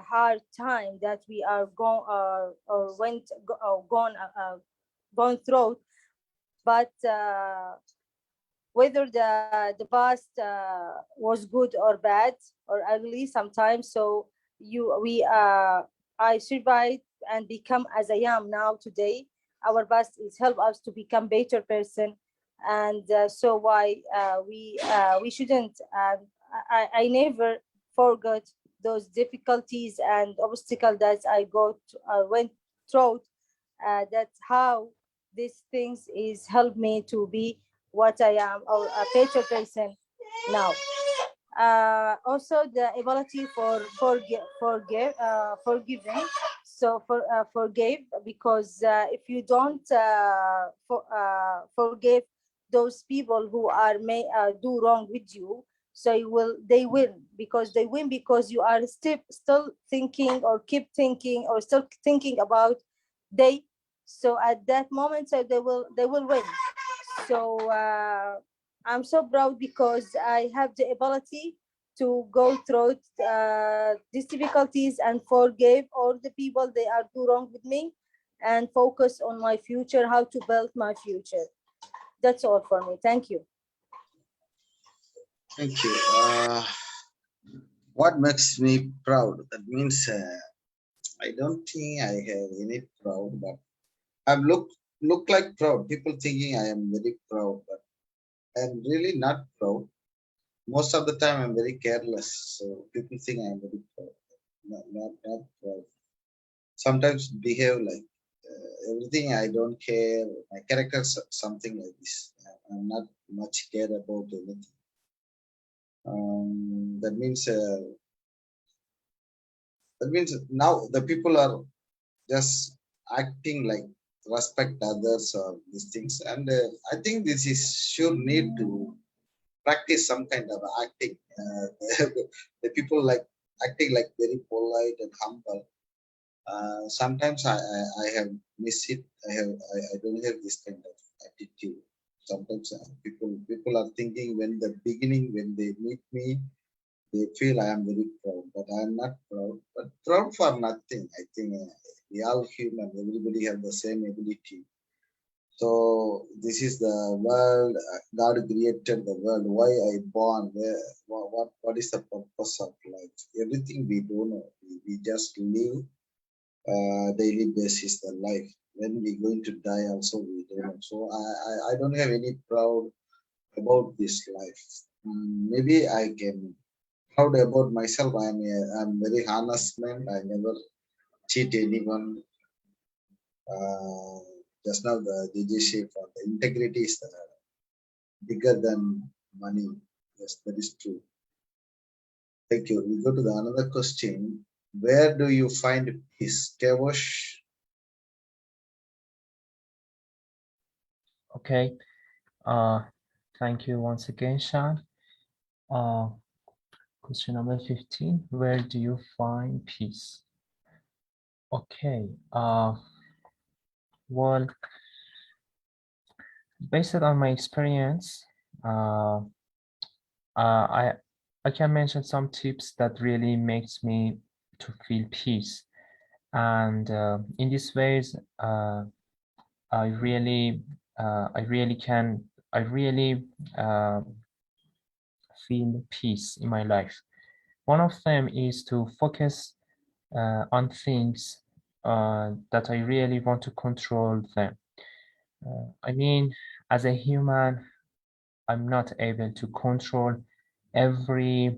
hard time that we are gone or went gone through. but whether the past was good or bad or ugly sometimes, so I survived and become as I am now today. Our past is help us to become better person, and so why we shouldn't. I never forgot those difficulties and obstacles that went through. That's how these things is help me to be what I am or a better person now. Also the ability for forgiving. So forgive, because if you don't forgive those people who are may do wrong with you, so they win, because they win because you are still thinking or keep thinking or still thinking about they. So at that moment, so they will win. So I'm so proud because I have the ability to go through these difficulties and forgive all the people they are do wrong with me, and focus on my future, how to build my future. That's all for me. Thank you. Thank you. What makes me proud? That means I don't think I have any proud, but I look like proud. People thinking I am very proud, but I'm really not proud. Most of the time, I'm very careless. So people think I'm very proud. Not proud. Sometimes behave like everything. I don't care. My character is something like this. I'm not much care about anything. That means now the people are just acting like respect others or these things, and I think this is sure need to practice some kind of acting. The people like acting like very polite and humble. Sometimes I have missed it. I don't have this kind of attitude. Sometimes people are thinking when the beginning when they meet me, they feel I am very proud, but I am not proud. But proud for nothing. I think we all human. Everybody have the same ability. So this is the world. God created the world. Why I born? What is the purpose of life? Everything we don't know. We just live daily basis the life. When we going to die, also we don't know. So I don't have any proud about this life. Maybe I can proud about myself. I'm very honest man. I never cheat anyone. Uh, just now the DJ for the integrity is bigger than money. Yes, that is true. Thank you. We go to the another question. Where do you find peace? Kevosh? Okay. Thank you once again, Sean. Question number 15. Where do you find peace? Okay. Well, based on my experience, I can mention some tips that really makes me to feel peace, and in these ways, I really feel peace in my life. One of them is to focus on things that I really want to control them. I mean, as a human, I'm not able to control every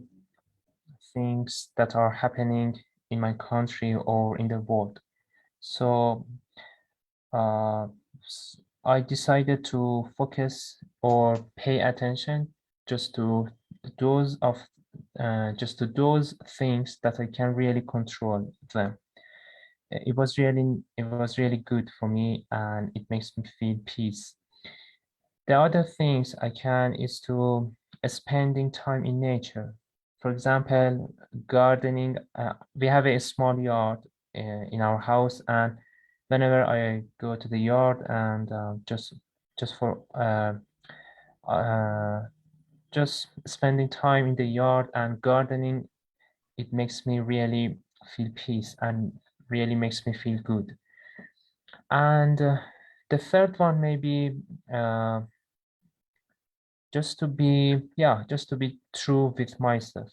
things that are happening in my country or in the world. So I decided to focus or pay attention just to those things that I can really control them. It was really good for me, and it makes me feel peace. The other things I can is to spending time in nature. For example, gardening. We have a small yard in our house, and whenever I go to the yard and just spending time in the yard and gardening, it makes me really feel peace and really makes me feel good. And The third one maybe just to be true with myself.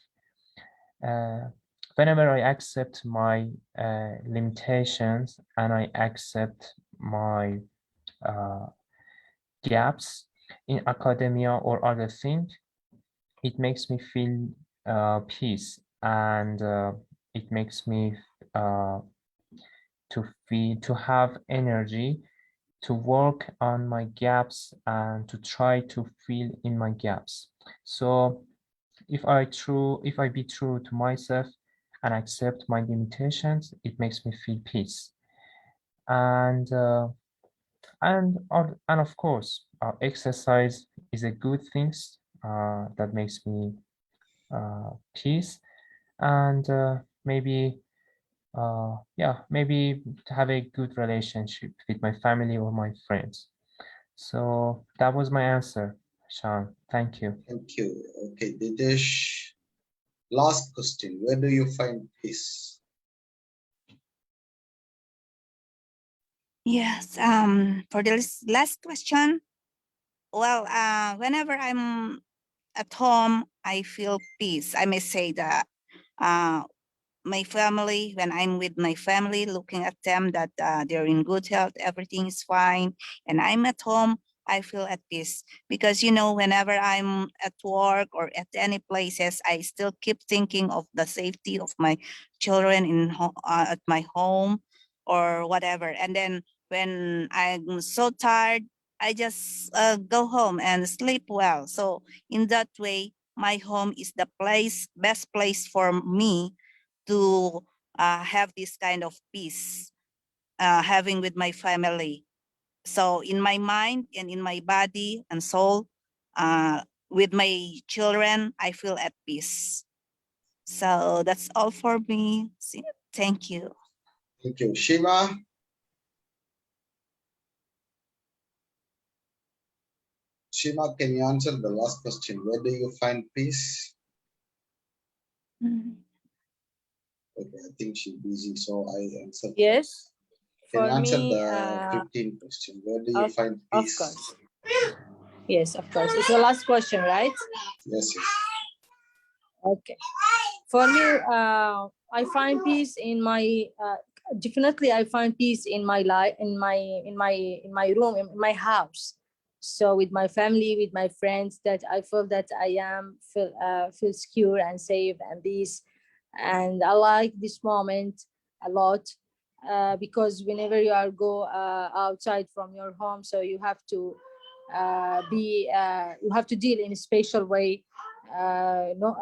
Whenever I accept my limitations and I accept my gaps in academia or other things, it makes me feel peace, and it makes me to have energy to work on my gaps and to try to fill in my gaps. So if I be true to myself and accept my limitations, it makes me feel peace. And of course, exercise is a good thing that makes me peace, and maybe maybe to have a good relationship with my family or my friends. So that was my answer, Sean. Thank you. Thank you. Okay, Dinesh. Last question. Where do you find peace? Yes. For the last question, well, whenever I'm at home, I feel peace. I may say that my family, when I'm with my family, looking at them that they're in good health, everything is fine, and I'm at home, I feel at peace. Because, whenever I'm at work or at any places, I still keep thinking of the safety of my children at my home or whatever. And then when I'm so tired, I just go home and sleep well. So in that way, my home is the best place for me to have this kind of peace, having with my family. So in my mind and in my body and soul, with my children, I feel at peace. So that's all for me. Thank you. Thank you. Shiva? Shiva, can you answer the last question? Where do you find peace? Okay, I think she's busy, so I answer. Yes. Can you For answer me, the 15th question? Where do you find of peace? course. Yes, of course. It's the last question, right? Yes, yes. Okay. For me, I find peace in my definitely I find peace in my life, in my room, in my house. So with my family, with my friends, that I feel that I feel secure and safe and peace. And I like this moment a lot, because whenever you are go outside from your home, so you have to you have to deal in a special way. No,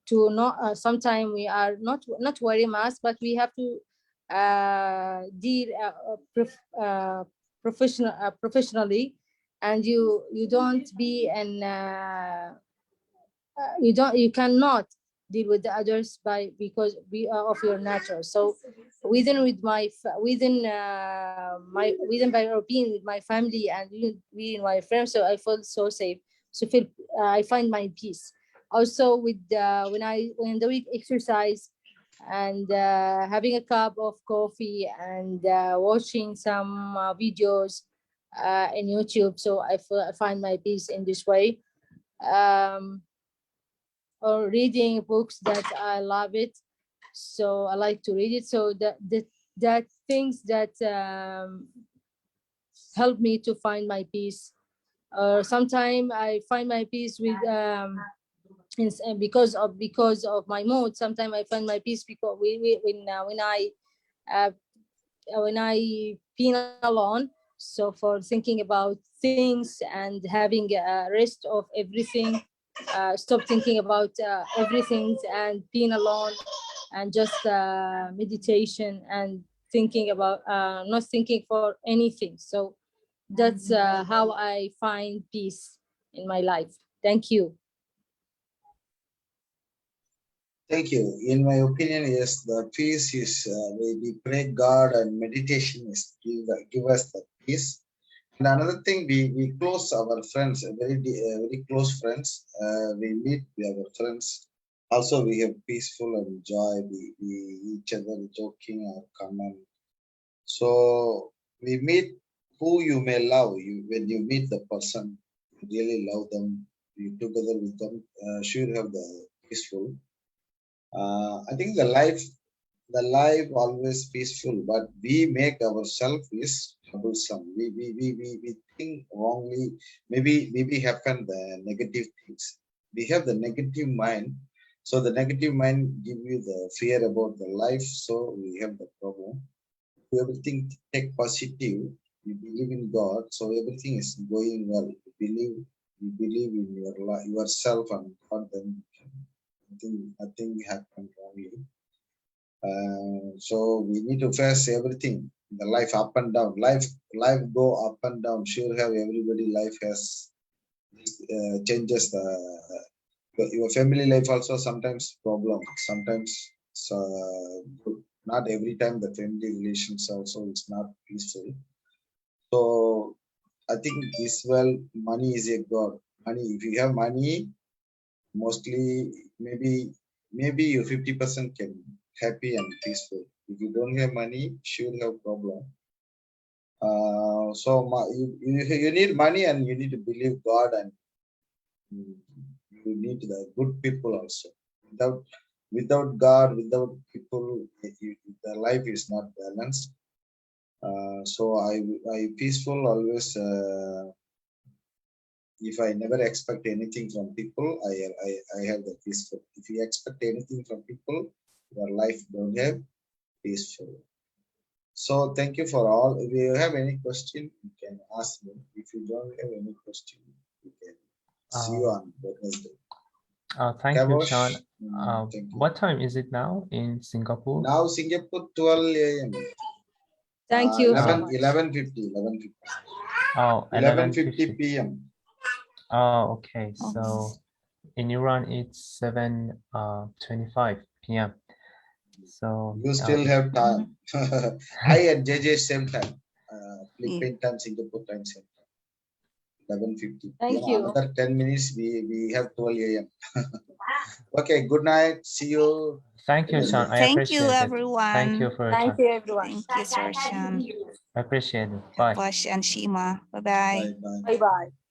to not sometimes we are not wearing mask, but we have to deal professionally, and you don't be an you cannot deal with the others because we are of your nature. So within my being with my family and we in my friends, so I feel so safe. So feel I find my peace. Also with when the week exercise and having a cup of coffee and watching some videos in YouTube. So I find my peace in this way. Or reading books that I love it. So I like to read it. So that things that help me to find my peace. Sometimes I find my peace with because of my mood. Sometimes I find my peace because uh, when I been alone. So for thinking about things and having a rest of everything, stop thinking about everything and being alone, and just meditation and thinking about not thinking for anything. So that's how I find peace in my life. Thank you. Thank you. In my opinion, yes, the peace is we pray God and meditation is give us the peace. And another thing, we close our friends, very close friends. We meet with our friends. Also, we have peaceful and joy. We each other joking or comment. So we meet who you may love. When you meet the person, you really love them, you together with them, sure have the peaceful. I think the life always peaceful, but we make ourselves is troublesome. We think wrongly. Maybe happen the negative things. We have the negative mind, so the negative mind give you the fear about the life. So we have the problem. Everything take positive. You believe in God, so everything is going well. You believe in yourself and God. Then nothing happened wrongly. So we need to face everything. The life up and down. Life go up and down. Sure, have everybody life has changes. Your family life also sometimes problem. Sometimes good. Not every time the family relations also is not peaceful. So I think this money is a god. Money. If you have money, mostly maybe you 50% can happy and peaceful. If you don't have money, sure have problem. You need money and you need to believe God, and you need the good people also. Without God, without people, the life is not balanced. So I peaceful always. If I never expect anything from people, I have the peaceful. If you expect anything from people, your life don't have peaceful. So thank you for all. If you have any question, you can ask me. If you don't have any question, you can see you on Wednesday. Thank you, Kabosh, Sean. thank you. What time is it now in Singapore? Now Singapore 12 a.m. Thank you so much. 11:50. Oh, 11:50 p.m. Oh, okay. So in Iran, it's 7:25 p.m. So You still have time. I and JJ same time. Philippine time, Singapore time, same time. 11:50. Thank you. Another 10 minutes, we have 12 a.m. Okay, good night. See you. thank you, Sean. I Thank appreciate you, it. everyone. Thank you for your Thank time. you, everyone. Thank you, Sir Sean, I appreciate it. Bye. Wash, and Shima. Bye-bye. Bye bye. Bye bye.